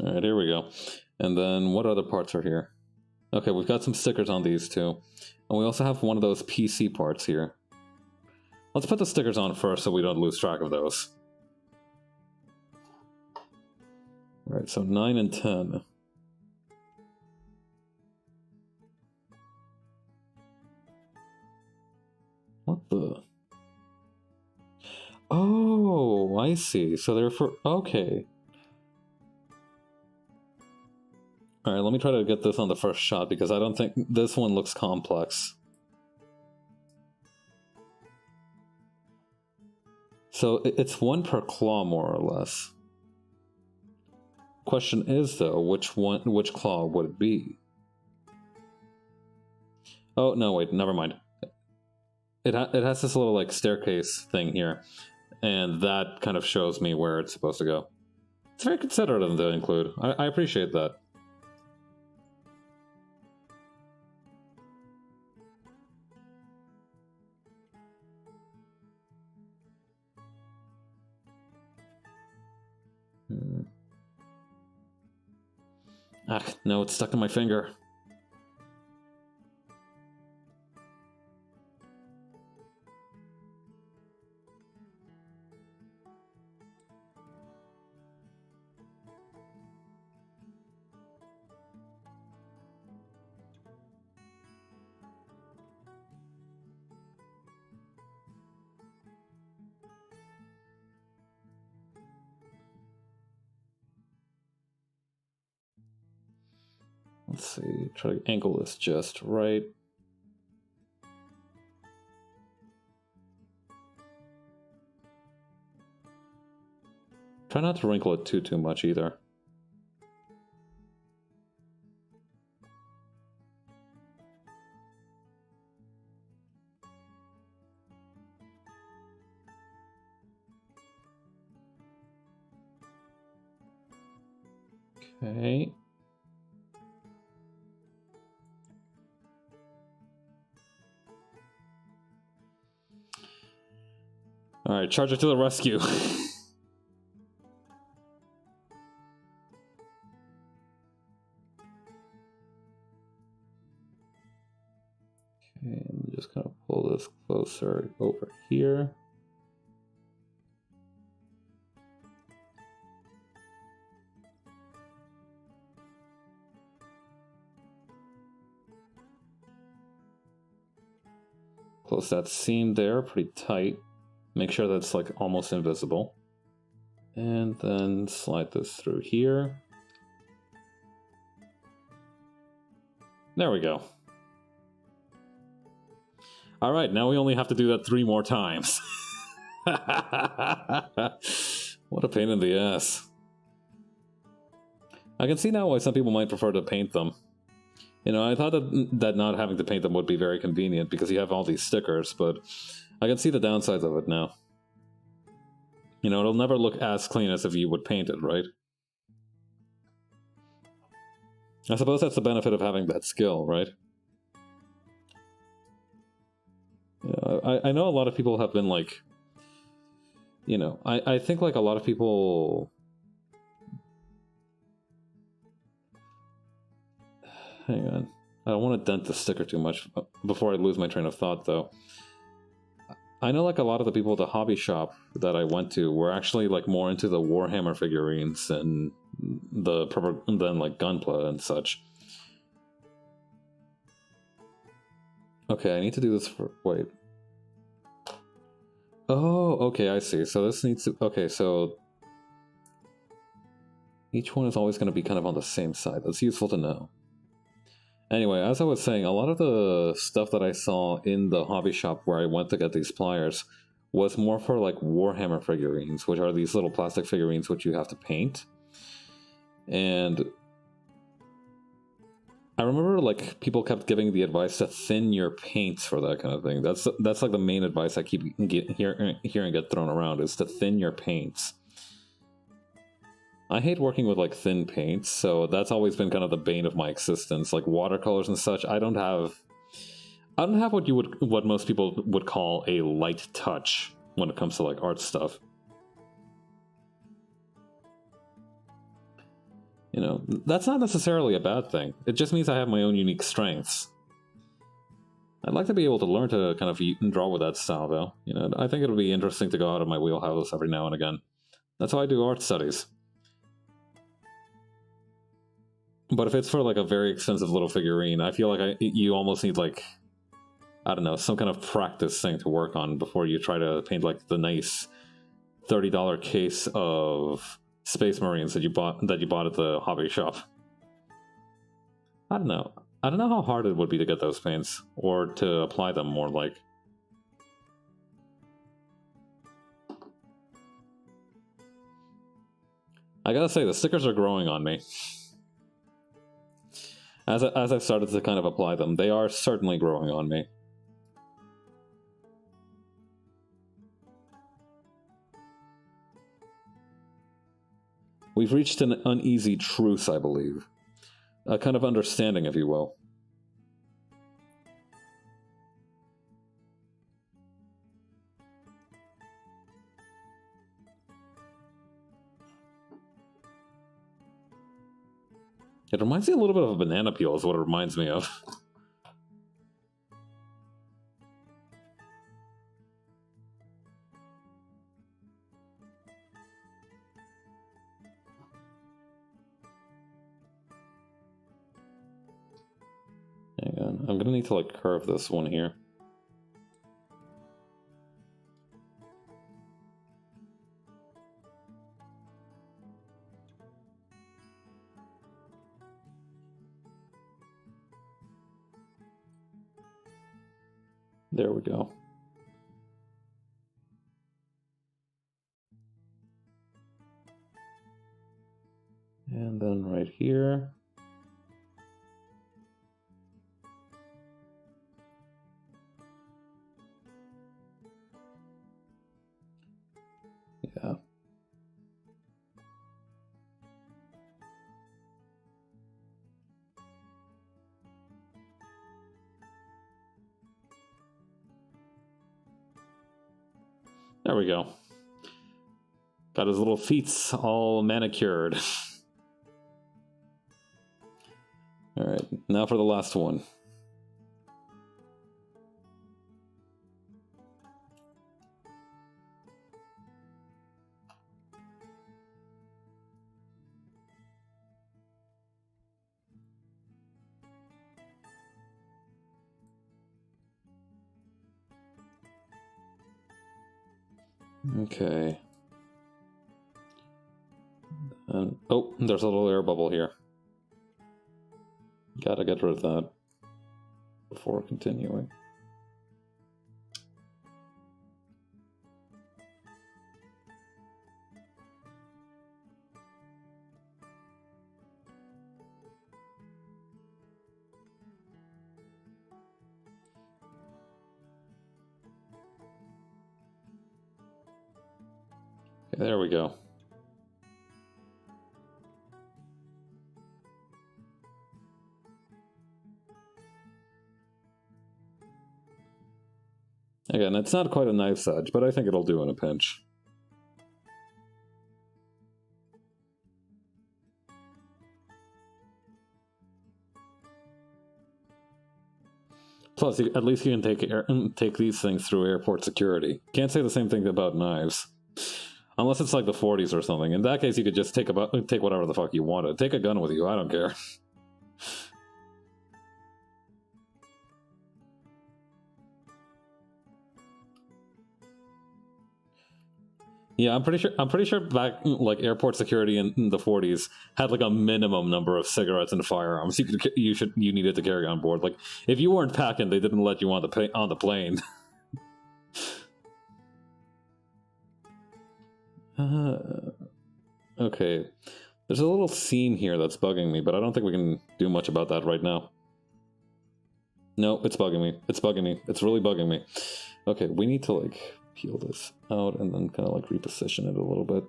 Alright, here we go. And then what other parts are here? Okay, we've got some stickers on these too. And we also have one of those PC parts here. Let's put the stickers on first so we don't lose track of those. Alright, so 9 and 10. What the? Oh, I see. So they're for... Okay. Alright, let me try to get this on the first shot because I don't think this one looks complex. So it's one per claw, more or less. Question is, though, which claw would it be? Oh, no, wait, never mind. It has this little, like, staircase thing here. And that kind of shows me where it's supposed to go. It's very considerate of them to include. I appreciate that. Ah, no, it's stuck in my finger. Let's see, try to angle this just right. Try not to wrinkle it too much either. Okay. Alright, Charger to the rescue. Okay, and just kind of pull this closer over here. Close that seam there, pretty tight. Make sure that's like almost invisible. And then slide this through here. There we go. All right, now we only have to do that 3 more times. What a pain in the ass. I can see now why some people might prefer to paint them. You know, I thought that not having to paint them would be very convenient because you have all these stickers, but I can see the downsides of it now. You know, it'll never look as clean as if you would paint it, right? I suppose that's the benefit of having that skill, right? I know a lot of people have been like, you know, I think like a lot of people... Hang on. I don't want to dent the sticker too much before I lose my train of thought, though. I know like a lot of the people at the hobby shop that I went to were actually like more into the Warhammer figurines than like gunpla and such. Okay, I need to do this for... Wait. Oh, okay, I see. So this needs to... Okay, so... Each one is always going to be kind of on the same side. That's useful to know. Anyway, as I was saying, a lot of the stuff that I saw in the hobby shop where I went to get these pliers was more for like Warhammer figurines, which are these little plastic figurines which you have to paint. And I remember like people kept giving the advice to thin your paints for that kind of thing. That's like the main advice I keep hearing get thrown around, is to thin your paints. I hate working with like thin paints, so that's always been kind of the bane of my existence. Like watercolors and such, I don't have what most people would call a light touch when it comes to like art stuff. You know, that's not necessarily a bad thing. It just means I have my own unique strengths. I'd like to be able to learn to kind of draw with that style, though. You know, I think it'll be interesting to go out of my wheelhouse every now and again. That's how I do art studies. But if it's for like a very expensive little figurine, I feel like you almost need like, I don't know, some kind of practice thing to work on before you try to paint like the nice $30 case of Space Marines that you bought at the hobby shop. I don't know. I don't know how hard it would be to get those paints, or to apply them more like. I gotta say, the stickers are growing on me. As I've started to kind of apply them, they are certainly growing on me. We've reached an uneasy truce, I believe. A kind of understanding, if you will. It reminds me a little bit of a banana peel, is what it reminds me of. Hang on, I'm gonna need to like curve this one here. There we go. And then right here. Yeah. There we go. Got his little feet all manicured. Alright, now for the last one. Okay. And, oh, there's a little air bubble here. Gotta get rid of that before continuing. Okay, there we go. Again, it's not quite a knife's edge, but I think it'll do in a pinch. Plus, at least you can take these things through airport security. Can't say the same thing about knives. Unless it's like the 40s or something. In that case, you could just take whatever the fuck you wanted. Take a gun with you, I don't care. Yeah, I'm pretty sure back like airport security in the 40s had like a minimum number of cigarettes and firearms you needed to carry on board. Like if you weren't packing, they didn't let you on the plane. Okay, there's a little seam here that's bugging me, but I don't think we can do much about that right now. No, it's bugging me. It's bugging me. It's really bugging me. Okay, we need to like peel this out and then kind of like reposition it a little bit.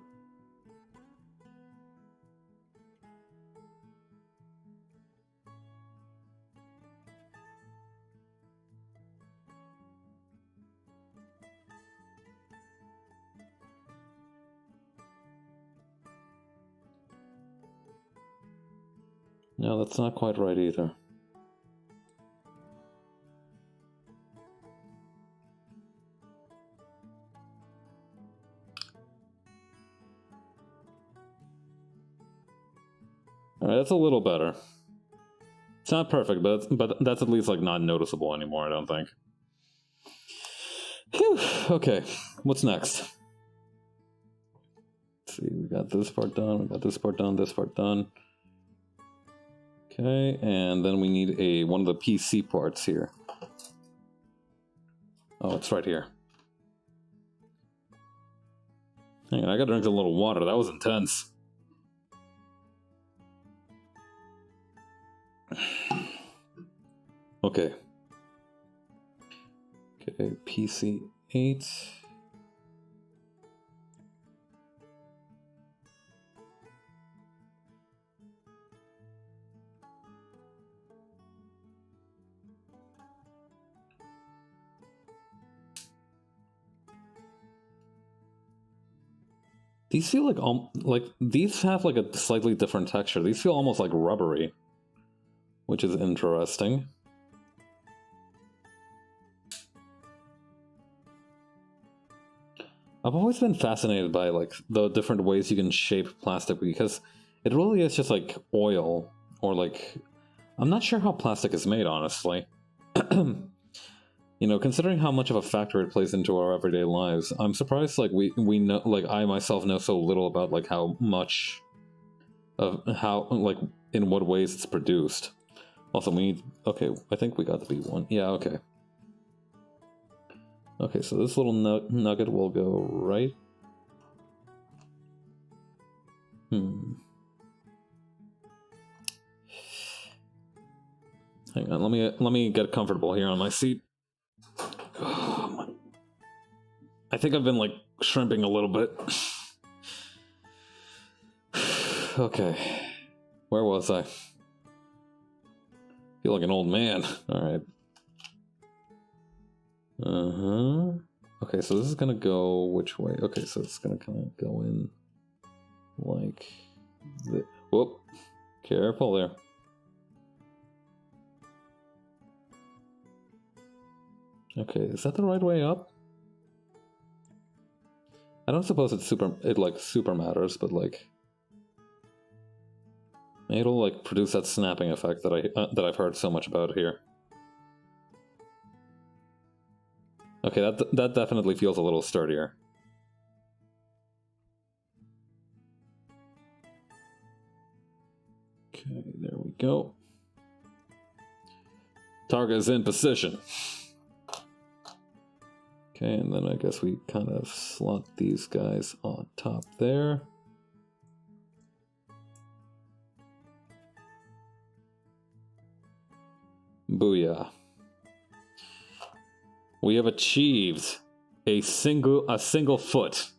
No, that's not quite right either. Alright, that's a little better. It's not perfect, but that's at least like not noticeable anymore, I don't think. Whew, okay, what's next? Let's see, we got this part done, we got this part done, this part done. Okay, and then we need one of the PC parts here. Oh, it's right here. Hang on, I gotta drink a little water, that was intense. Okay. Okay, PC 8. These feel like these have like a slightly different texture. These feel almost like rubbery, which is interesting. I've always been fascinated by like the different ways you can shape plastic because it really is just like oil or like I'm not sure how plastic is made, honestly. You know, considering how much of a factor it plays into our everyday lives, I'm surprised like we know, like I myself know so little about like how much of how like in what ways it's produced. Also, we need, okay, I think we got the B1. Yeah, okay. Okay, so this little nugget will go right. Hang on, let me get comfortable here on my seat. I think I've been like shrimping a little bit. Okay, where was I? Feel like an old man. Alright. Okay, so this is gonna go which way? Okay, so it's gonna kind of go in like this. Whoop. Careful there. Okay, is that the right way up? I don't suppose it like super matters, but like it'll like produce that snapping effect that I've heard so much about here. Okay, that definitely feels a little sturdier. Okay, there we go. Target is in position. Okay, and then I guess we kind of slot these guys on top there. Booyah. We have achieved a single foot.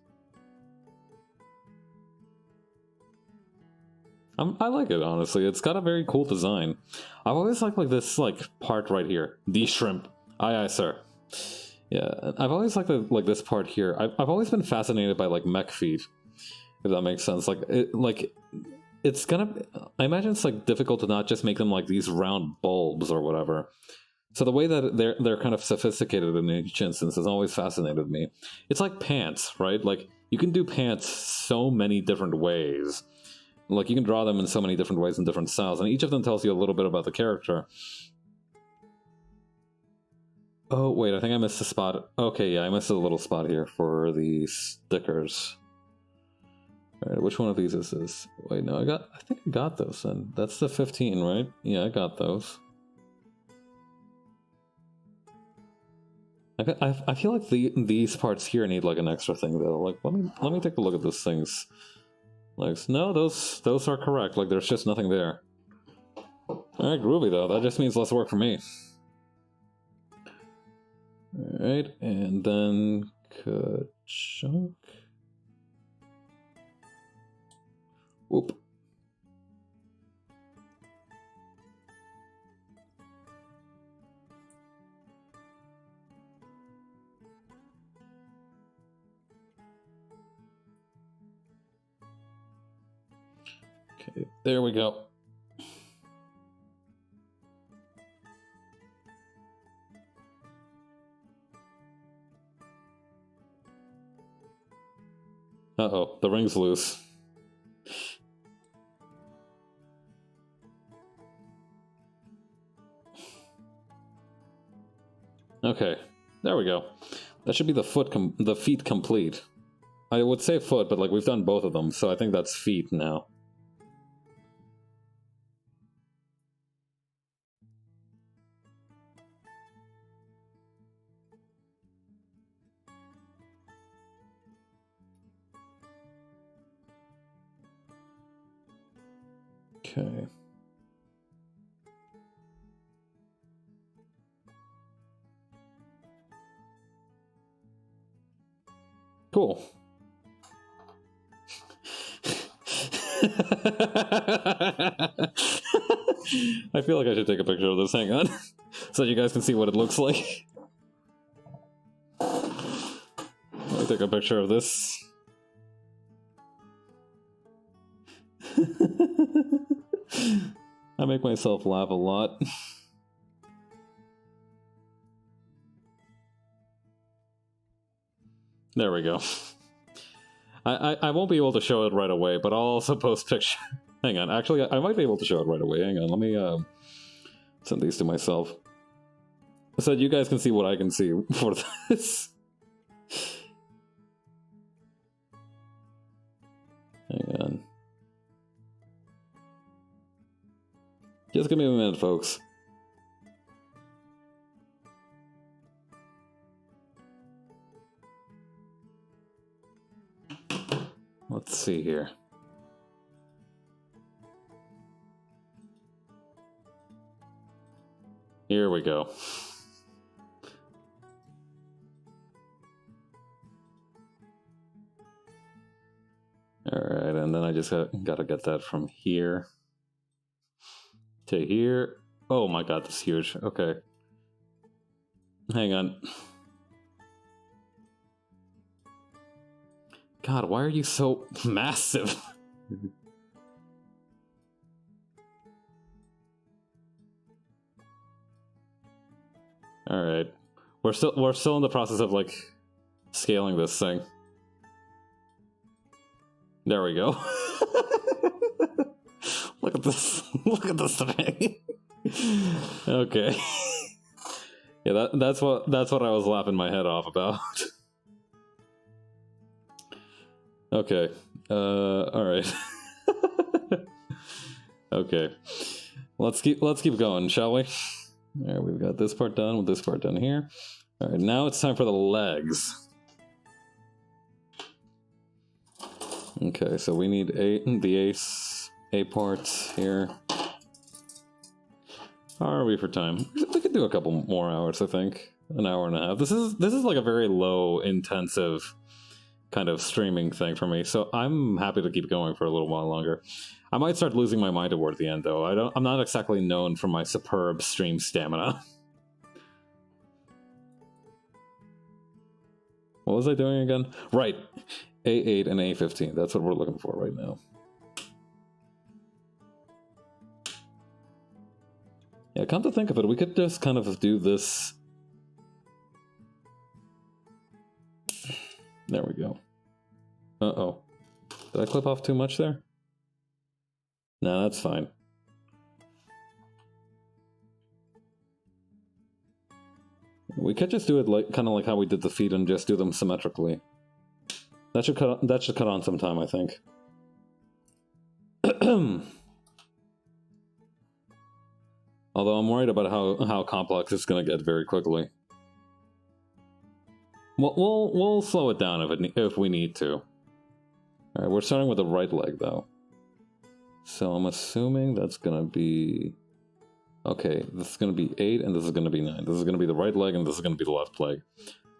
I like it, honestly. It's got a very cool design. I've always liked like this like part right here. The shrimp. Aye aye, sir. Yeah, I've always liked like this part here. I've always been fascinated by like mech feet, if that makes sense. It's gonna. I imagine it's like difficult to not just make them like these round bulbs or whatever. So the way that they're kind of sophisticated in each instance has always fascinated me. It's like pants, right? Like you can do pants so many different ways. Like you can draw them in so many different ways and different styles, and each of them tells you a little bit about the character. Oh, wait, I think I missed a spot. Okay, yeah, I missed a little spot here for the stickers. Alright, which one of these is this? Wait, no, I think I got those then. That's the 15, right? Yeah, I got those. I feel like these parts here need like an extra thing though. Like, let me take a look at those things. Like, no, those are correct. Like, there's just nothing there. Alright, groovy though. That just means less work for me. Alright, and then Ka-chunk. Whoop. Okay, there we go. Uh-oh, the ring's loose. Okay, there we go. That should be the feet complete. I would say foot, but like we've done both of them, so I think that's feet now. Okay. Cool. I feel like I should take a picture of this. Hang on. So you guys can see what it looks like. Let me take a picture of this. I make myself laugh a lot. There we go. I won't be able to show it right away, but I'll also post picture. Hang on, actually, I might be able to show it right away. Hang on, let me send these to myself. So you guys can see what I can see for this. Hang on. Just give me a minute, folks. Let's see here. Here we go. Alright, and then I just gotta get that from here to here. Oh my god, that's huge. Okay. Hang on. God, why are you so massive? Alright. We're still in the process of like scaling this thing. There we go. Look at this. Look at this thing. Okay. Yeah, that's what I was laughing my head off about. Okay. All right. Okay. Let's keep going, shall we? All right, we've got this part done with this part done here. All right, now it's time for the legs. Okay, so we need the A parts here. How are we for time? We could do a couple more hours, I think. An hour and a half. This is like a very low intensive kind of streaming thing for me, so I'm happy to keep going for a little while longer. I might start losing my mind toward the end, though. I'm not exactly known for my superb stream stamina. What was I doing again? Right. A8 and A15. That's what we're looking for right now. Yeah, come to think of it, we could just kind of do this. There we go. Uh-oh. Did I clip off too much there? No, that's fine. We could just do it like kind of like how we did the feet and just do them symmetrically. That should cut on some time, I think. Although I'm worried about how complex it's going to get very quickly. We'll slow it down if we need to. All right, we're starting with the right leg though. So I'm assuming that's going to be... Okay, this is going to be 8 and this is going to be 9. This is going to be the right leg and this is going to be the left leg.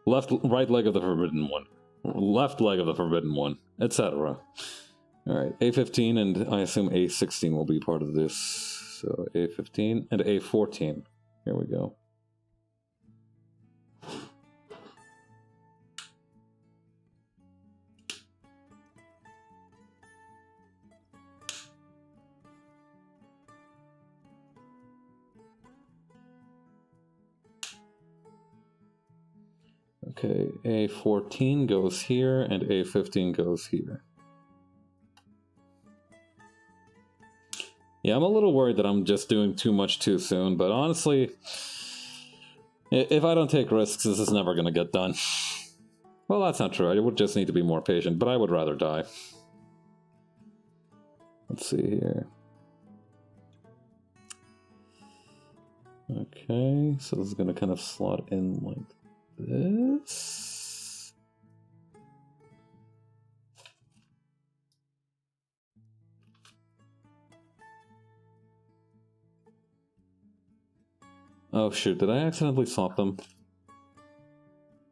Right leg of the forbidden one. Left leg of the forbidden one, etc. Alright, A15 and I assume A16 will be part of this. So A15 and A14. Here we go. Okay, A14 goes here, and A15 goes here. Yeah, I'm a little worried that I'm just doing too much too soon, but honestly, if I don't take risks, this is never going to get done. Well, that's not true. I would just need to be more patient, but I would rather die. Let's see here. Okay, so this is going to kind of slot in like this. Oh shoot, did I accidentally swap them?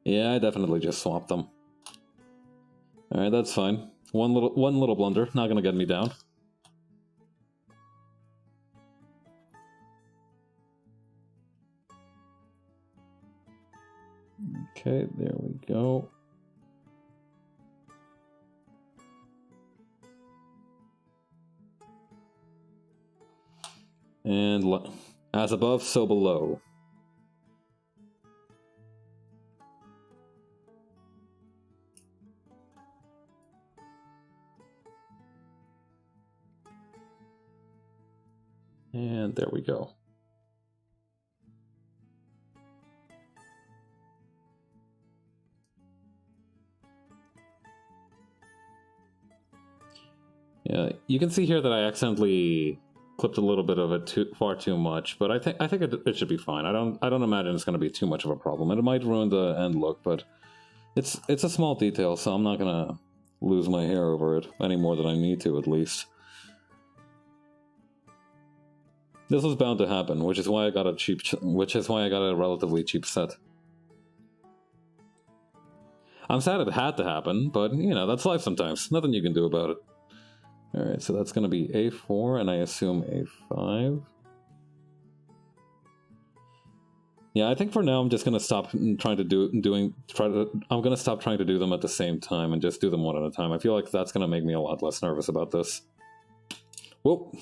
Yeah, I definitely just swapped them. Alright, that's fine. One little blunder, not gonna get me down. Okay, there we go. And as above, so below. And there we go. Yeah, you can see here that I accidentally clipped a little bit of it far too much, but I think it should be fine. I don't imagine it's going to be too much of a problem. It might ruin the end look, but it's a small detail, so I'm not going to lose my hair over it any more than I need to, at least. This was bound to happen, which is why I got a relatively cheap set. I'm sad it had to happen, but you know, that's life sometimes. Nothing you can do about it. Alright, so that's going to be A4, and I assume A5. Yeah, I think for now I'm just going to stop trying to I'm going to stop trying to do them at the same time and just do them one at a time. I feel like that's going to make me a lot less nervous about this. Whoa!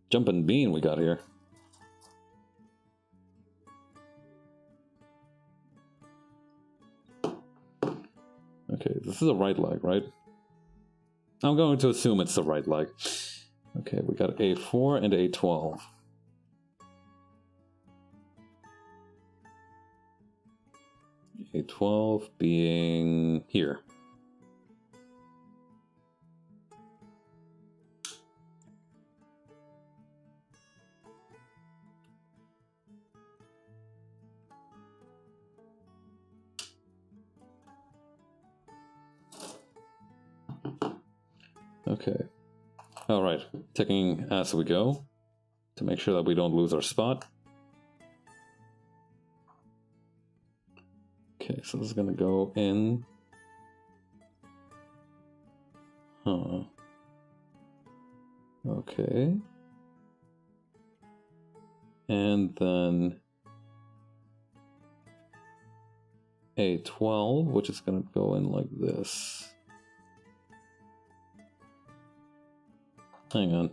Jumping bean we got here. Okay, this is a right leg, right? I'm going to assume it's the right leg. Okay, we got A4 and A12. A12 being here. Okay. Alright, ticking as we go to make sure that we don't lose our spot. Okay, so this is gonna go in. Huh. Okay. And then a 12, which is going to go in like this. Hang on.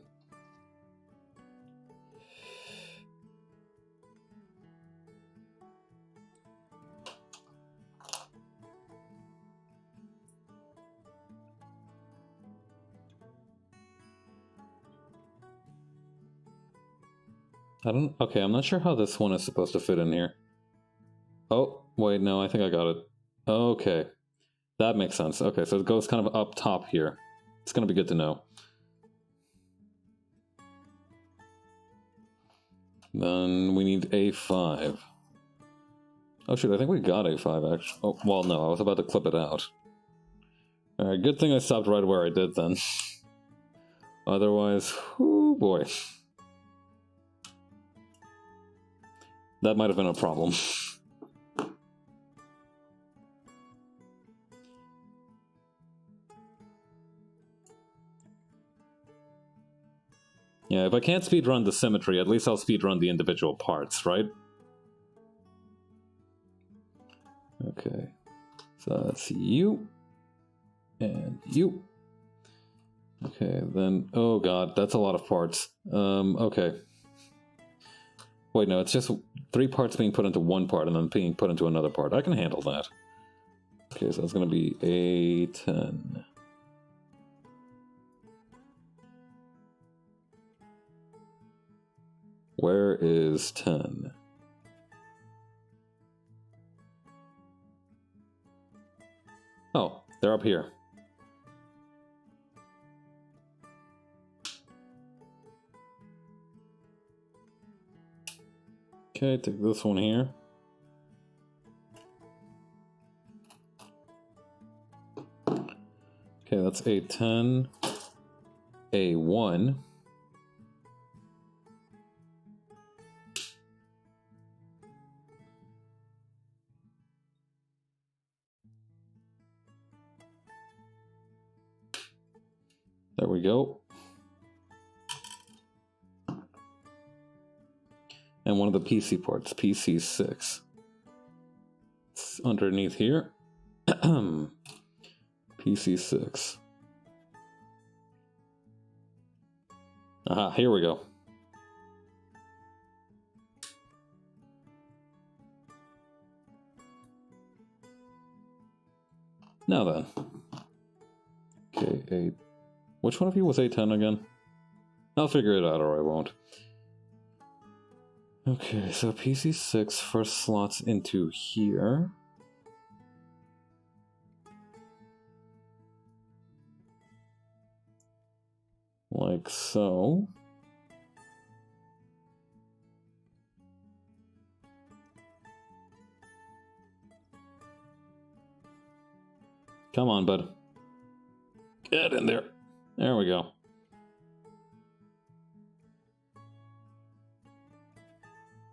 Okay, I'm not sure how this one is supposed to fit in here. Oh, wait, no, I think I got it. Okay, that makes sense. Okay, so it goes kind of up top here. It's gonna be good to know. Then we need A5. Oh shoot, I think we got A5 actually. Oh, well no, I was about to clip it out. Alright, good thing I stopped right where I did then. Otherwise, whoo boy. That might have been a problem. Yeah, if I can't speedrun the symmetry, at least I'll speedrun the individual parts, right? Okay. So that's you. And you. Okay, then... Oh god, that's a lot of parts. Okay. Wait, no, it's just 3 parts being put into one part and then being put into another part. I can handle that. Okay, so it's gonna be A10. Where is 10? Oh, they're up here. Okay, take this one here. Okay, that's A10. A1. There we go. And one of the PC ports, PC6. It's underneath here. PC6. Aha, here we go. Now then. Okay, which one of you was A10 again? I'll figure it out or I won't. Okay, so PC6 first slots into here. Like so. Come on, bud. Get in there. There we go.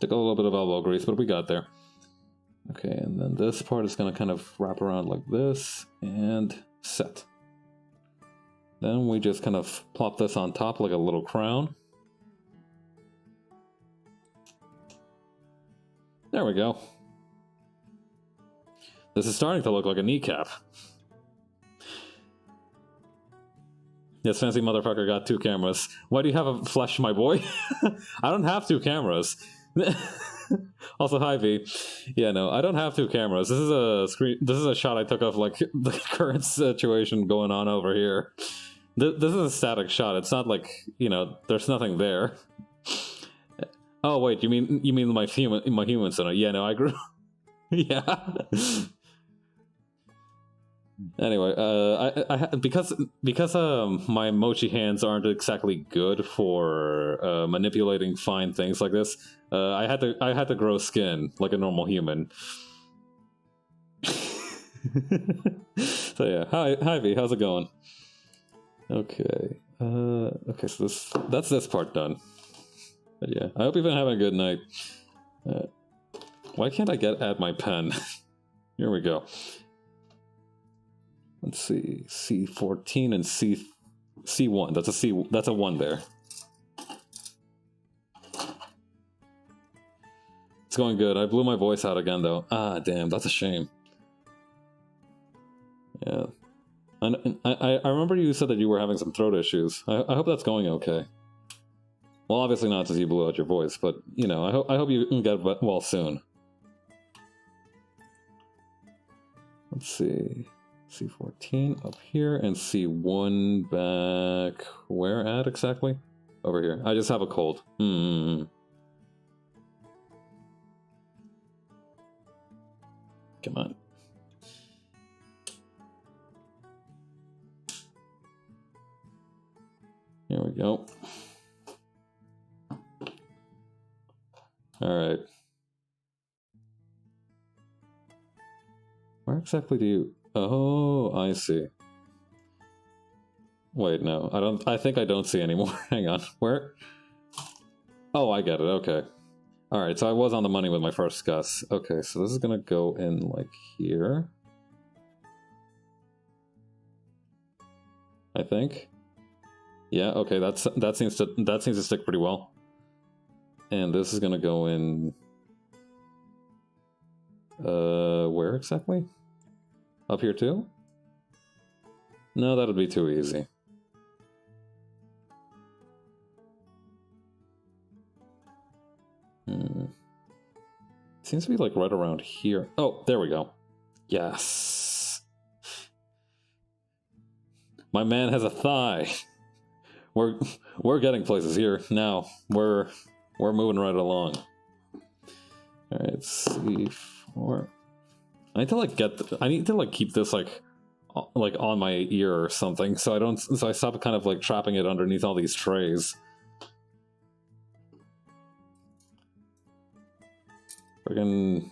Took a little bit of elbow grease, but we got there. Okay, and then this part is going to kind of wrap around like this and set. Then we just kind of plop this on top like a little crown. There we go. This is starting to look like a kneecap. This fancy motherfucker got 2 cameras. Why do you have a flash, my boy? I don't have 2 cameras. Also, hi V. Yeah, no, I don't have 2 cameras. This is a screen. This is a shot I took of like the current situation going on over here. This is a static shot. It's not like, you know, there's nothing there. Oh wait, you mean my human center? Yeah, no, I grew. Yeah. Anyway, because my mochi hands aren't exactly good for manipulating fine things like this. I had to grow skin like a normal human. So yeah, hi V, how's it going? Okay, okay, so that's this part done. But yeah, I hope you've been having a good night. Why can't I add my pen? Here we go. Let's see, C14 and C1. That's a 1 there. It's going good. I blew my voice out again though. Ah, damn, that's a shame. Yeah. And I remember you said that you were having some throat issues. I hope that's going okay. Well, obviously not since you blew out your voice, but, you know, I hope you can get well soon. Let's see. C14 up here, and C1 back... Where at, exactly? Over here. I just have a cold. Come on. Here we go. Alright. Where exactly do you... Oh, I see. Wait, no. I think I don't see anymore. Hang on. Where? Oh, I get it. Okay. Alright, so I was on the money with my first guess. Okay, so this is gonna go in, like, here. I think. Yeah, okay, that seems to stick pretty well. And this is gonna go in... where exactly? Up here too? No, that'd be too easy. Seems to be like right around here. Oh, there we go. Yes. My man has a thigh. We're getting places here now. We're moving right along. All right, C4. I need to like keep this like on my ear or something, so I stop kind of like trapping it underneath all these trays. Friggin'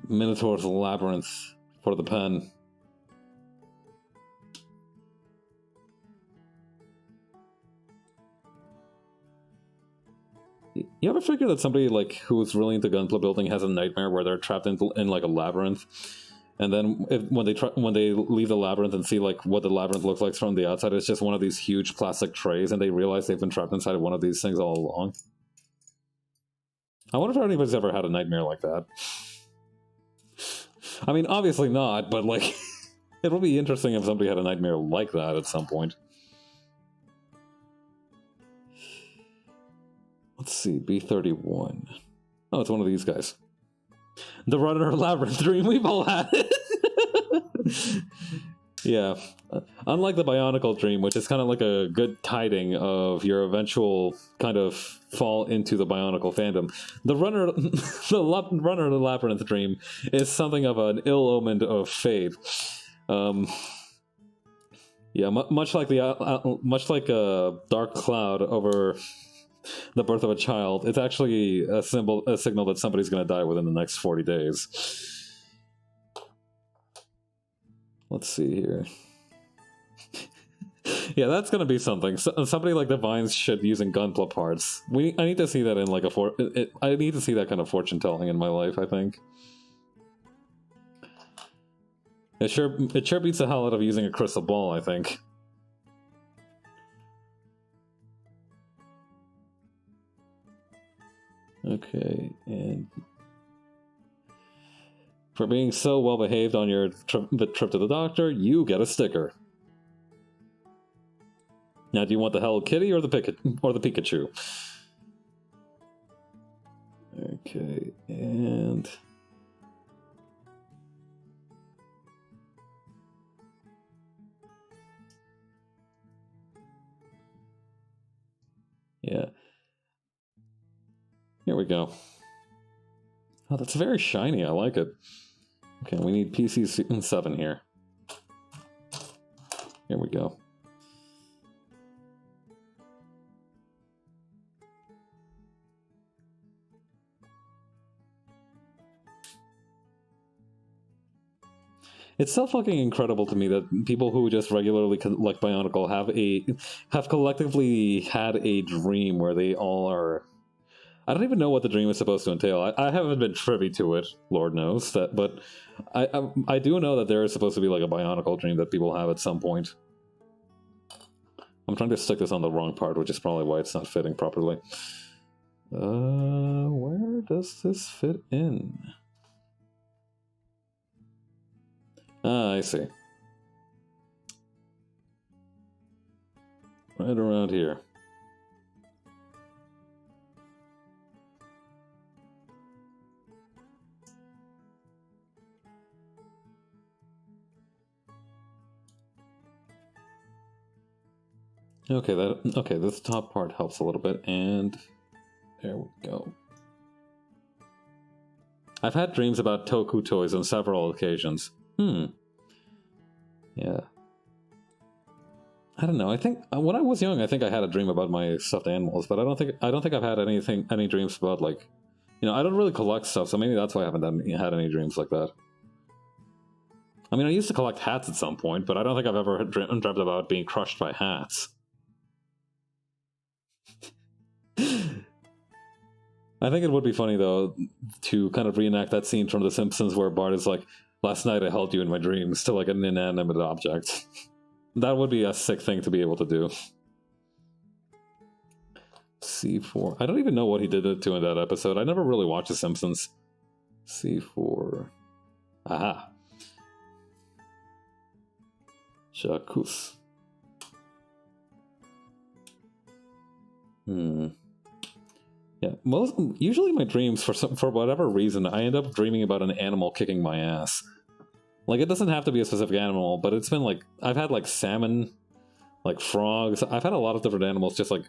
Minotaur's Labyrinth for the pen. You ever figure that somebody like who's really into gunpla building has a nightmare where they're trapped in like a labyrinth, and then when they leave the labyrinth and see like what the labyrinth looks like from the outside, it's just one of these huge plastic trays, and they realize they've been trapped inside of one of these things all along. I wonder if anybody's ever had a nightmare like that. I mean, obviously not, but like, it would be interesting if somebody had a nightmare like that at some point. Let's see, B31. Oh, it's one of these guys. The Runner Labyrinth Dream, we've all had it. Yeah. Unlike the Bionicle Dream, which is kind of like a good tiding of your eventual kind of fall into the Bionicle fandom, the Runner the Labyrinth Dream is something of an ill omen of fate. Yeah, much like a dark cloud over the birth of a child, it's actually a signal that somebody's going to die within the next 40 days. Let's see here. Yeah, that's going to be something. Somebody like Divines should be using gunpla parts. I need to see that in like I need to see that kind of fortune telling in my life, I think. It sure beats the hell out of using a crystal ball, I think. Okay, and for being so well behaved on your trip to the doctor, you get a sticker. Now, do you want the Hello Kitty or the Pikachu? Okay, and yeah. Here we go. Oh, that's very shiny. I like it. Okay, we need PC7 here. Here we go. It's so fucking incredible to me that people who just regularly collect Bionicle have collectively had a dream where they all are... I don't even know what the dream is supposed to entail. I haven't been privy to it, Lord knows that, but I do know that there is supposed to be like a Bionicle dream that people have at some point. I'm trying to stick this on the wrong part, which is probably why it's not fitting properly. Where does this fit in? Ah, I see. Right around here. Okay, this top part helps a little bit, and there we go. I've had dreams about Toku toys on several occasions. Yeah. I don't know. I think when I was young, I think I had a dream about my stuffed animals, but I don't think I've had any dreams about, like, you know, I don't really collect stuff, so maybe that's why I haven't had any dreams like that. I mean, I used to collect hats at some point, but I don't think I've ever dreamt about being crushed by hats. I think it would be funny, though, to kind of reenact that scene from The Simpsons where Bart is like, "Last night I held you in my dreams," to like an inanimate object. That would be a sick thing to be able to do. C4. I don't even know what he did it to in that episode. I never really watched The Simpsons. C4. Aha. Jacques. Yeah, usually my dreams, for whatever reason, I end up dreaming about an animal kicking my ass. Like, it doesn't have to be a specific animal, but it's been like, I've had like salmon, like frogs. I've had a lot of different animals just like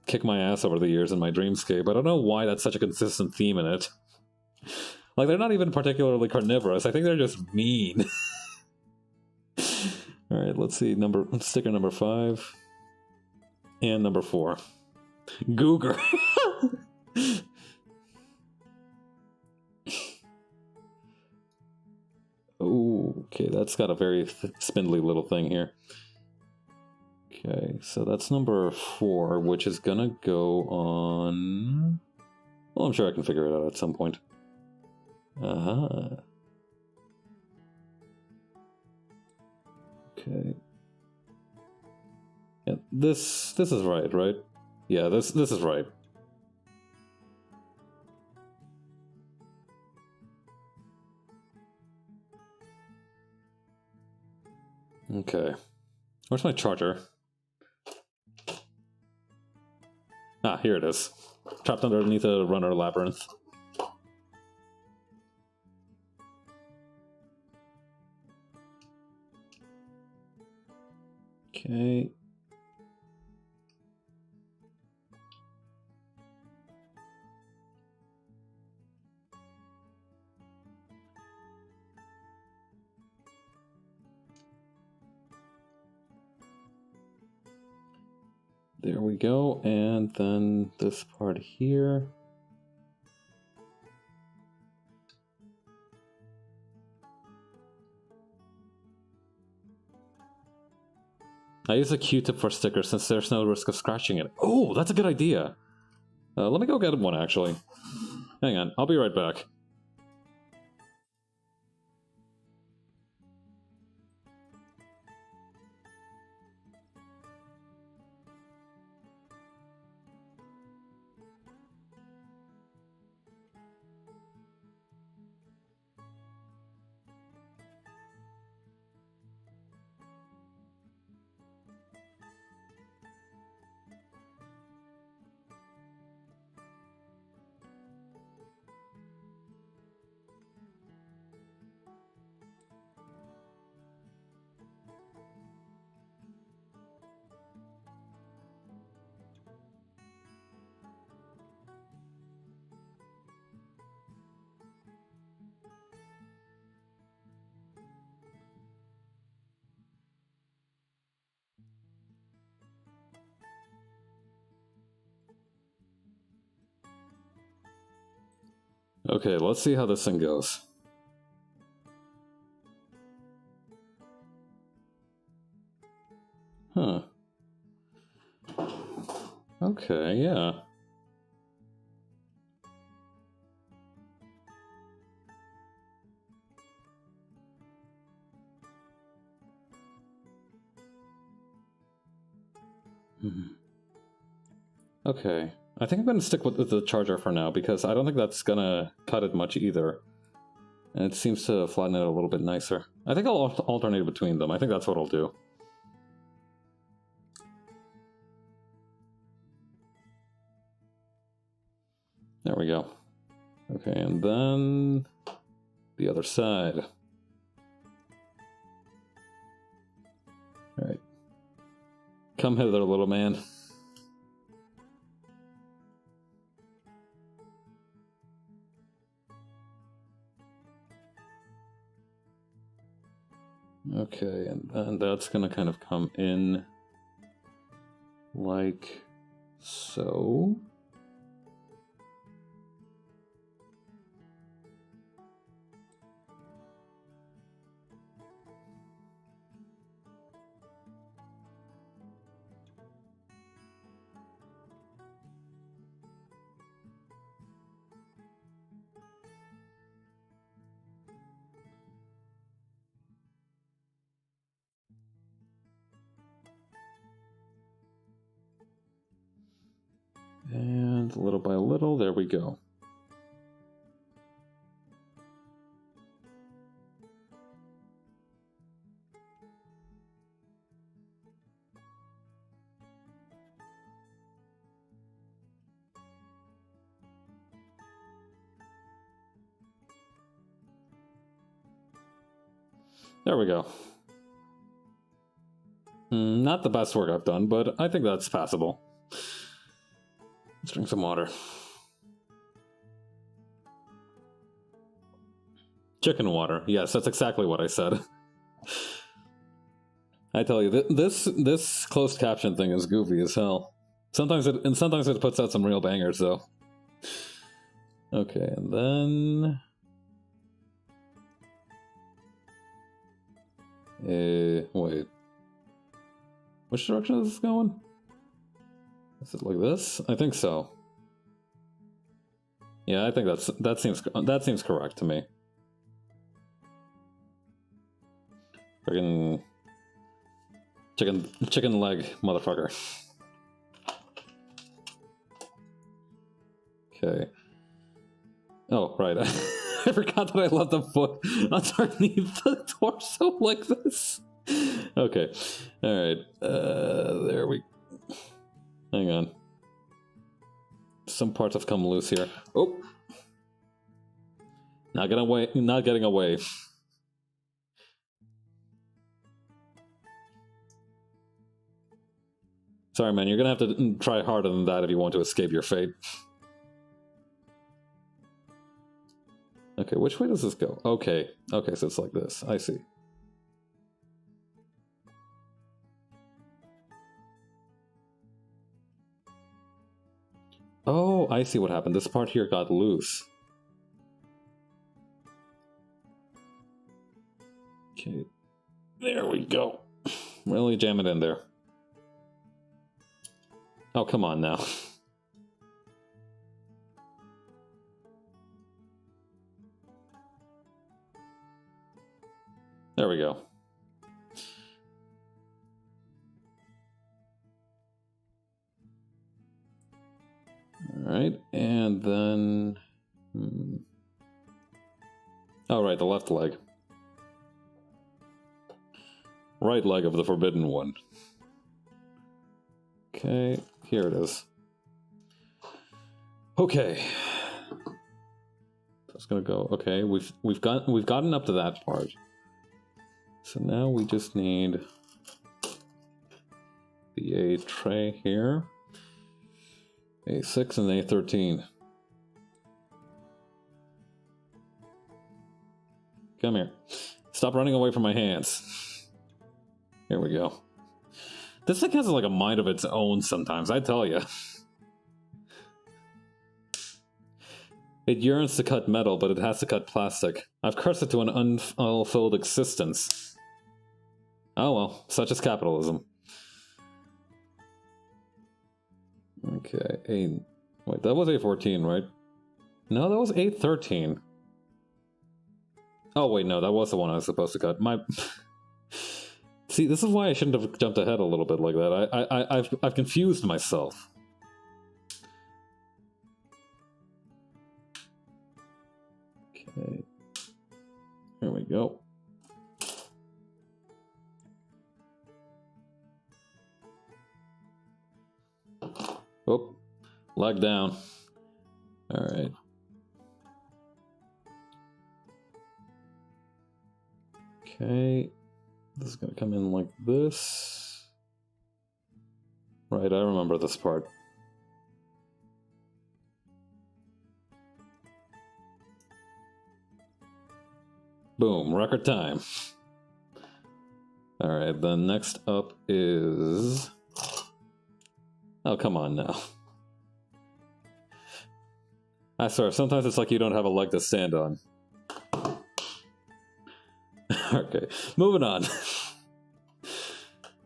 kick my ass over the years in my dreamscape. I don't know why that's such a consistent theme in it. Like, they're not even particularly carnivorous. I think they're just mean. Alright, let's see. Sticker number 5. And number 4. Googer. Oh, okay, that's got a very spindly little thing here. Okay, so that's number 4, which is gonna go on... Well, I'm sure I can figure it out at some point. Uh-huh. Okay. Yeah, this is right? Yeah, this is right. Okay. Where's my charger? Ah, here it is. Trapped underneath a runner labyrinth. Okay. There we go, and then this part here. I use a Q-tip for stickers since there's no risk of scratching it. Oh, that's a good idea. Let me go get one, actually. Hang on, I'll be right back. Okay, let's see how this thing goes. Huh. Okay, yeah. Okay. I think I'm going to stick with the charger for now, because I don't think that's going to cut it much either. And it seems to flatten it a little bit nicer. I think I'll alternate between them. I think that's what I'll do. There we go. Okay, and then the other side. Alright. Come hither, little man. Okay, and then that's gonna kind of come in like so. And little by little, there we go. There we go. Not the best work I've done, but I think that's passable. Let's drink some water. Chicken water. Yes, that's exactly what I said. I tell you, this closed caption thing is goofy as hell. Sometimes it puts out some real bangers, though. Okay, and then... wait. Which direction is this going? Is it like this? I think so. Yeah, I think that seems correct to me. Friggin' chicken leg, motherfucker. Okay. Oh, right. I forgot that I left the foot underneath the torso like this. Okay. Alright. There we... Hang on. Some parts have come loose here. Oh! Not getting away. Sorry, man. You're gonna have to try harder than that if you want to escape your fate. Okay, which way does this go? Okay. Okay, so it's like this. I see. Oh, I see what happened. This part here got loose. Okay. There we go. Really jam it in there. Oh, come on now. There we go. Alright, and then... Oh, right, the left leg. Right leg of the forbidden one. Okay, here it is. Okay. Just gonna go. Okay, we've gotten up to that part. So now we just need the A tray here. A6 and A13. Come here. Stop running away from my hands. Here we go. This thing has like a mind of its own sometimes, I tell you. It yearns to cut metal, but it has to cut plastic. I've cursed it to an unfulfilled existence. Oh well, such is capitalism. Okay, wait, that was A14, right? No, that was A13. Oh wait, no, that was the one I was supposed to cut. See, this is why I shouldn't have jumped ahead a little bit like that. I've confused myself. Okay. Here we go. Oh, leg down. Alright. Okay. This is gonna come in like this. Right, I remember this part. Boom, record time. Alright, then next up is... Oh, come on now. I swear, sometimes it's like you don't have a leg to stand on. Okay, moving on.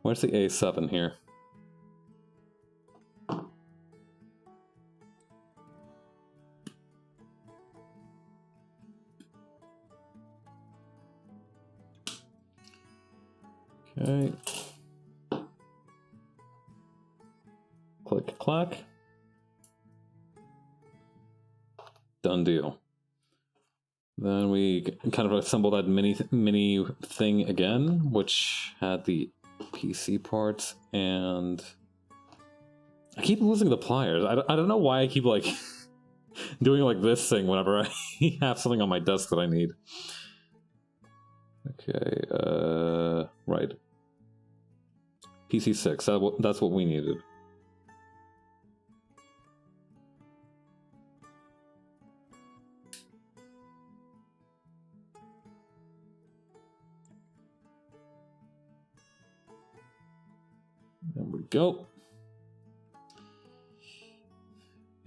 Where's the A7 here? Okay. Click, clack. Done deal. Then we kind of assemble that mini thing again, which had the PC parts, and I keep losing the pliers. I don't know why I keep like doing like this thing whenever I have something on my desk that I need. Okay, right. PC6, that's what we needed. There we go.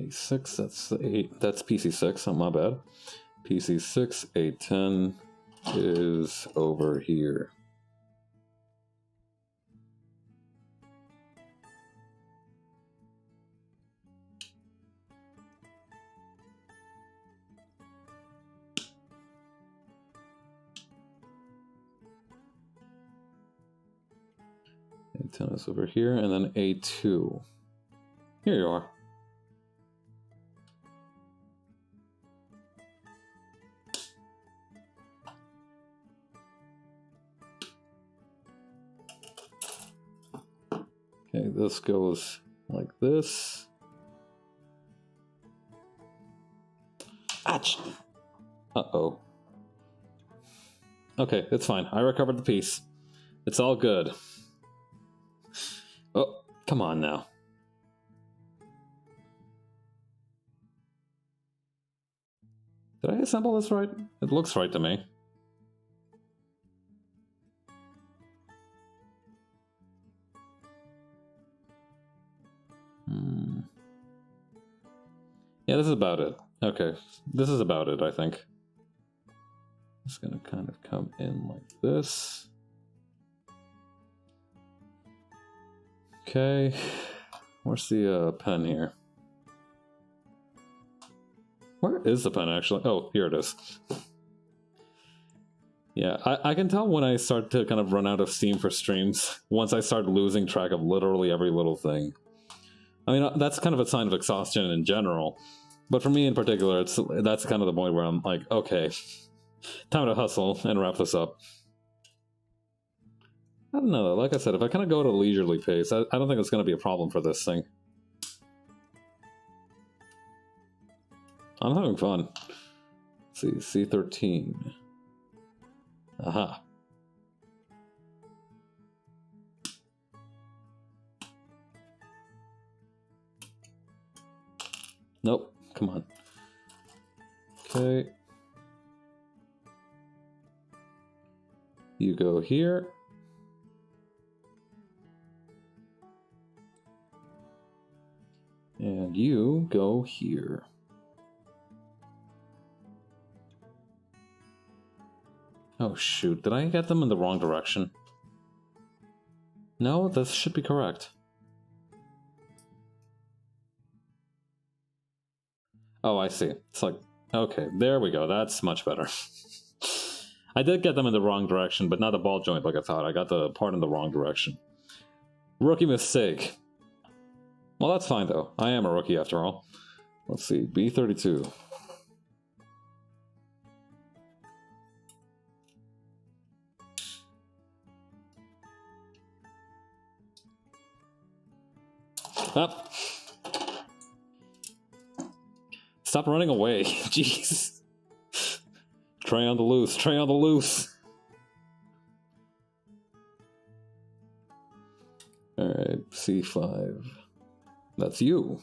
A6, that's that's PC6, oh my bad. PC6, A10 is over here. A10 is over here, and then A2. Here you are. Okay, this goes like this. Ouch! Uh-oh. Okay, it's fine. I recovered the piece. It's all good. Oh, come on now. Did I assemble this right? It looks right to me. Yeah, this is about it. Okay, this is about it, I think. It's gonna kind of come in like this. Okay, where's the pen here? Where is the pen, actually? Oh, here it is. Yeah, I can tell when I start to kind of run out of steam for streams, once I start losing track of literally every little thing. I mean, that's kind of a sign of exhaustion in general, but for me in particular, that's kind of the point where I'm like, okay, time to hustle and wrap this up. I don't know, like I said, if I kind of go at a leisurely pace, I don't think it's going to be a problem for this thing. I'm having fun. Let's see, C13. Aha. Nope, come on. Okay. You go here. And you go here. Oh shoot, did I get them in the wrong direction? No, this should be correct. Oh, I see. It's like, okay, there we go, that's much better. I did get them in the wrong direction, but not the ball joint like I thought. I got the part in the wrong direction. Rookie mistake. Well, that's fine though. I am a rookie after all. Let's see, B32. Up. Stop running away. Jeez. Trey on the loose. Trey on the loose. Alright, C5. That's you.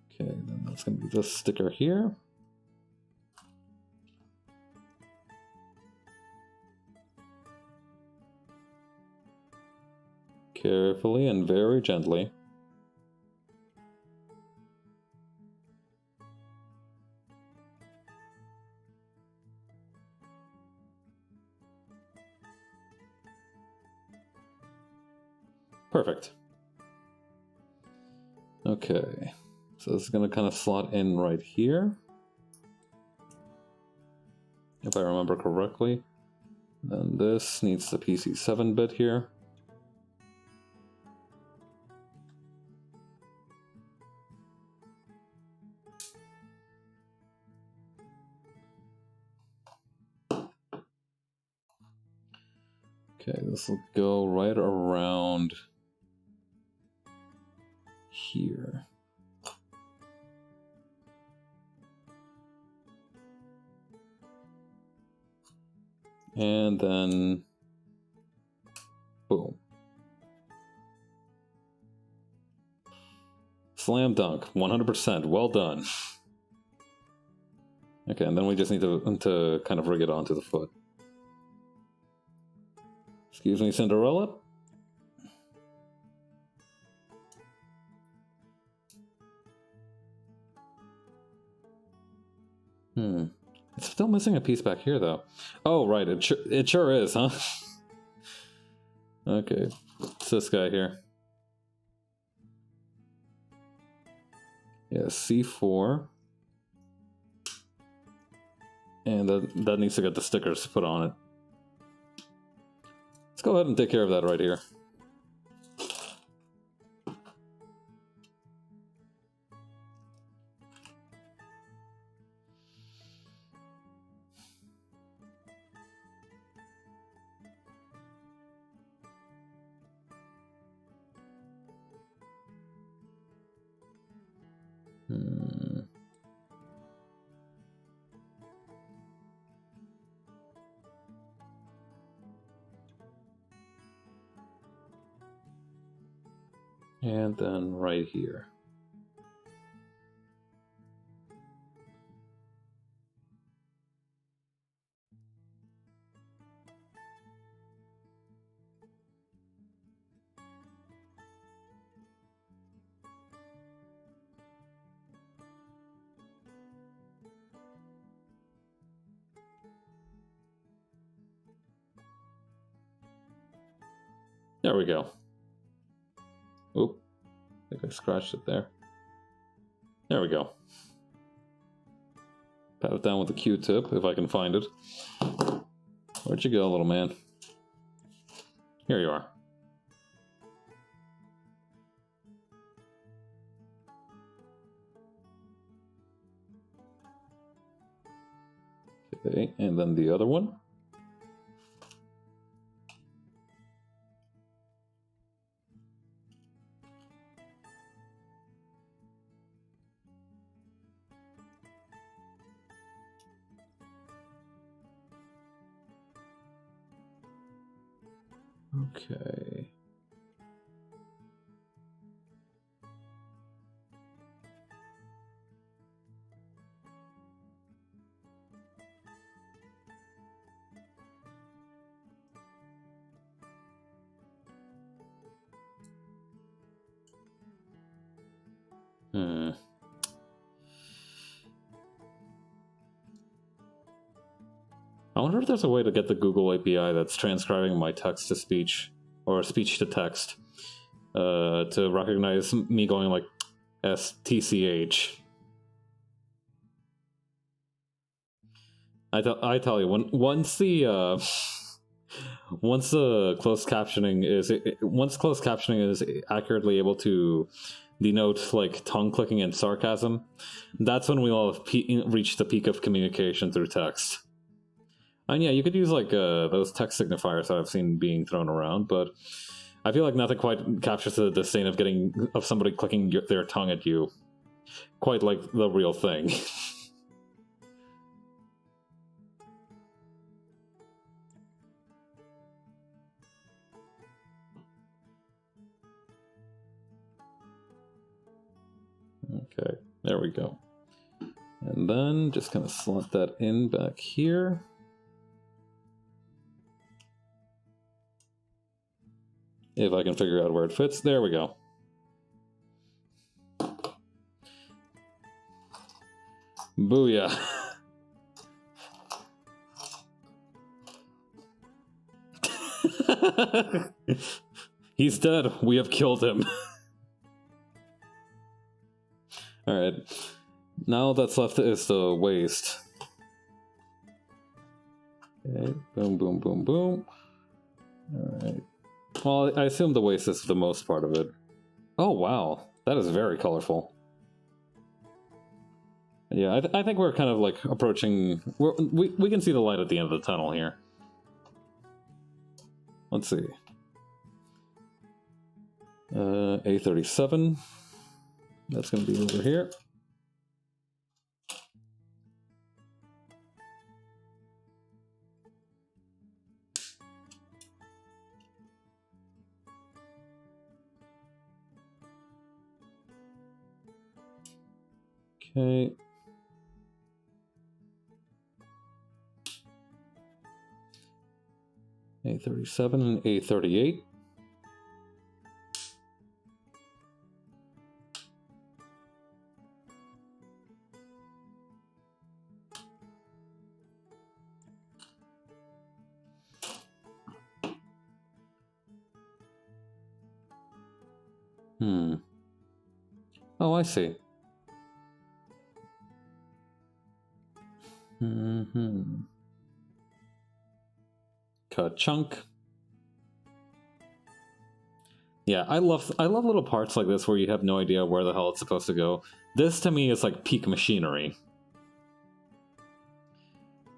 Okay, then that's going to be this sticker here. Carefully and very gently. Perfect. Okay, so this is going to kind of slot in right here, if I remember correctly. And this needs the PC7 bit here. Okay, this will go right around here. And then, boom. Slam dunk, 100%, well done. Okay, and then we just need to kind of rig it onto the foot. Excuse me, Cinderella? It's still missing a piece back here, though. Oh, right, it sure is, huh? Okay, it's this guy here. Yeah, C4. And that needs to get the stickers put on it. Let's go ahead and take care of that right here. And then right here. There we go. Oop. I think I scratched it there. There we go. Pat it down with a Q-tip if I can find it. Where'd you go, little man? Here you are. Okay, and then the other one. Okay. I wonder if there's a way to get the Google API that's transcribing my text to speech or speech to text to recognize me going like STCH. I tell you, once closed captioning is accurately able to denote like tongue clicking and sarcasm, that's when we'll have reached the peak of communication through text. And yeah, you could use like those text signifiers that I've seen being thrown around, but I feel like nothing quite captures the disdain of somebody clicking their tongue at you, quite like the real thing. Okay, there we go. And then just kind of slot that in back here. If I can figure out where it fits, there we go. Booyah. He's dead. We have killed him. Alright. Now all that's left is the waist. Okay, boom, boom, boom, boom. Alright. Well, I assume the waist is the most part of it. Oh, wow. That is very colorful. Yeah, I think we're kind of like approaching... We can see the light at the end of the tunnel here. Let's see. A37. That's going to be over here. Okay. A37 and A38. Oh, I see. Ka-chunk. Yeah, I love little parts like this where you have no idea where the hell it's supposed to go. This to me is like peak machinery.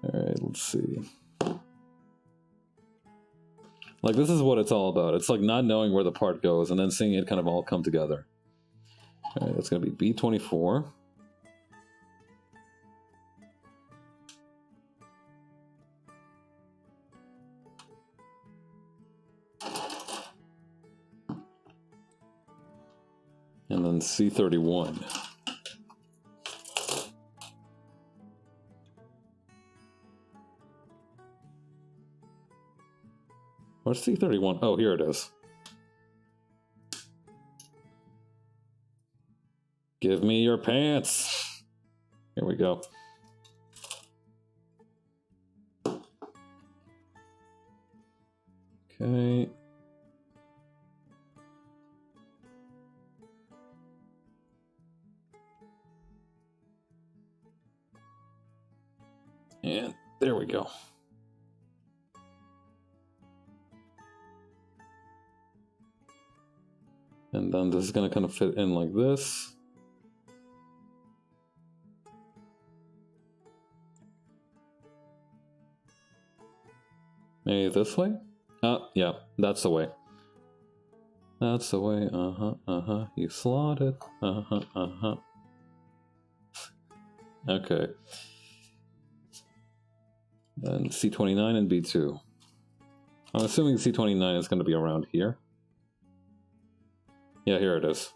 Alright, let's see. Like, this is what it's all about. It's like not knowing where the part goes and then seeing it kind of all come together. Alright, that's going to be B24. And then C31. Where's C31? Oh, here it is. Give me your pants. Here we go. Okay. And there we go. And then this is going to kind of fit in like this. Maybe this way? Yeah, that's the way. That's the way. You slot it. Okay. Then C29 and B2. I'm assuming C29 is going to be around here. Yeah, here it is.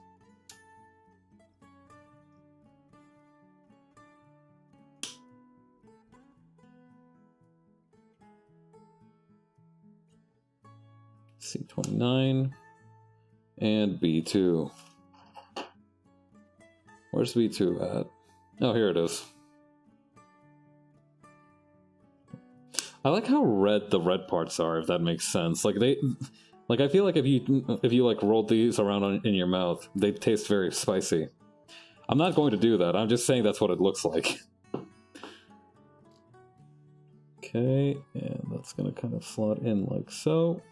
C29 and B2. Where's B2 at? Oh, here it is. I like how red the red parts are, if that makes sense. Like I feel like if you like rolled these around in your mouth, they taste very spicy. I'm not going to do that. I'm just saying that's what it looks like. Okay, and that's gonna kind of slot in like so.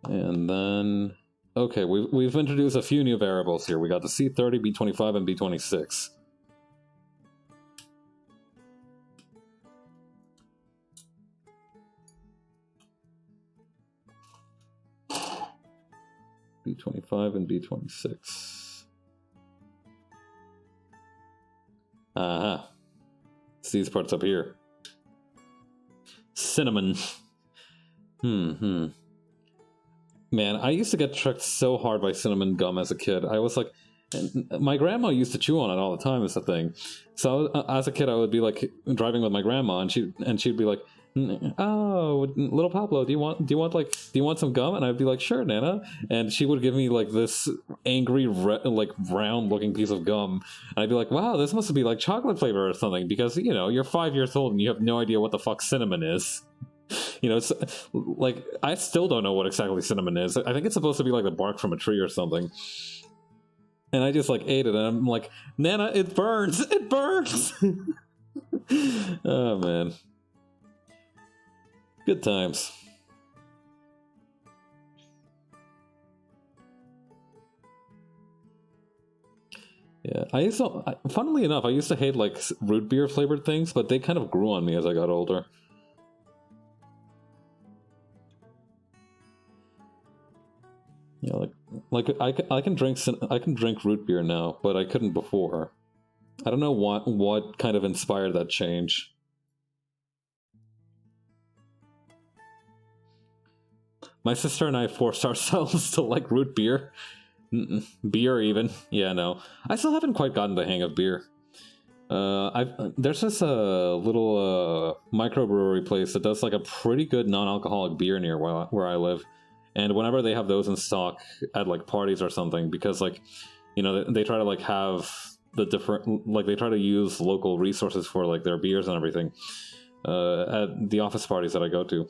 And then, Okay, we've introduced a few new variables here. We got the C30, B25, and B26. B25 and B26. Aha. It's these parts up here. Cinnamon. Man, I used to get tricked so hard by cinnamon gum as a kid. I was like, my grandma used to chew on it all the time. Is the thing. So as a kid, I would be like driving with my grandma, and she'd be like, "Oh, little Pablo, do you want some gum?" And I'd be like, "Sure, Nana." And she would give me like this angry, like round-looking piece of gum, and I'd be like, "Wow, this must be like chocolate flavor or something," because you know you're 5 years old and you have no idea what the fuck cinnamon is. You know, it's like I still don't know what exactly cinnamon is. I think it's supposed to be like the bark from a tree or something. And I just like ate it, and I'm like, Nana, it burns! It burns! Oh man. Good times. Yeah, funnily enough, I used to hate like root beer flavored things, but they kind of grew on me as I got older. Yeah, like I can drink root beer now, but I couldn't before. I don't know what kind of inspired that change. My sister and I forced ourselves to like root beer. Beer even. Yeah, no. I still haven't quite gotten the hang of beer. There's this little microbrewery place that does like a pretty good non-alcoholic beer near where I live. And whenever they have those in stock at like parties or something, because like, you know, they try to like have the different, like they try to use local resources for like their beers and everything. At the office parties that I go to,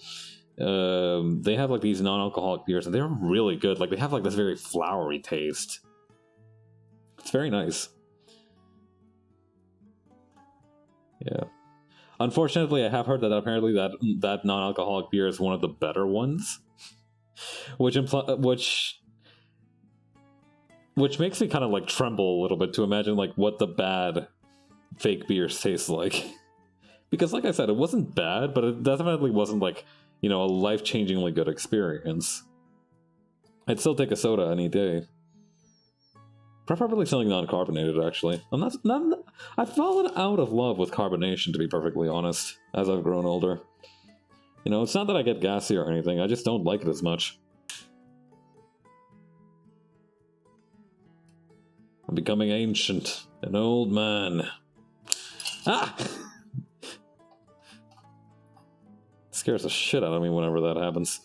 they have like these non-alcoholic beers and they're really good. Like they have like this very flowery taste. It's very nice. Yeah. Unfortunately, I have heard that apparently that non-alcoholic beer is one of the better ones. Which makes me kind of like tremble a little bit to imagine like what the bad fake beers taste like. Because like I said, it wasn't bad, but it definitely wasn't like, you know, a life-changingly good experience. I'd still take a soda any day. Preferably something non-carbonated, actually. I've fallen out of love with carbonation, to be perfectly honest, as I've grown older. You know, it's not that I get gassy or anything, I just don't like it as much. I'm becoming ancient, an old man. Ah! Scares the shit out of me whenever that happens.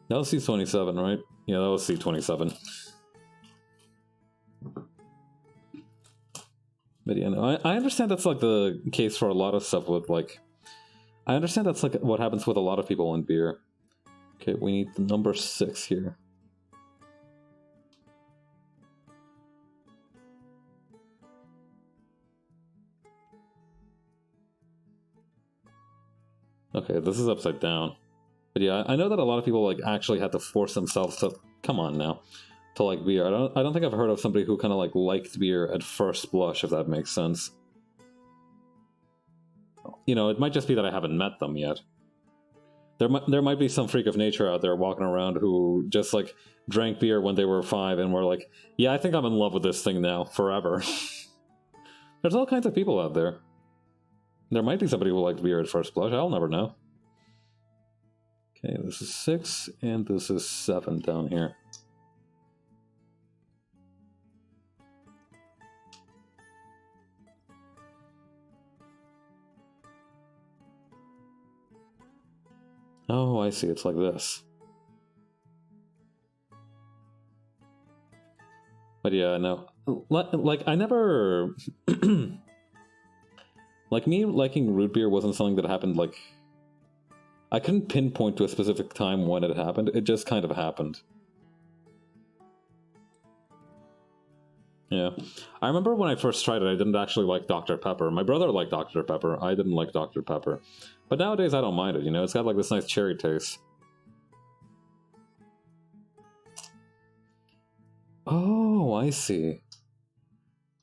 That was C27, right? Yeah, that was C27. But yeah, no, I understand that's like the case for a lot of stuff with like... I understand that's like what happens with a lot of people in beer. Okay, we need the number 6 here. Okay, this is upside down. But yeah, I know that a lot of people like actually had to force themselves to... Come on now. To like beer. I don't think I've heard of somebody who kind of like liked beer at first blush, if that makes sense. You know, it might just be that I haven't met them yet. There might be some freak of nature out there walking around who just like drank beer when they were 5 and were like, yeah, I think I'm in love with this thing now, forever. There's all kinds of people out there. There might be somebody who liked beer at first blush, I'll never know. Okay, this is 6 and this is 7 down here. Oh, I see, it's like this. But yeah, no. Like, I never... like, me liking root beer wasn't something that happened, like... I couldn't pinpoint to a specific time when it happened, it just kind of happened. Yeah. I remember when I first tried it, I didn't actually like Dr. Pepper. My brother liked Dr. Pepper, I didn't like Dr. Pepper. But nowadays I don't mind it, you know, it's got like this nice cherry taste. Oh, I see.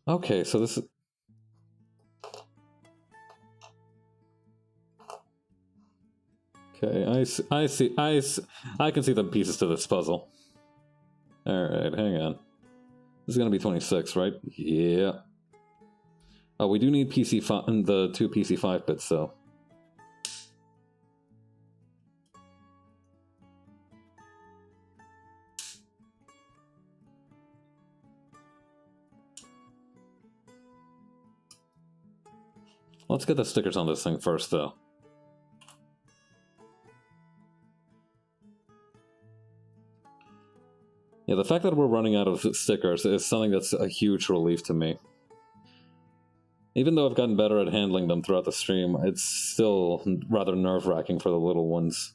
Okay, so this is... Okay, I can see the pieces to this puzzle. Alright, hang on. This is gonna be 26, right? Yeah. Oh, we do need PC5, the 2 PC5 bits, though. Let's get the stickers on this thing first, though. Yeah, the fact that we're running out of stickers is something that's a huge relief to me. Even though I've gotten better at handling them throughout the stream, it's still rather nerve-wracking for the little ones.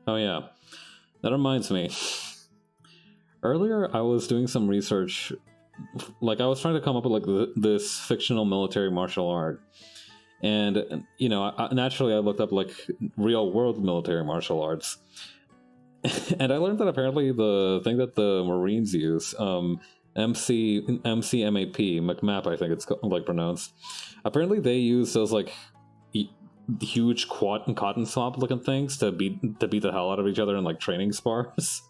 Oh yeah, that reminds me. Earlier, I was doing some research, like I was trying to come up with like this fictional military martial art, and you know, naturally I looked up like real-world military martial arts, and I learned that apparently the thing that the Marines use, MCMAP, I think it's like pronounced. Apparently, they use those like huge cotton swab looking things to beat the hell out of each other in like training spars,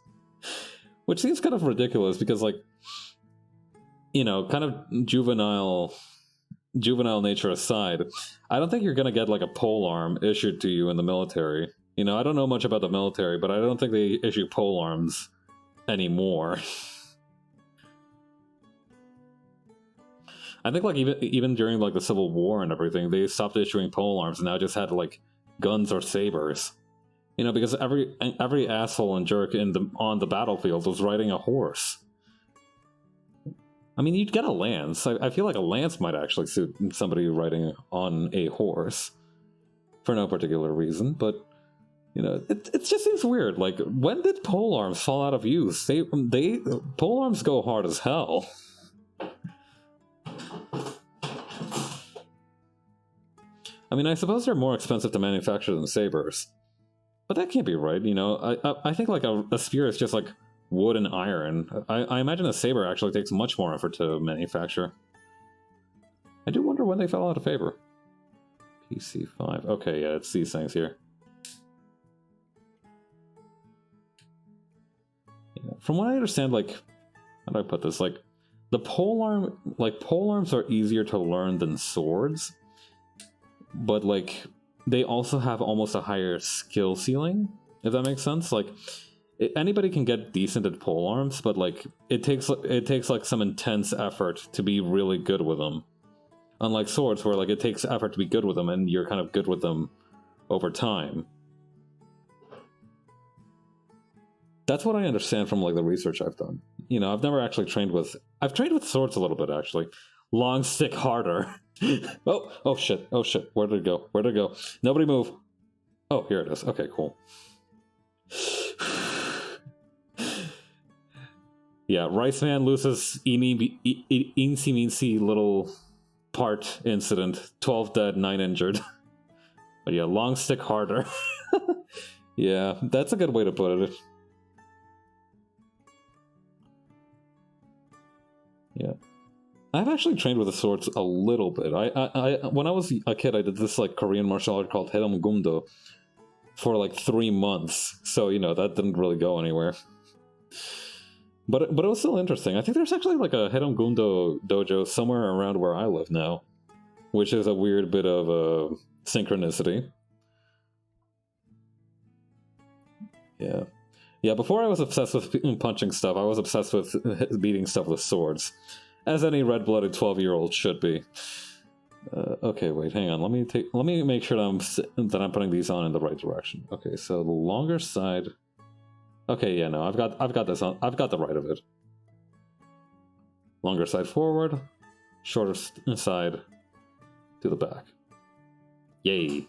which seems kind of ridiculous because, like, you know, kind of juvenile nature aside, I don't think you're gonna get like a pole arm issued to you in the military. You know, I don't know much about the military, but I don't think they issue pole arms anymore. I think like even during like the Civil War and everything, they stopped issuing pole arms and now just had like guns or sabers. You know, because every asshole and jerk on the battlefield was riding a horse. I mean, you'd get a lance. I feel like a lance might actually suit somebody riding on a horse for no particular reason, but you know, it just seems weird. Like, when did pole arms fall out of use? They pole arms go hard as hell. I mean, I suppose they're more expensive to manufacture than sabers. But that can't be right, you know? I think like a spear is just like wood and iron. I imagine a saber actually takes much more effort to manufacture. I do wonder when they fell out of favor. PC5. Okay, yeah, it's these things here. Yeah. From what I understand, like, how do I put this? Like, the pole arms are easier to learn than swords. But, like, they also have almost a higher skill ceiling, if that makes sense. Like, anybody can get decent at pole arms, but, like, it takes like, some intense effort to be really good with them. Unlike swords, where, like, it takes effort to be good with them, and you're kind of good with them over time. That's what I understand from, like, the research I've done. You know, I've never actually trained with... I've trained with swords a little bit, actually. Long stick harder. Oh shit, where did it go? Nobody move. Oh, here it is. Okay, cool. Yeah, Rice Man loses eensy little part incident. 12 dead, 9 injured. But yeah, long stick harder. Yeah, that's a good way to put it. Yeah. I've actually trained with the swords a little bit. I when I was a kid, I did this like Korean martial art called Gumdo for like 3 months. So, you know, that didn't really go anywhere. But it was still interesting. I think there's actually like a Gumdo dojo somewhere around where I live now, which is a weird bit of synchronicity. Yeah. Yeah, before I was obsessed with punching stuff, I was obsessed with beating stuff with swords. As any red-blooded 12-year-old should be. Okay, wait, hang on. Let me make sure that I'm putting these on in the right direction. Okay, so the longer side. Okay, yeah, no, I've got this on. I've got the right of it. Longer side forward, shorter side to the back. Yay.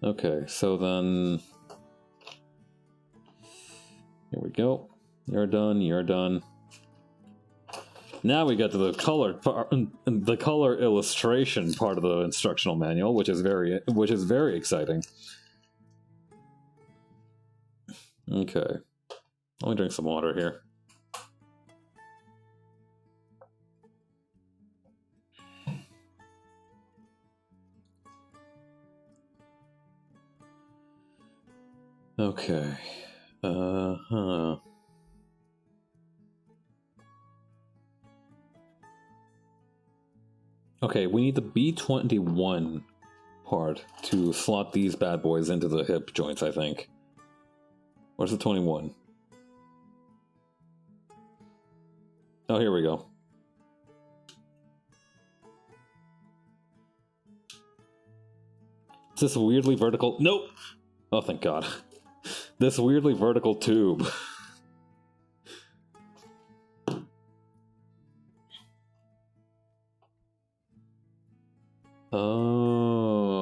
Okay, so then here we go. You're done. Now we get to the the color illustration part of the instructional manual, which is very exciting. Okay, let me drink some water here. Okay. Okay, we need the B21 part to slot these bad boys into the hip joints, I think. Where's the 21? Oh, here we go. It's this weirdly vertical... Nope! Oh, thank God. This weirdly vertical tube. Oh,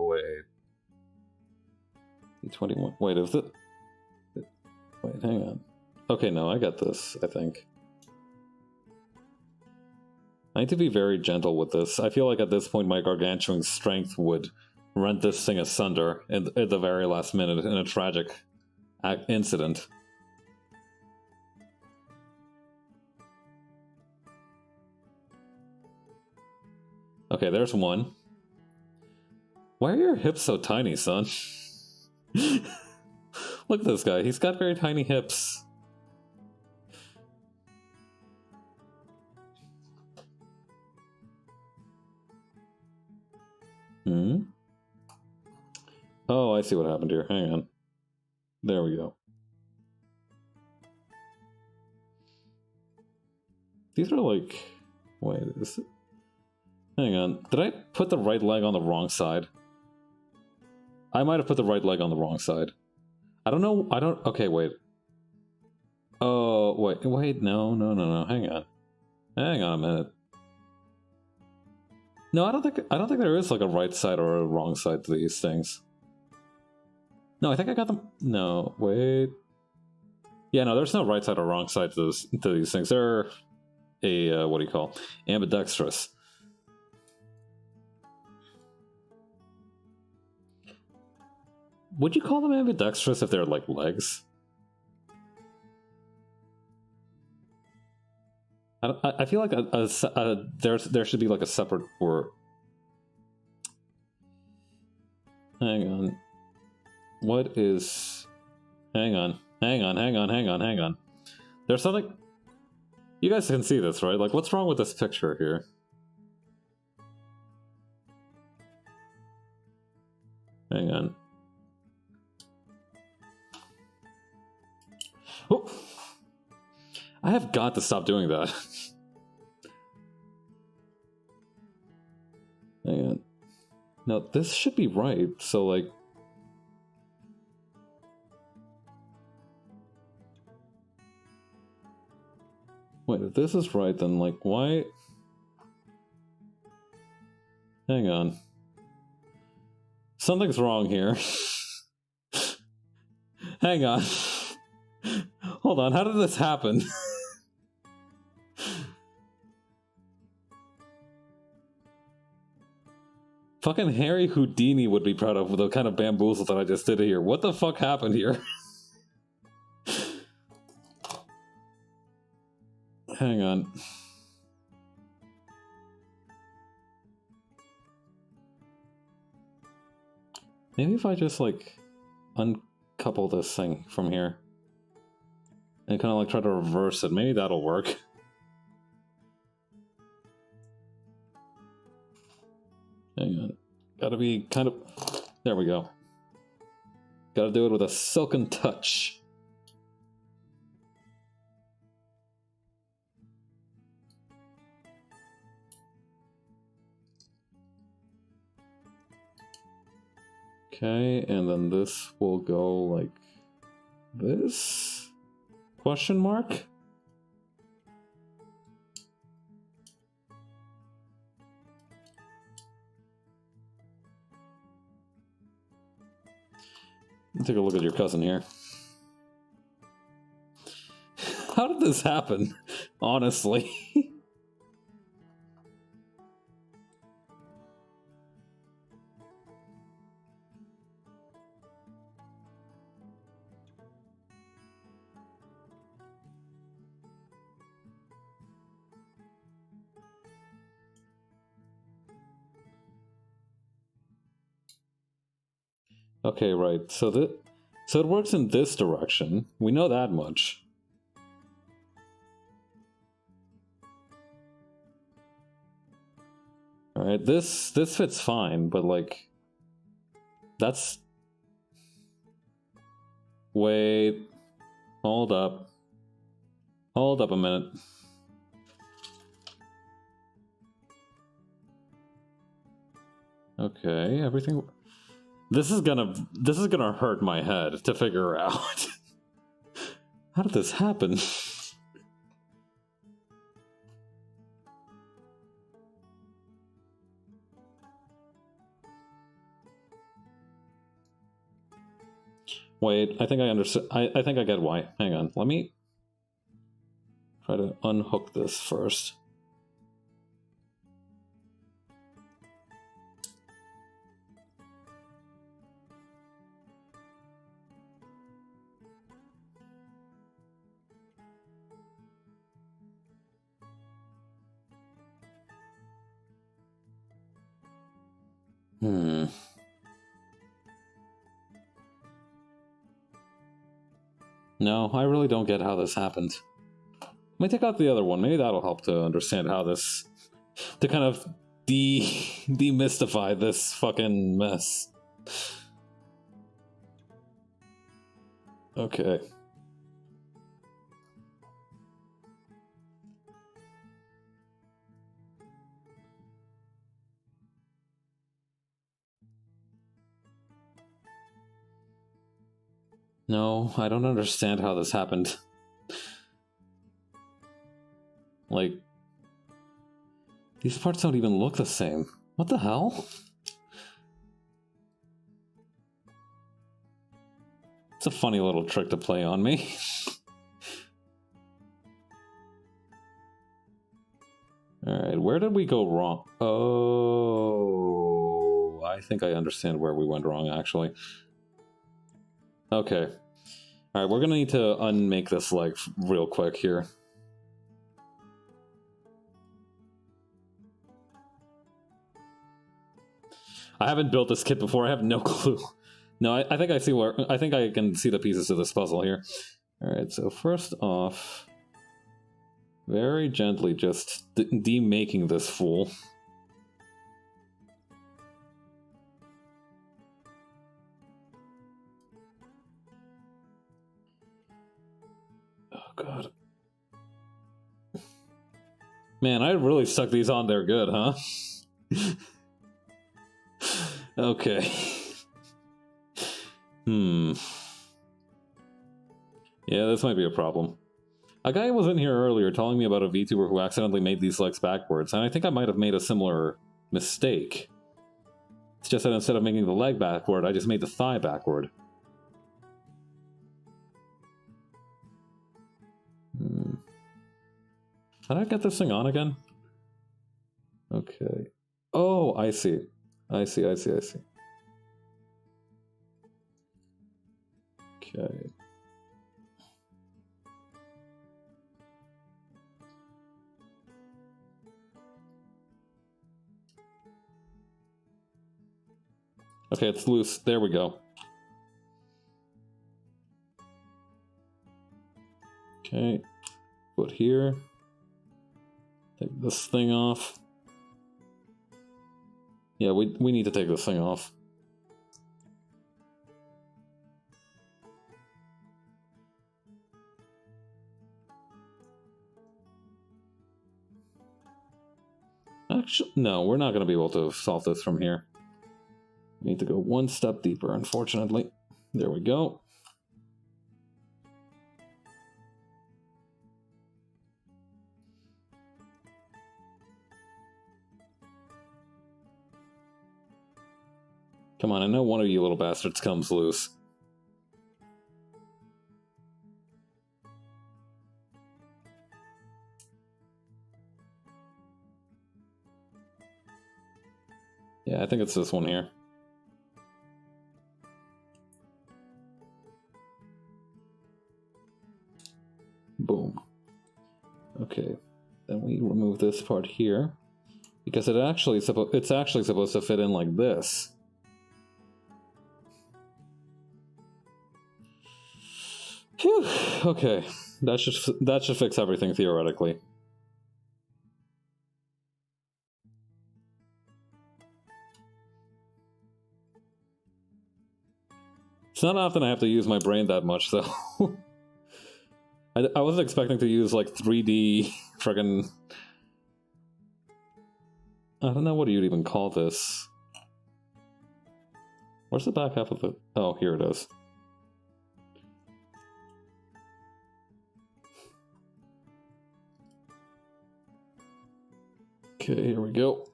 wait. B21. Wait, is it? Wait, hang on. Okay, no, I got this, I think. I need to be very gentle with this. I feel like at this point my gargantuan strength would rent this thing asunder at the very last minute in a tragic incident. Okay, there's one. Why are your hips so tiny, son? Look at this guy. He's got very tiny hips. Hmm? Oh, I see what happened here. Hang on. There we go. These are like... Wait, is it... Hang on. Did I put the right leg on the wrong side? I might have put the right leg on the wrong side. I don't know. I don't... Okay, wait. Oh, wait. No. Hang on. Hang on a minute. No, I don't think there is like a right side or a wrong side to these things. No, I think I got them. No, wait. Yeah, no, there's no right side or wrong side to these things. They're what do you call? Ambidextrous. Would you call them ambidextrous if they're like legs? I feel like there should be like a separate word. Hang on. What is... Hang on. There's something... You guys can see this, right? Like, what's wrong with this picture here? Hang on. Oh! I have got to stop doing that. Hang on. Now, this should be right, so like... Wait, if this is right, then like, why... Hang on. Something's wrong here. Hang on. Hold on, how did this happen? Fucking Harry Houdini would be proud of the kind of bamboozle that I just did here. What the fuck happened here? Hang on. Maybe if I just, like, uncouple this thing from here. And kind of, like, try to reverse it. Maybe that'll work. Hang on. Gotta be kind of... There we go. Gotta do it with a silken touch. Okay, and then this will go like this? Question mark? Let's take a look at your cousin here. How did this happen? Honestly. Okay, right. So it works in this direction. We know that much. All right, this fits fine, but like that's wait. Hold up. Hold up a minute. Okay, everything. This is gonna hurt my head to figure out. How did this happen? Wait, I think I understand. I think I get why. Hang on, let me try to unhook this first. No, I really don't get how this happened. Let me take out the other one. Maybe that'll help to understand how this... to kind of demystify this fucking mess. Okay. No, I don't understand how this happened. Like, these parts don't even look the same. What the hell? It's a funny little trick to play on me. Alright, where did we go wrong? Oh, I think I understand where we went wrong, actually. Okay. Alright, we're gonna need to unmake this leg real quick here. I haven't built this kit before, I have no clue. No, I think I see where... I think I can see the pieces of this puzzle here. Alright, so first off... very gently just demaking this fool. Oh god. Man, I really stuck these on there good, huh? Okay. Yeah, this might be a problem. A guy was in here earlier telling me about a VTuber who accidentally made these legs backwards, and I think I might have made a similar mistake. It's just that instead of making the leg backward, I just made the thigh backward. How did I get this thing on again? Okay. Oh, I see. I see. Okay. Okay, it's loose. There we go. Okay. Put here. Take this thing off. Yeah, we need to take this thing off. Actually, no, we're not going to be able to solve this from here. We need to go one step deeper, unfortunately. There we go. Come on, I know one of you little bastards comes loose. Yeah, I think it's this one here. Boom. Okay, then we remove this part here because it's actually supposed to fit in like this. Phew. Okay, that should fix everything theoretically. It's not often I have to use my brain that much, though. I wasn't expecting to use, like, 3D friggin'... I don't know what you'd even call this. Where's the back half of it? Oh, here it is. Okay, here we go.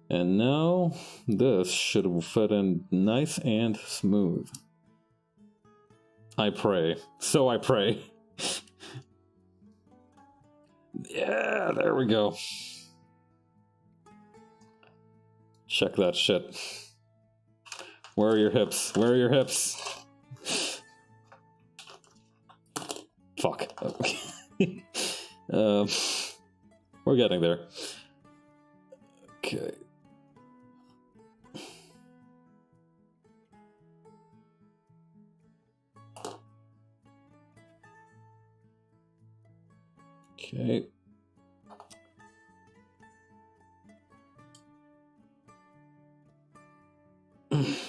And now, this should fit in nice and smooth. I pray. So I pray. Yeah, there we go. Check that shit. Where are your hips? Where are your hips? Fuck. Okay. We're getting there. Okay. Okay.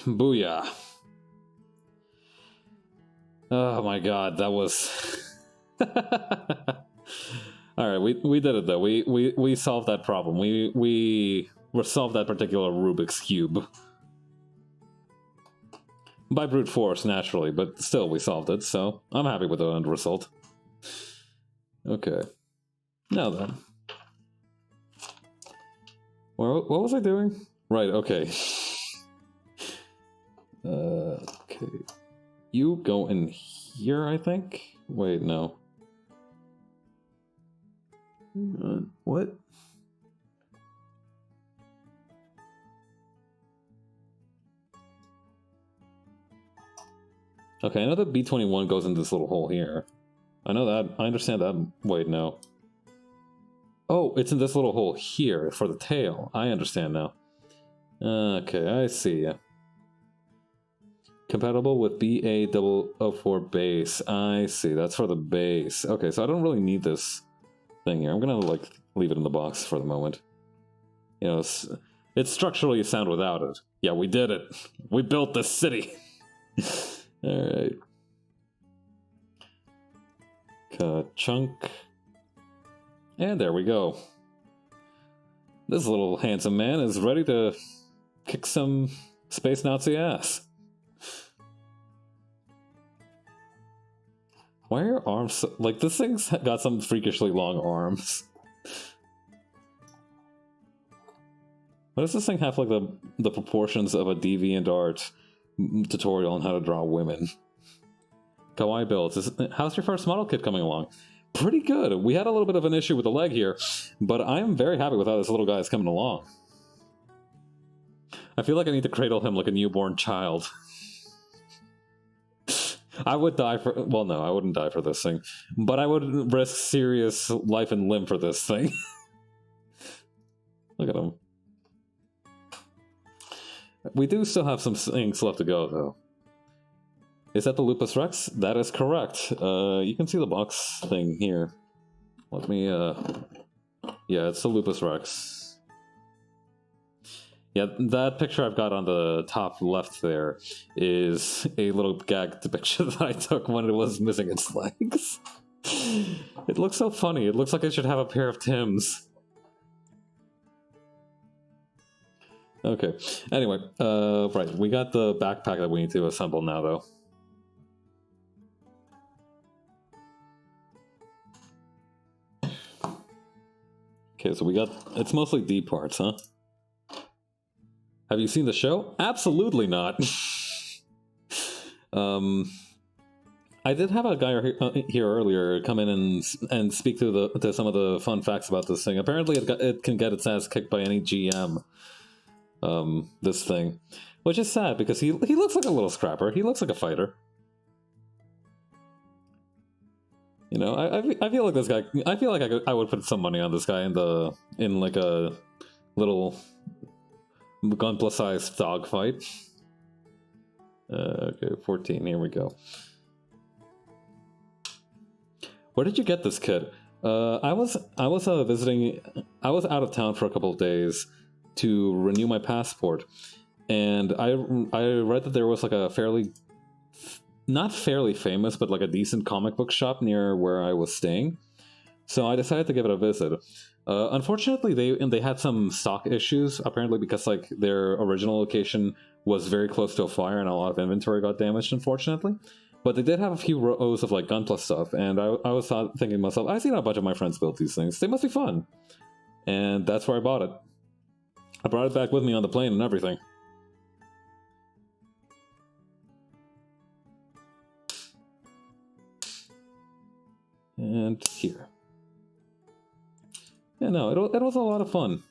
Booyah. Oh my god, that was... Alright, we did it though. We solved that problem. We resolved that particular Rubik's Cube. By brute force, naturally, but still we solved it, so I'm happy with the end result. Okay. Now then. What was I doing? Right, okay. Okay. You go in here, I think? Wait, no. What? Okay, I know that B21 goes in this little hole here. I know that. I understand that. Wait, no. Oh, it's in this little hole here for the tail. I understand now. Okay, I see ya. Compatible with BA004 base. I see. That's for the base. Okay, so I don't really need this thing here. I'm gonna, like, leave it in the box for the moment. You know, it's structurally sound without it. Yeah, we did it. We built this city. Alright. Chunk. And there we go. This little handsome man is ready to kick some space Nazi ass. Why are your arms so, like, this thing's got some freakishly long arms. Why does this thing have, like, the proportions of a DeviantArt tutorial on how to draw women? Kawaii builds. How's your first model kit coming along? Pretty good. We had a little bit of an issue with the leg here, but I'm very happy with how this little guy is coming along. I feel like I need to cradle him like a newborn child. I would die for... Well, no, I wouldn't die for this thing. But I would risk serious life and limb for this thing. Look at him. We do still have some things left to go, though. Is that the Lupus Rex? That is correct. You can see the box thing here. Let me, yeah, it's the Lupus Rex. Yeah, that picture I've got on the top left there is a little gag depiction that I took when it was missing its legs. It looks so funny. It looks like it should have a pair of Tims. Okay, anyway, right, we got the backpack that we need to assemble now, though. Okay, so we got... It's mostly D parts, huh? Have you seen the show? Absolutely not. I did have a guy here earlier come in and speak to some of the fun facts about this thing. Apparently, it can get its ass kicked by any GM. this thing, which is sad because he looks like a little scrapper. He looks like a fighter. You know, I feel like this guy. I feel like I would put some money on this guy in like a little gunpla-sized dogfight. Okay, 14. Here we go. Where did you get this kit? I was visiting. I was out of town for a couple of days to renew my passport, and I read that there was like a not fairly famous, but like a decent comic book shop near where I was staying. So I decided to give it a visit. Unfortunately, they had some stock issues, apparently because like their original location was very close to a fire and a lot of inventory got damaged, unfortunately. But they did have a few rows of like gunpla stuff, and I was thinking to myself, I've seen a bunch of my friends build these things. They must be fun. And that's where I bought it. I brought it back with me on the plane and everything. And here. Yeah, no, it was a lot of fun.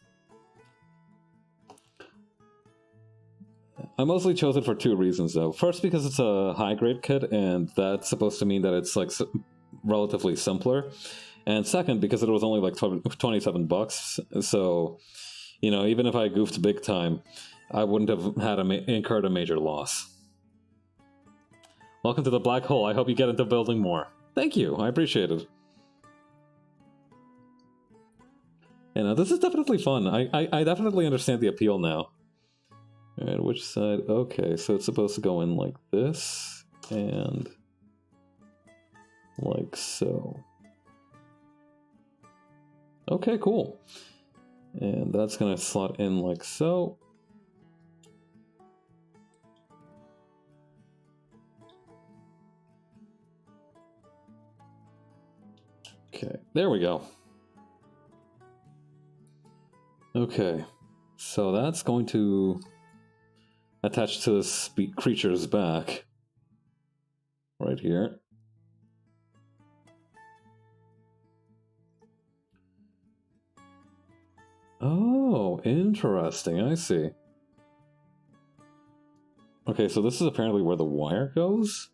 I mostly chose it for two reasons, though. First, because it's a high-grade kit, and that's supposed to mean that it's like relatively simpler. And second, because it was only like 27 bucks, so, you know, even if I goofed big time, I wouldn't have had incurred a major loss. Welcome to the black hole. I hope you get into building more. Thank you. I appreciate it. And this is definitely fun. I definitely understand the appeal now. Alright, which side? Okay, so it's supposed to go in like this, and like so. Okay, cool. And that's gonna slot in like so. Okay, there we go. Okay, so that's going to attach to this creature's back. Right here. Oh, interesting, I see. Okay, so this is apparently where the wire goes?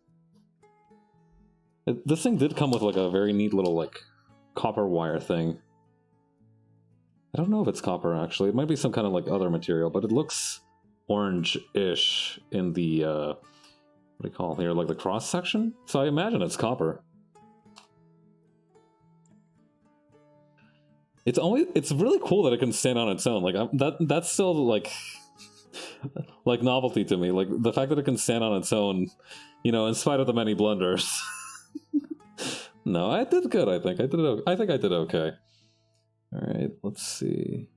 This thing did come with like a very neat little like copper wire thing. I don't know if it's copper actually, it might be some kind of like other material, but it looks orange-ish in the, what do you call it here, like the cross section? So I imagine it's copper. It's really cool that it can stand on its own. Like that's still like like novelty to me. Like the fact that it can stand on its own, you know, in spite of the many blunders. No, I did good. I think I did okay. All right, let's see.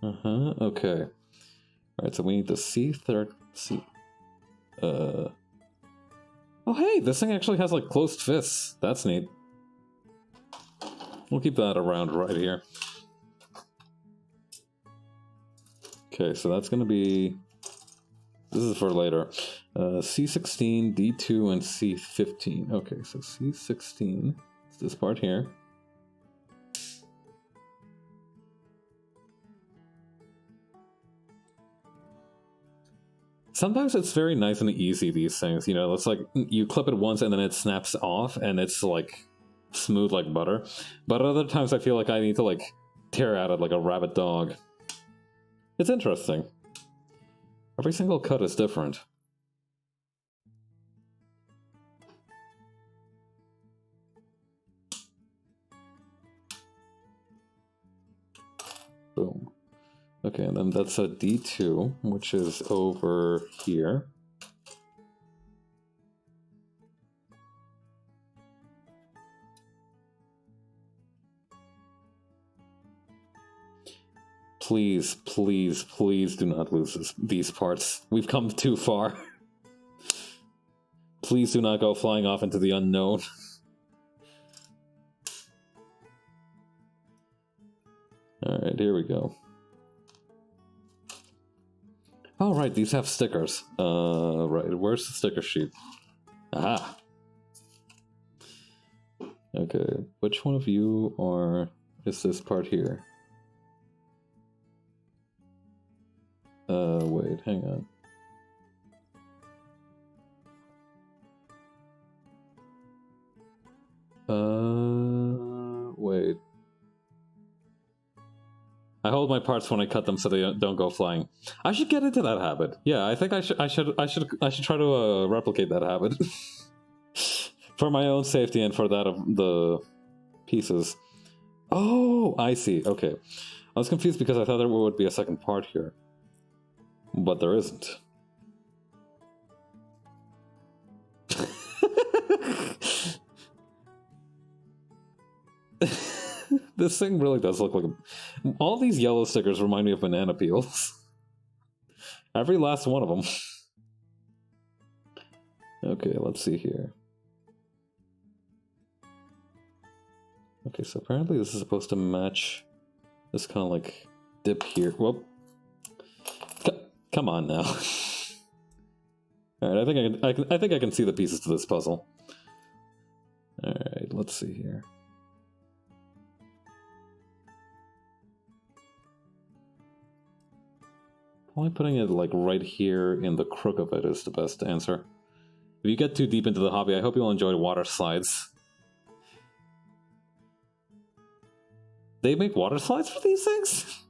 Okay. All right, so we need to see third. See. Oh hey, this thing actually has like closed fists. That's neat. We'll keep that around right here. Okay, so that's gonna be. This is for later. C16, D2, and C15. Okay, so C16 is this part here. Sometimes it's very nice and easy, these things, you know, it's like you clip it once and then it snaps off and it's like smooth like butter. But other times I feel like I need to like tear at it like a rabid dog. It's interesting. Every single cut is different. Boom. Okay, and then that's a D2, which is over here. Please, please, please do not lose these parts. We've come too far. Please do not go flying off into the unknown. Alright, here we go. Oh, right, these have stickers. Right, where's the sticker sheet? Aha! Okay, which one of you is this part here? Wait, hang on. Wait. I hold my parts when I cut them so they don't go flying. I should get into that habit. Yeah, I think I should try to replicate that habit. For my own safety and for that of the pieces. Oh, I see. Okay. I was confused because I thought there would be a second part here. But there isn't. This thing really does look like all these yellow stickers remind me of banana peels. Every last one of them. Okay, let's see here. Okay, so apparently this is supposed to match this kind of like dip here. Whoop. Come on now. All right, I think I can see the pieces to this puzzle. All right, let's see here. Probably putting it like right here in the crook of it is the best answer. If you get too deep into the hobby, I hope you'll enjoy water slides. They make water slides for these things?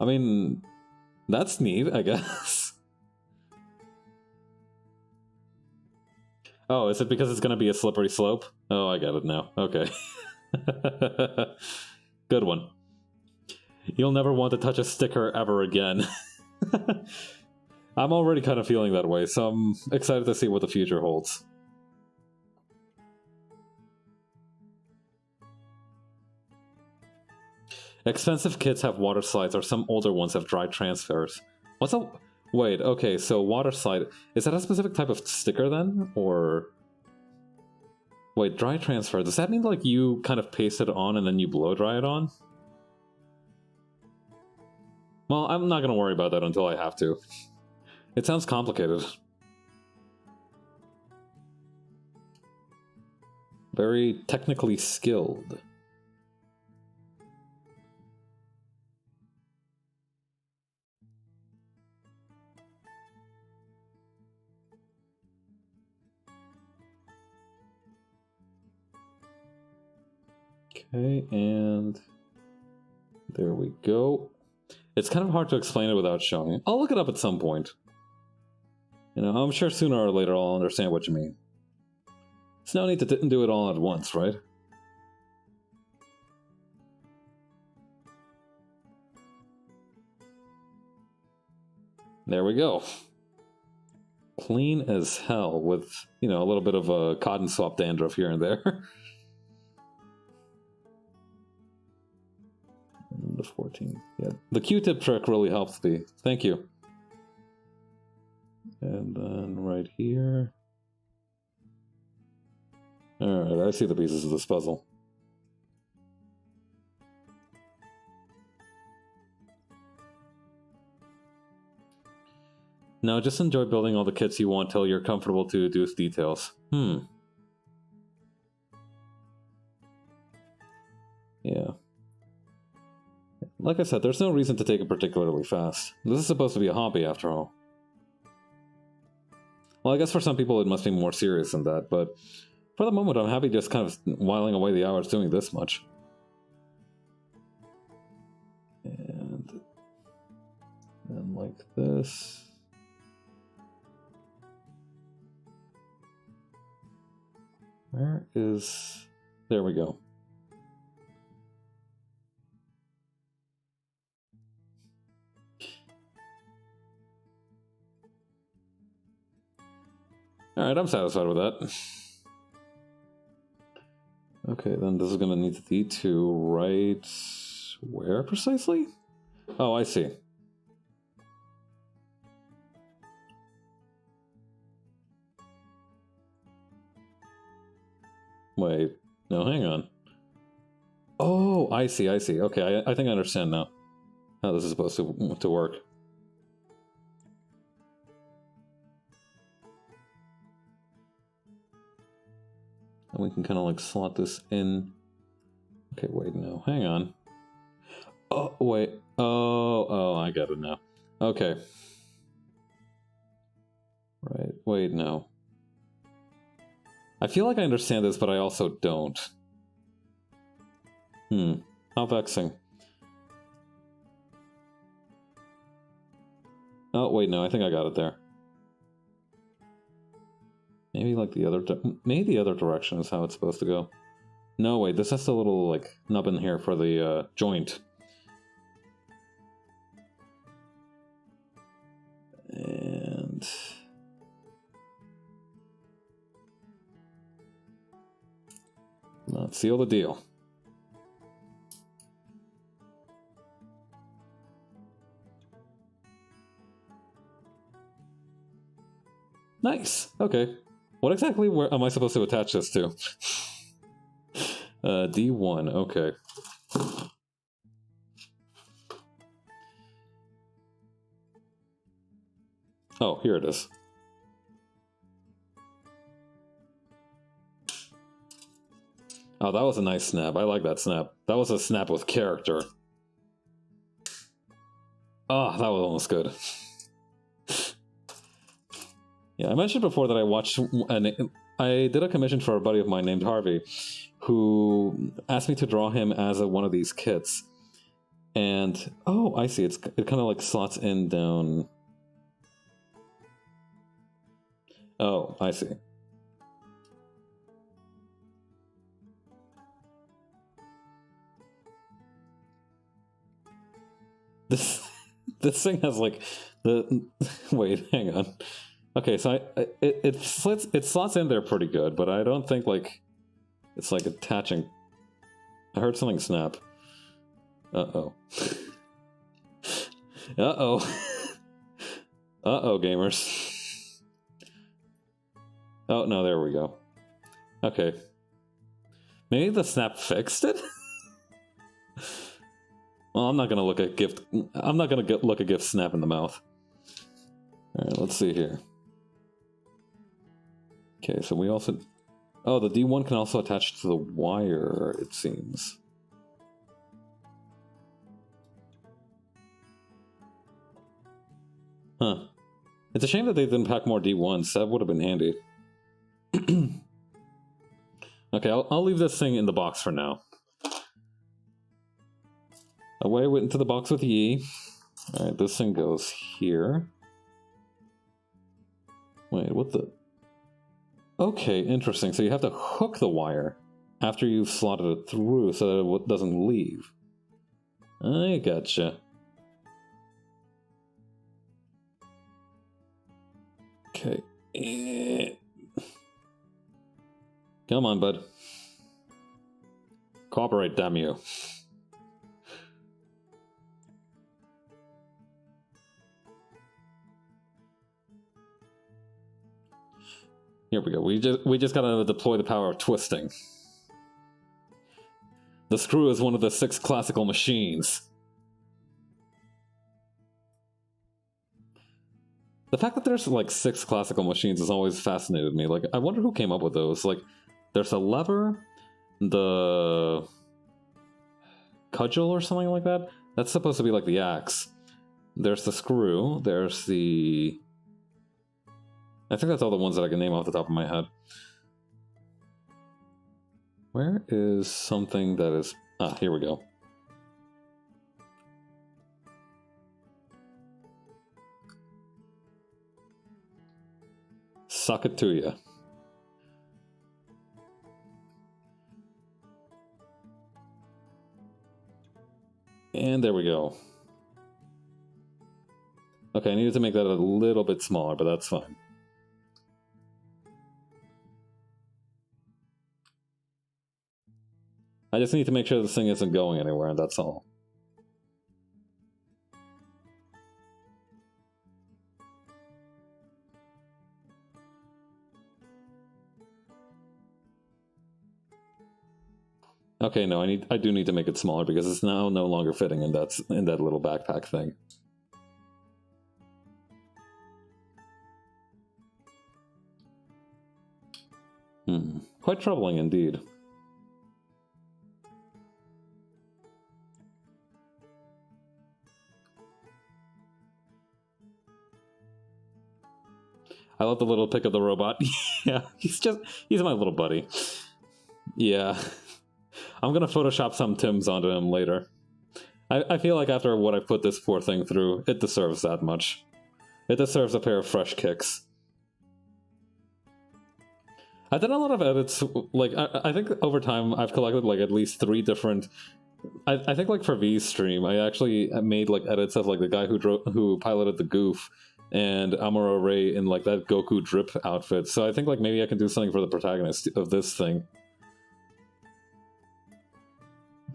I mean, that's neat, I guess. Oh, is it because it's going to be a slippery slope? Oh, I get it now. Okay. Good one. You'll never want to touch a sticker ever again. I'm already kind of feeling that way, so I'm excited to see what the future holds. Expensive kits have water slides, or some older ones have dry transfers. What's up? Wait, okay, so water slide. Is that a specific type of sticker then? Or... Wait, dry transfer. Does that mean like you kind of paste it on and then you blow dry it on? Well, I'm not going to worry about that until I have to. It sounds complicated. Very technically skilled. Okay, and there we go. It's kind of hard to explain it without showing it. I'll look it up at some point. You know, I'm sure sooner or later I'll understand what you mean. There's no need to do it all at once, right? There we go. Clean as hell with, you know, a little bit of a cotton swab dandruff here and there. The 14. Yeah, the Q-tip trick really helps me. Thank you. And then right here. Alright, I see the pieces of this puzzle. Now just enjoy building all the kits you want till you're comfortable to deduce details. Yeah. Like I said, there's no reason to take it particularly fast. This is supposed to be a hobby after all. Well, I guess for some people it must be more serious than that, but for the moment I'm happy just kind of whiling away the hours doing this much. And then like this. Where is... There we go. Alright, I'm satisfied with that. Okay, then this is going to need to lead to right... Where precisely? Oh, I see. Wait, no, hang on. Oh, I see. Okay, I think I understand now how this is supposed to work. And we can kind of like slot this in. Okay, wait, no, hang on. Oh, wait. Oh, I get it now. Okay. Right. Wait, no. I feel like I understand this, but I also don't. How vexing. Oh, wait, no, I think I got it there. Maybe like the other... Maybe the other direction is how it's supposed to go. No, wait, this has a little, like, nub in here for the joint. And... let's seal the deal. Nice. Okay. What exactly am I supposed to attach this to? D1. Okay. Oh, here it is. Oh, that was a nice snap. I like that snap. That was a snap with character. Oh, that was almost good. Yeah, I mentioned before that I watched... I did a commission for a buddy of mine named Harvey, who asked me to draw him as one of these kits. And... oh, I see. It kind of like slots in down... oh, I see. This thing has like the... wait, hang on. Okay, so it slots in there pretty good, but I don't think like it's like attaching. I heard something snap. Uh-oh. Uh-oh. Uh-oh, gamers. Oh, no, there we go. Okay. Maybe the snap fixed it? Well, I'm not gonna look at gift... I'm not gonna look a gift snap in the mouth. Alright, let's see here. Okay, so we also... oh, the D1 can also attach to the wire, it seems. Huh. It's a shame that they didn't pack more D1s. That would have been handy. Okay, I'll leave this thing in the box for now. Away into the box with ye. Alright, this thing goes here. Wait, what the... okay, interesting. So you have to hook the wire after you've slotted it through so that it doesn't leave. I gotcha. Okay. Come on, bud. Cooperate, damn you. Here we go. We just gotta deploy the power of twisting. The screw is one of the 6 classical machines. The fact that there's like 6 classical machines has always fascinated me. Like, I wonder who came up with those. Like, there's a lever, the cudgel or something like that. That's supposed to be like the axe. There's the screw. There's the... I think that's all the ones that I can name off the top of my head. Where is something that is... ah, here we go. Suck it to ya. And there we go. Okay, I needed to make that a little bit smaller, but that's fine. I just need to make sure this thing isn't going anywhere, and that's all. Okay, no, I do need to make it smaller because it's now no longer fitting in that little backpack thing. Quite troubling indeed. I love the little pic of the robot. Yeah, he's my little buddy. Yeah. I'm gonna Photoshop some Tims onto him later. I feel like after what I put this poor thing through, it deserves that much. It deserves a pair of fresh kicks. I've done a lot of edits, like, I think over time I've collected, like, at least 3 different... I think, like, for V's stream, I actually made, like, edits of, like, the guy who piloted the Goof, and Amuro Ray in, like, that Goku drip outfit, so I think, like, maybe I can do something for the protagonist of this thing.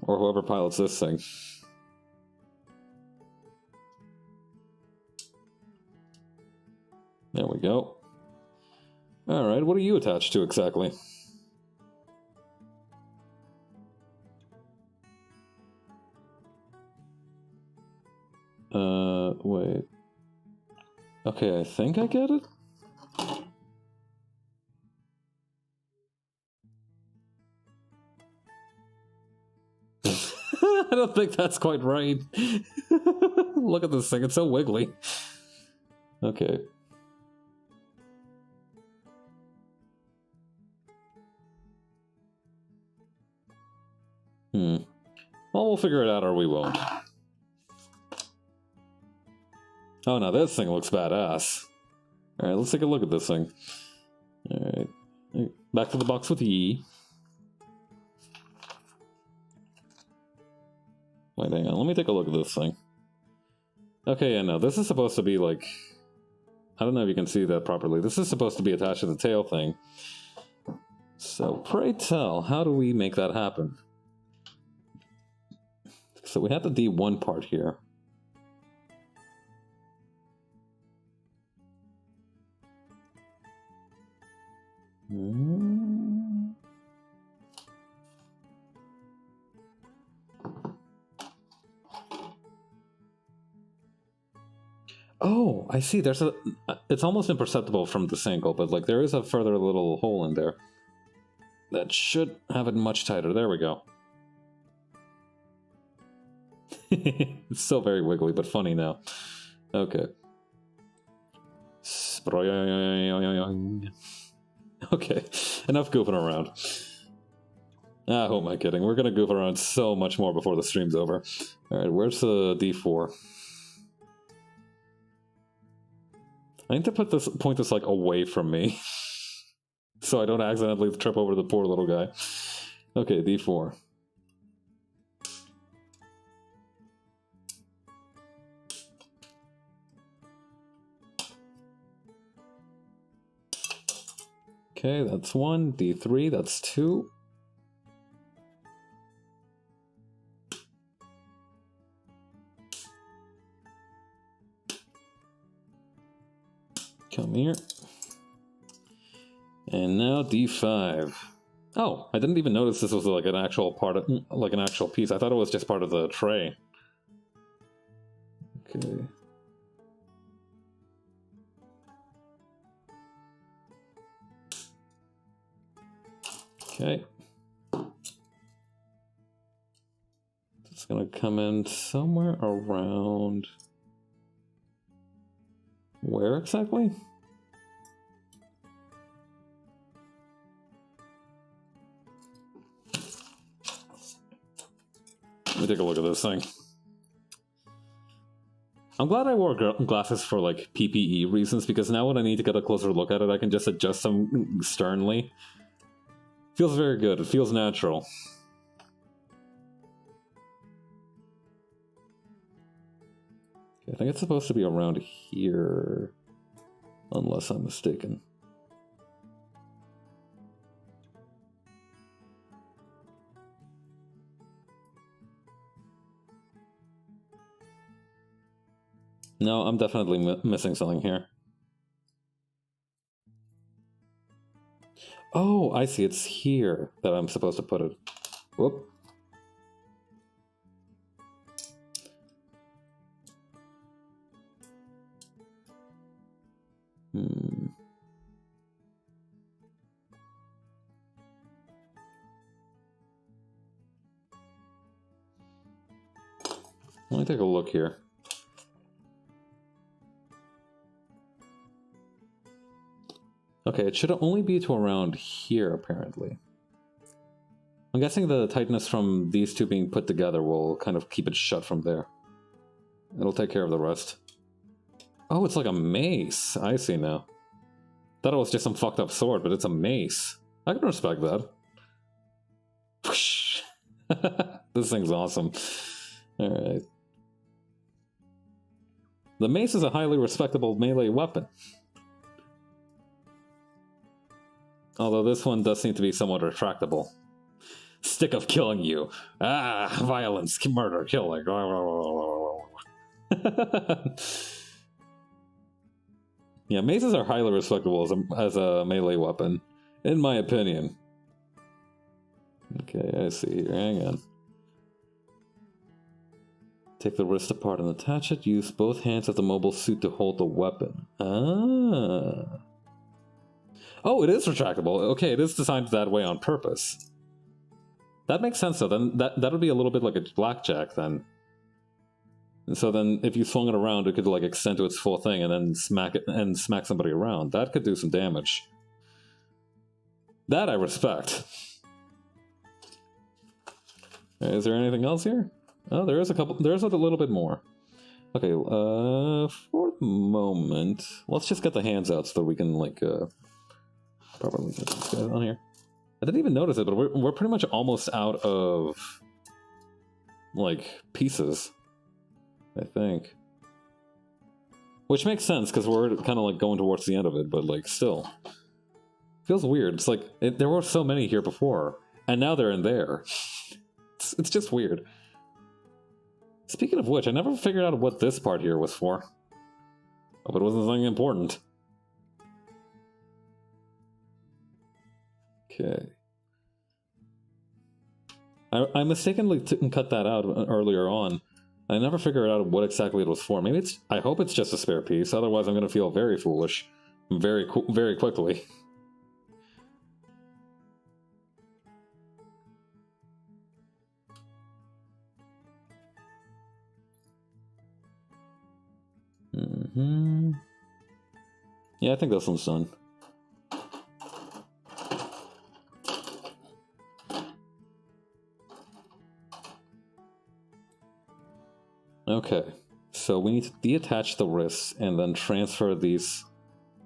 Or whoever pilots this thing. There we go. Alright, what are you attached to exactly? Wait. Okay, I think I get it? I don't think that's quite right. Look at this thing, it's so wiggly. Okay. Well, we'll figure it out or we won't. Oh, now this thing looks badass. Alright, let's take a look at this thing. Alright. Back to the box with Yi. Wait, hang on, let me take a look at this thing. Okay, yeah, no, this is supposed to be like... I don't know if you can see that properly. This is supposed to be attached to the tail thing. So, pray tell, how do we make that happen? So we have the D1 part here. Oh, I see. There's a... It's almost imperceptible from this angle, but like there is a further little hole in there. That should have it much tighter. There we go. It's still very wiggly, but funny now. Okay. Okay, enough goofing around. Ah, who am I kidding? We're gonna goof around so much more before the stream's over. Alright, where's the D4? I need to point this like away from me. So I don't accidentally trip over the poor little guy. Okay, D4. Okay, that's 1. D3, that's 2. Come here. And now D5. Oh, I didn't even notice this was like an actual part of, like an actual piece. I thought it was just part of the tray. Okay. Okay. It's gonna come in somewhere around... Where exactly? Let me take a look at this thing. I'm glad I wore glasses for like PPE reasons, because now when I need to get a closer look at it, I can just adjust them sternly. Feels very good. It feels natural. Okay, I think it's supposed to be around here, unless I'm mistaken. No, I'm definitely missing something here. Oh, I see. It's here that I'm supposed to put it. Whoop. Let me take a look here. Okay, it should only be to around here, apparently. I'm guessing the tightness from these two being put together will kind of keep it shut from there. It'll take care of the rest. Oh, it's like a mace. I see now. Thought it was just some fucked up sword, but it's a mace. I can respect that. This thing's awesome. Alright. The mace is a highly respectable melee weapon. Although this one does seem to be somewhat retractable. Stick of killing you. Ah, violence, murder, killing. Yeah, maces are highly respectable as a melee weapon, in my opinion. Okay, I see here. Hang on. Take the wrist apart and attach it. Use both hands of the mobile suit to hold the weapon. Ah. Oh, it is retractable. Okay, it is designed that way on purpose. That makes sense, though. Then that would be a little bit like a blackjack, then. And so then, if you swung it around, it could like extend to its full thing and then smack somebody around. That could do some damage. That I respect. Is there anything else here? Oh, there is a couple. There's a little bit more. Okay, for the moment, let's just get the hands out so that we can like properly get this guy on here. I didn't even notice it, but we're pretty much almost out of like pieces, I think. Which makes sense because we're kind of like going towards the end of it, but like still, feels weird. It's like there were so many here before, and now they're in there. It's just weird. Speaking of which, I never figured out what this part here was for. Hope it wasn't something important. Okay. I mistakenly cut that out earlier on. I never figured out what exactly it was for. Maybe it's... I hope it's just a spare piece, otherwise I'm going to feel very foolish. Very quickly. Yeah, I think this one's done. Okay, so we need to deattach the wrists and then transfer these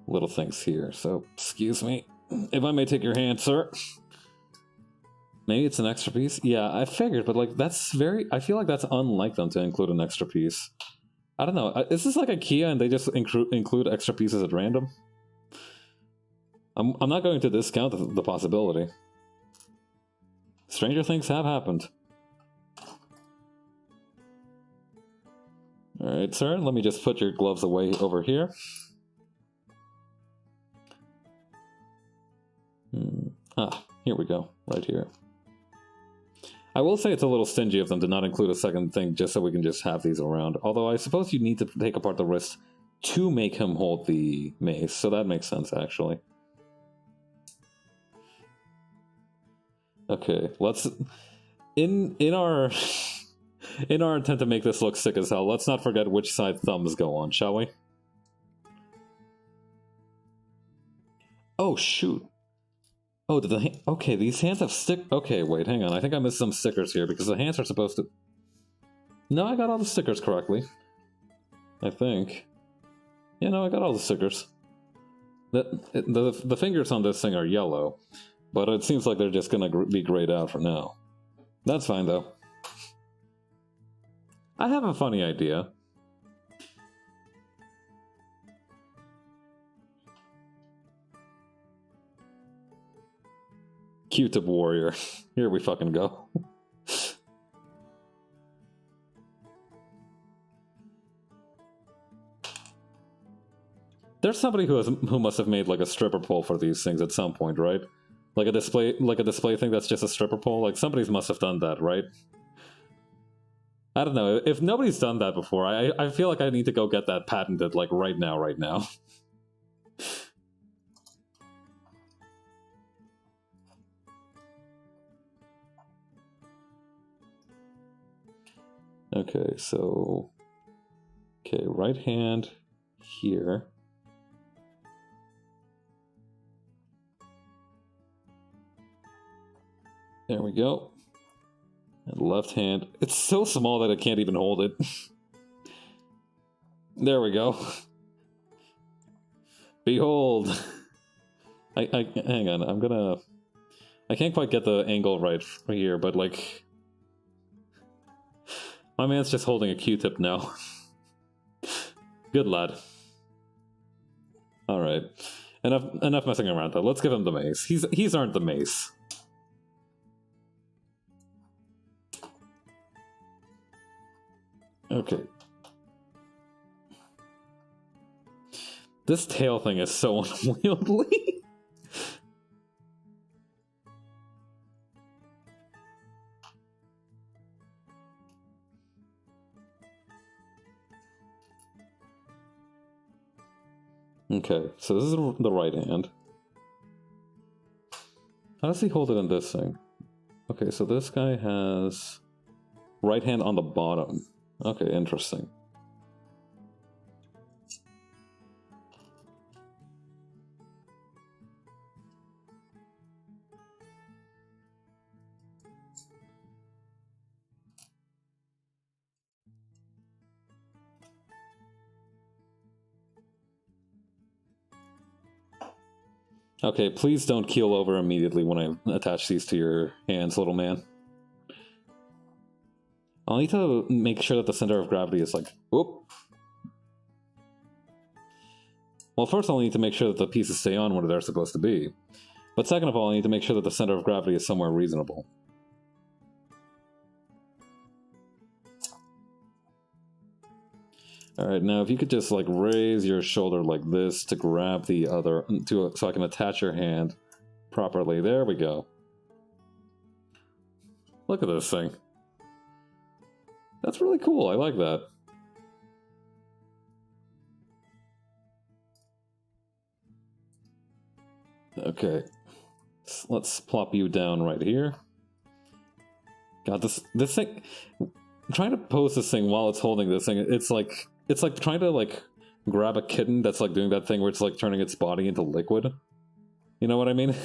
little things here. So, excuse me, if I may take your hand, sir. Maybe it's an extra piece? Yeah, I figured, but like, that's very... I feel like that's unlike them to include an extra piece. I don't know. Is this like IKEA and they just include extra pieces at random? I'm not going to discount the possibility. Stranger things have happened. Alright, sir. Let me just put your gloves away over here. Ah, here we go. Right here. I will say it's a little stingy of them to not include a second thing just so we can just have these around. Although I suppose you need to take apart the wrist to make him hold the mace, so that makes sense, actually. Okay, let's... In our... In our attempt to make this look sick as hell, let's not forget which side thumbs go on, shall we? Oh, shoot. Oh, okay, these hands have okay, wait, hang on. I think I missed some stickers here, because the hands are supposed to... No, I got all the stickers correctly. I think. Yeah, no, I got all the stickers. The fingers on this thing are yellow, but it seems like they're just gonna be grayed out for now. That's fine, though. I have a funny idea. Q-tip warrior. Here we fucking go. There's somebody who must have made like a stripper pole for these things at some point, right? Like a display thing that's just a stripper pole. Like somebody must have done that, right? I don't know. If nobody's done that before, I feel like I need to go get that patented, like, right now. Okay, so... Okay, right hand here. There we go. And left hand. It's so small that I can't even hold it. There we go. Behold. Hang on, I'm gonna... I can't quite get the angle right here, but like... My man's just holding a Q-tip now. Good lad. Alright. Enough messing around though. Let's give him the mace. He's earned the mace. Okay. This tail thing is so unwieldy. Okay, so this is the right hand. How does he hold it in this thing? Okay, so this guy has right hand on the bottom. Okay, interesting. Okay, please don't keel over immediately when I attach these to your hands, little man. I'll need to make sure that the center of gravity is like... Whoop! Well, first I'll need to make sure that the pieces stay on where they're supposed to be. But second of all, I need to make sure that the center of gravity is somewhere reasonable. Alright, now if you could just like raise your shoulder like this to grab the other, so I can attach your hand properly. There we go. Look at this thing. That's really cool, I like that. Okay, let's plop you down right here. God, this thing... I'm trying to pose this thing while it's holding this thing, it's like trying to like grab a kitten that's like doing that thing where it's like turning its body into liquid. You know what I mean?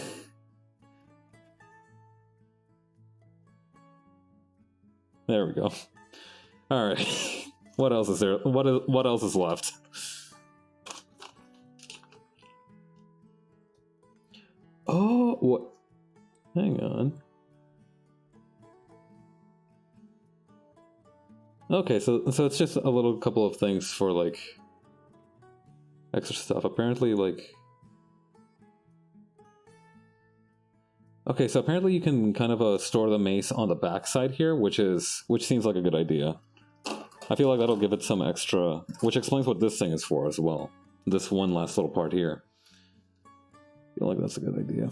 There we go. Alright. What else is there? What else is left? Oh, what? Hang on. Okay, so it's just a little couple of things for like extra stuff. Apparently, like... Okay, so apparently you can kind of store the mace on the backside here, which seems like a good idea. I feel like that'll give it some extra, which explains what this thing is for as well. This one last little part here. I feel like that's a good idea.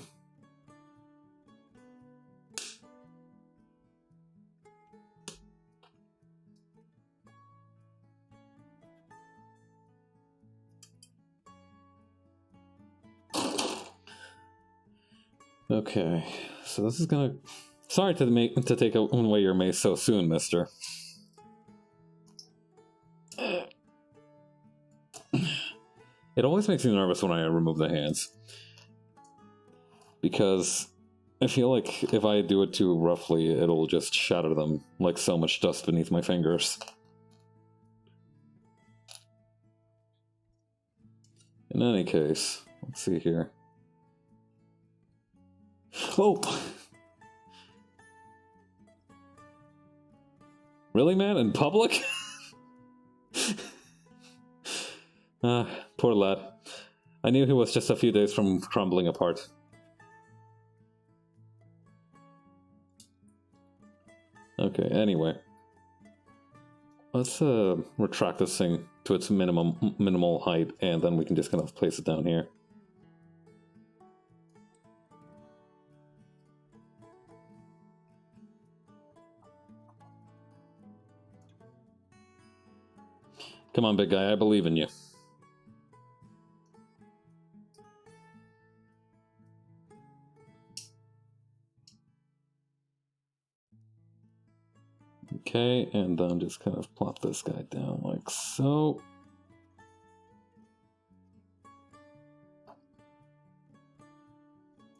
Okay, so this is gonna... Sorry to take away your mace so soon, mister. It always makes me nervous when I remove the hands. Because I feel like if I do it too roughly, it'll just shatter them like so much dust beneath my fingers. In any case, let's see here. Oh! Really, man? In public? Poor lad. I knew he was just a few days from crumbling apart. Okay, anyway. Let's retract this thing to its minimal height, and then we can just kind of place it down here. Come on, big guy, I believe in you. Okay, and then just kind of plop this guy down like so.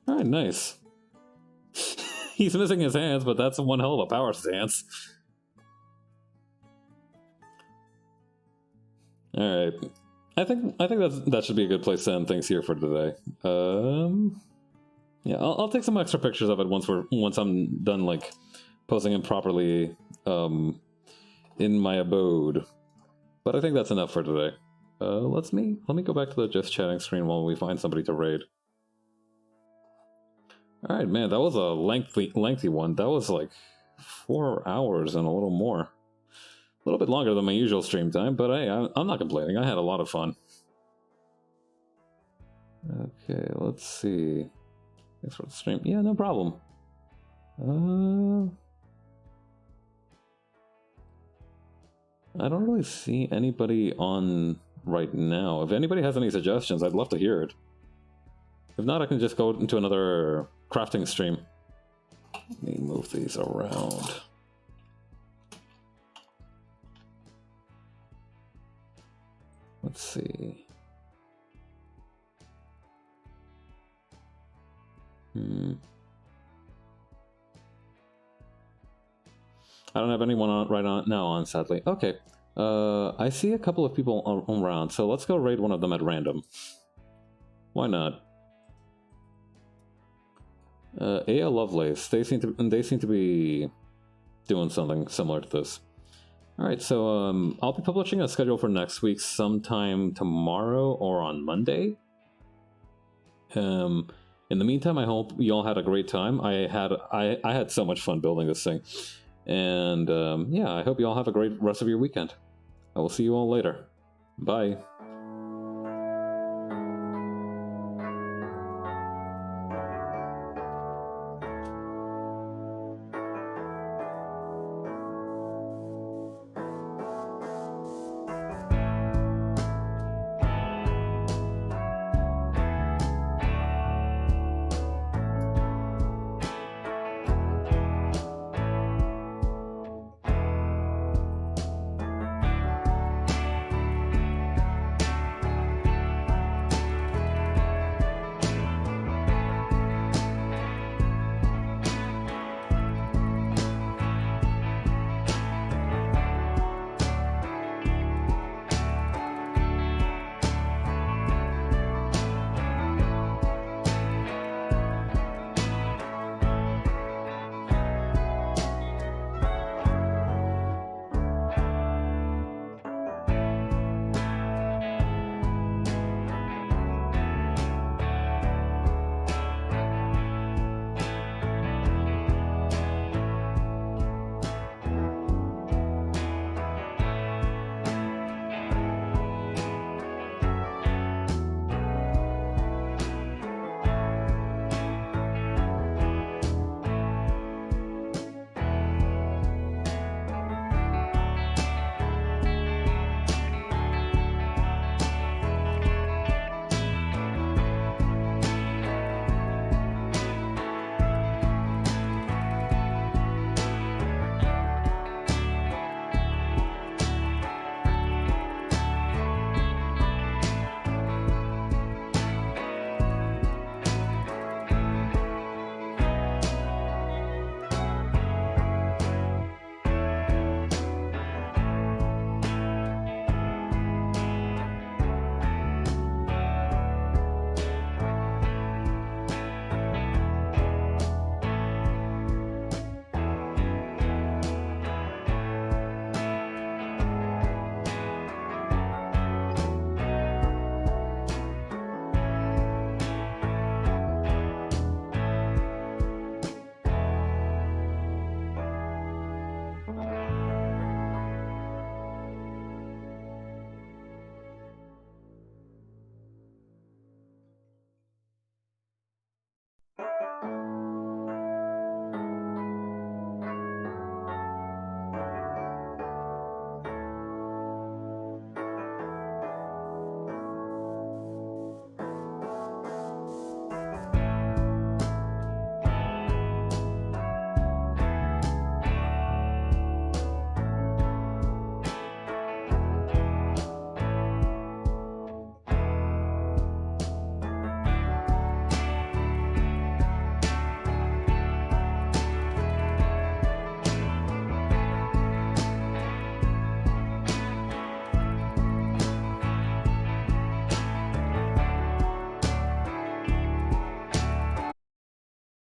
Alright, nice. He's missing his hands, but that's one hell of a power stance. Alright. I think that should be a good place to end things here for today. Yeah, I'll take some extra pictures of it once I'm done, like, posing it properly in my abode. But I think that's enough for today. Let me go back to the just chatting screen while we find somebody to raid. Alright, man, that was a lengthy one. That was like 4 hours and a little more. A little bit longer than my usual stream time, but hey, I'm not complaining. I had a lot of fun. Okay, let's see. Thanks for the stream. Yeah, no problem. I don't really see anybody on right now. If anybody has any suggestions, I'd love to hear it. If not, I can just go into another crafting stream. Let me move these around. Let's see. I don't have anyone on right now on, sadly. Okay. I see a couple of people around, so let's go raid one of them at random. Why not? Aya Lovelace. They seem to be doing something similar to this. Alright, so I'll be publishing a schedule for next week sometime tomorrow or on Monday. In the meantime, I hope you all had a great time. I had so much fun building this thing. And yeah, I hope you all have a great rest of your weekend. I will see you all later. Bye.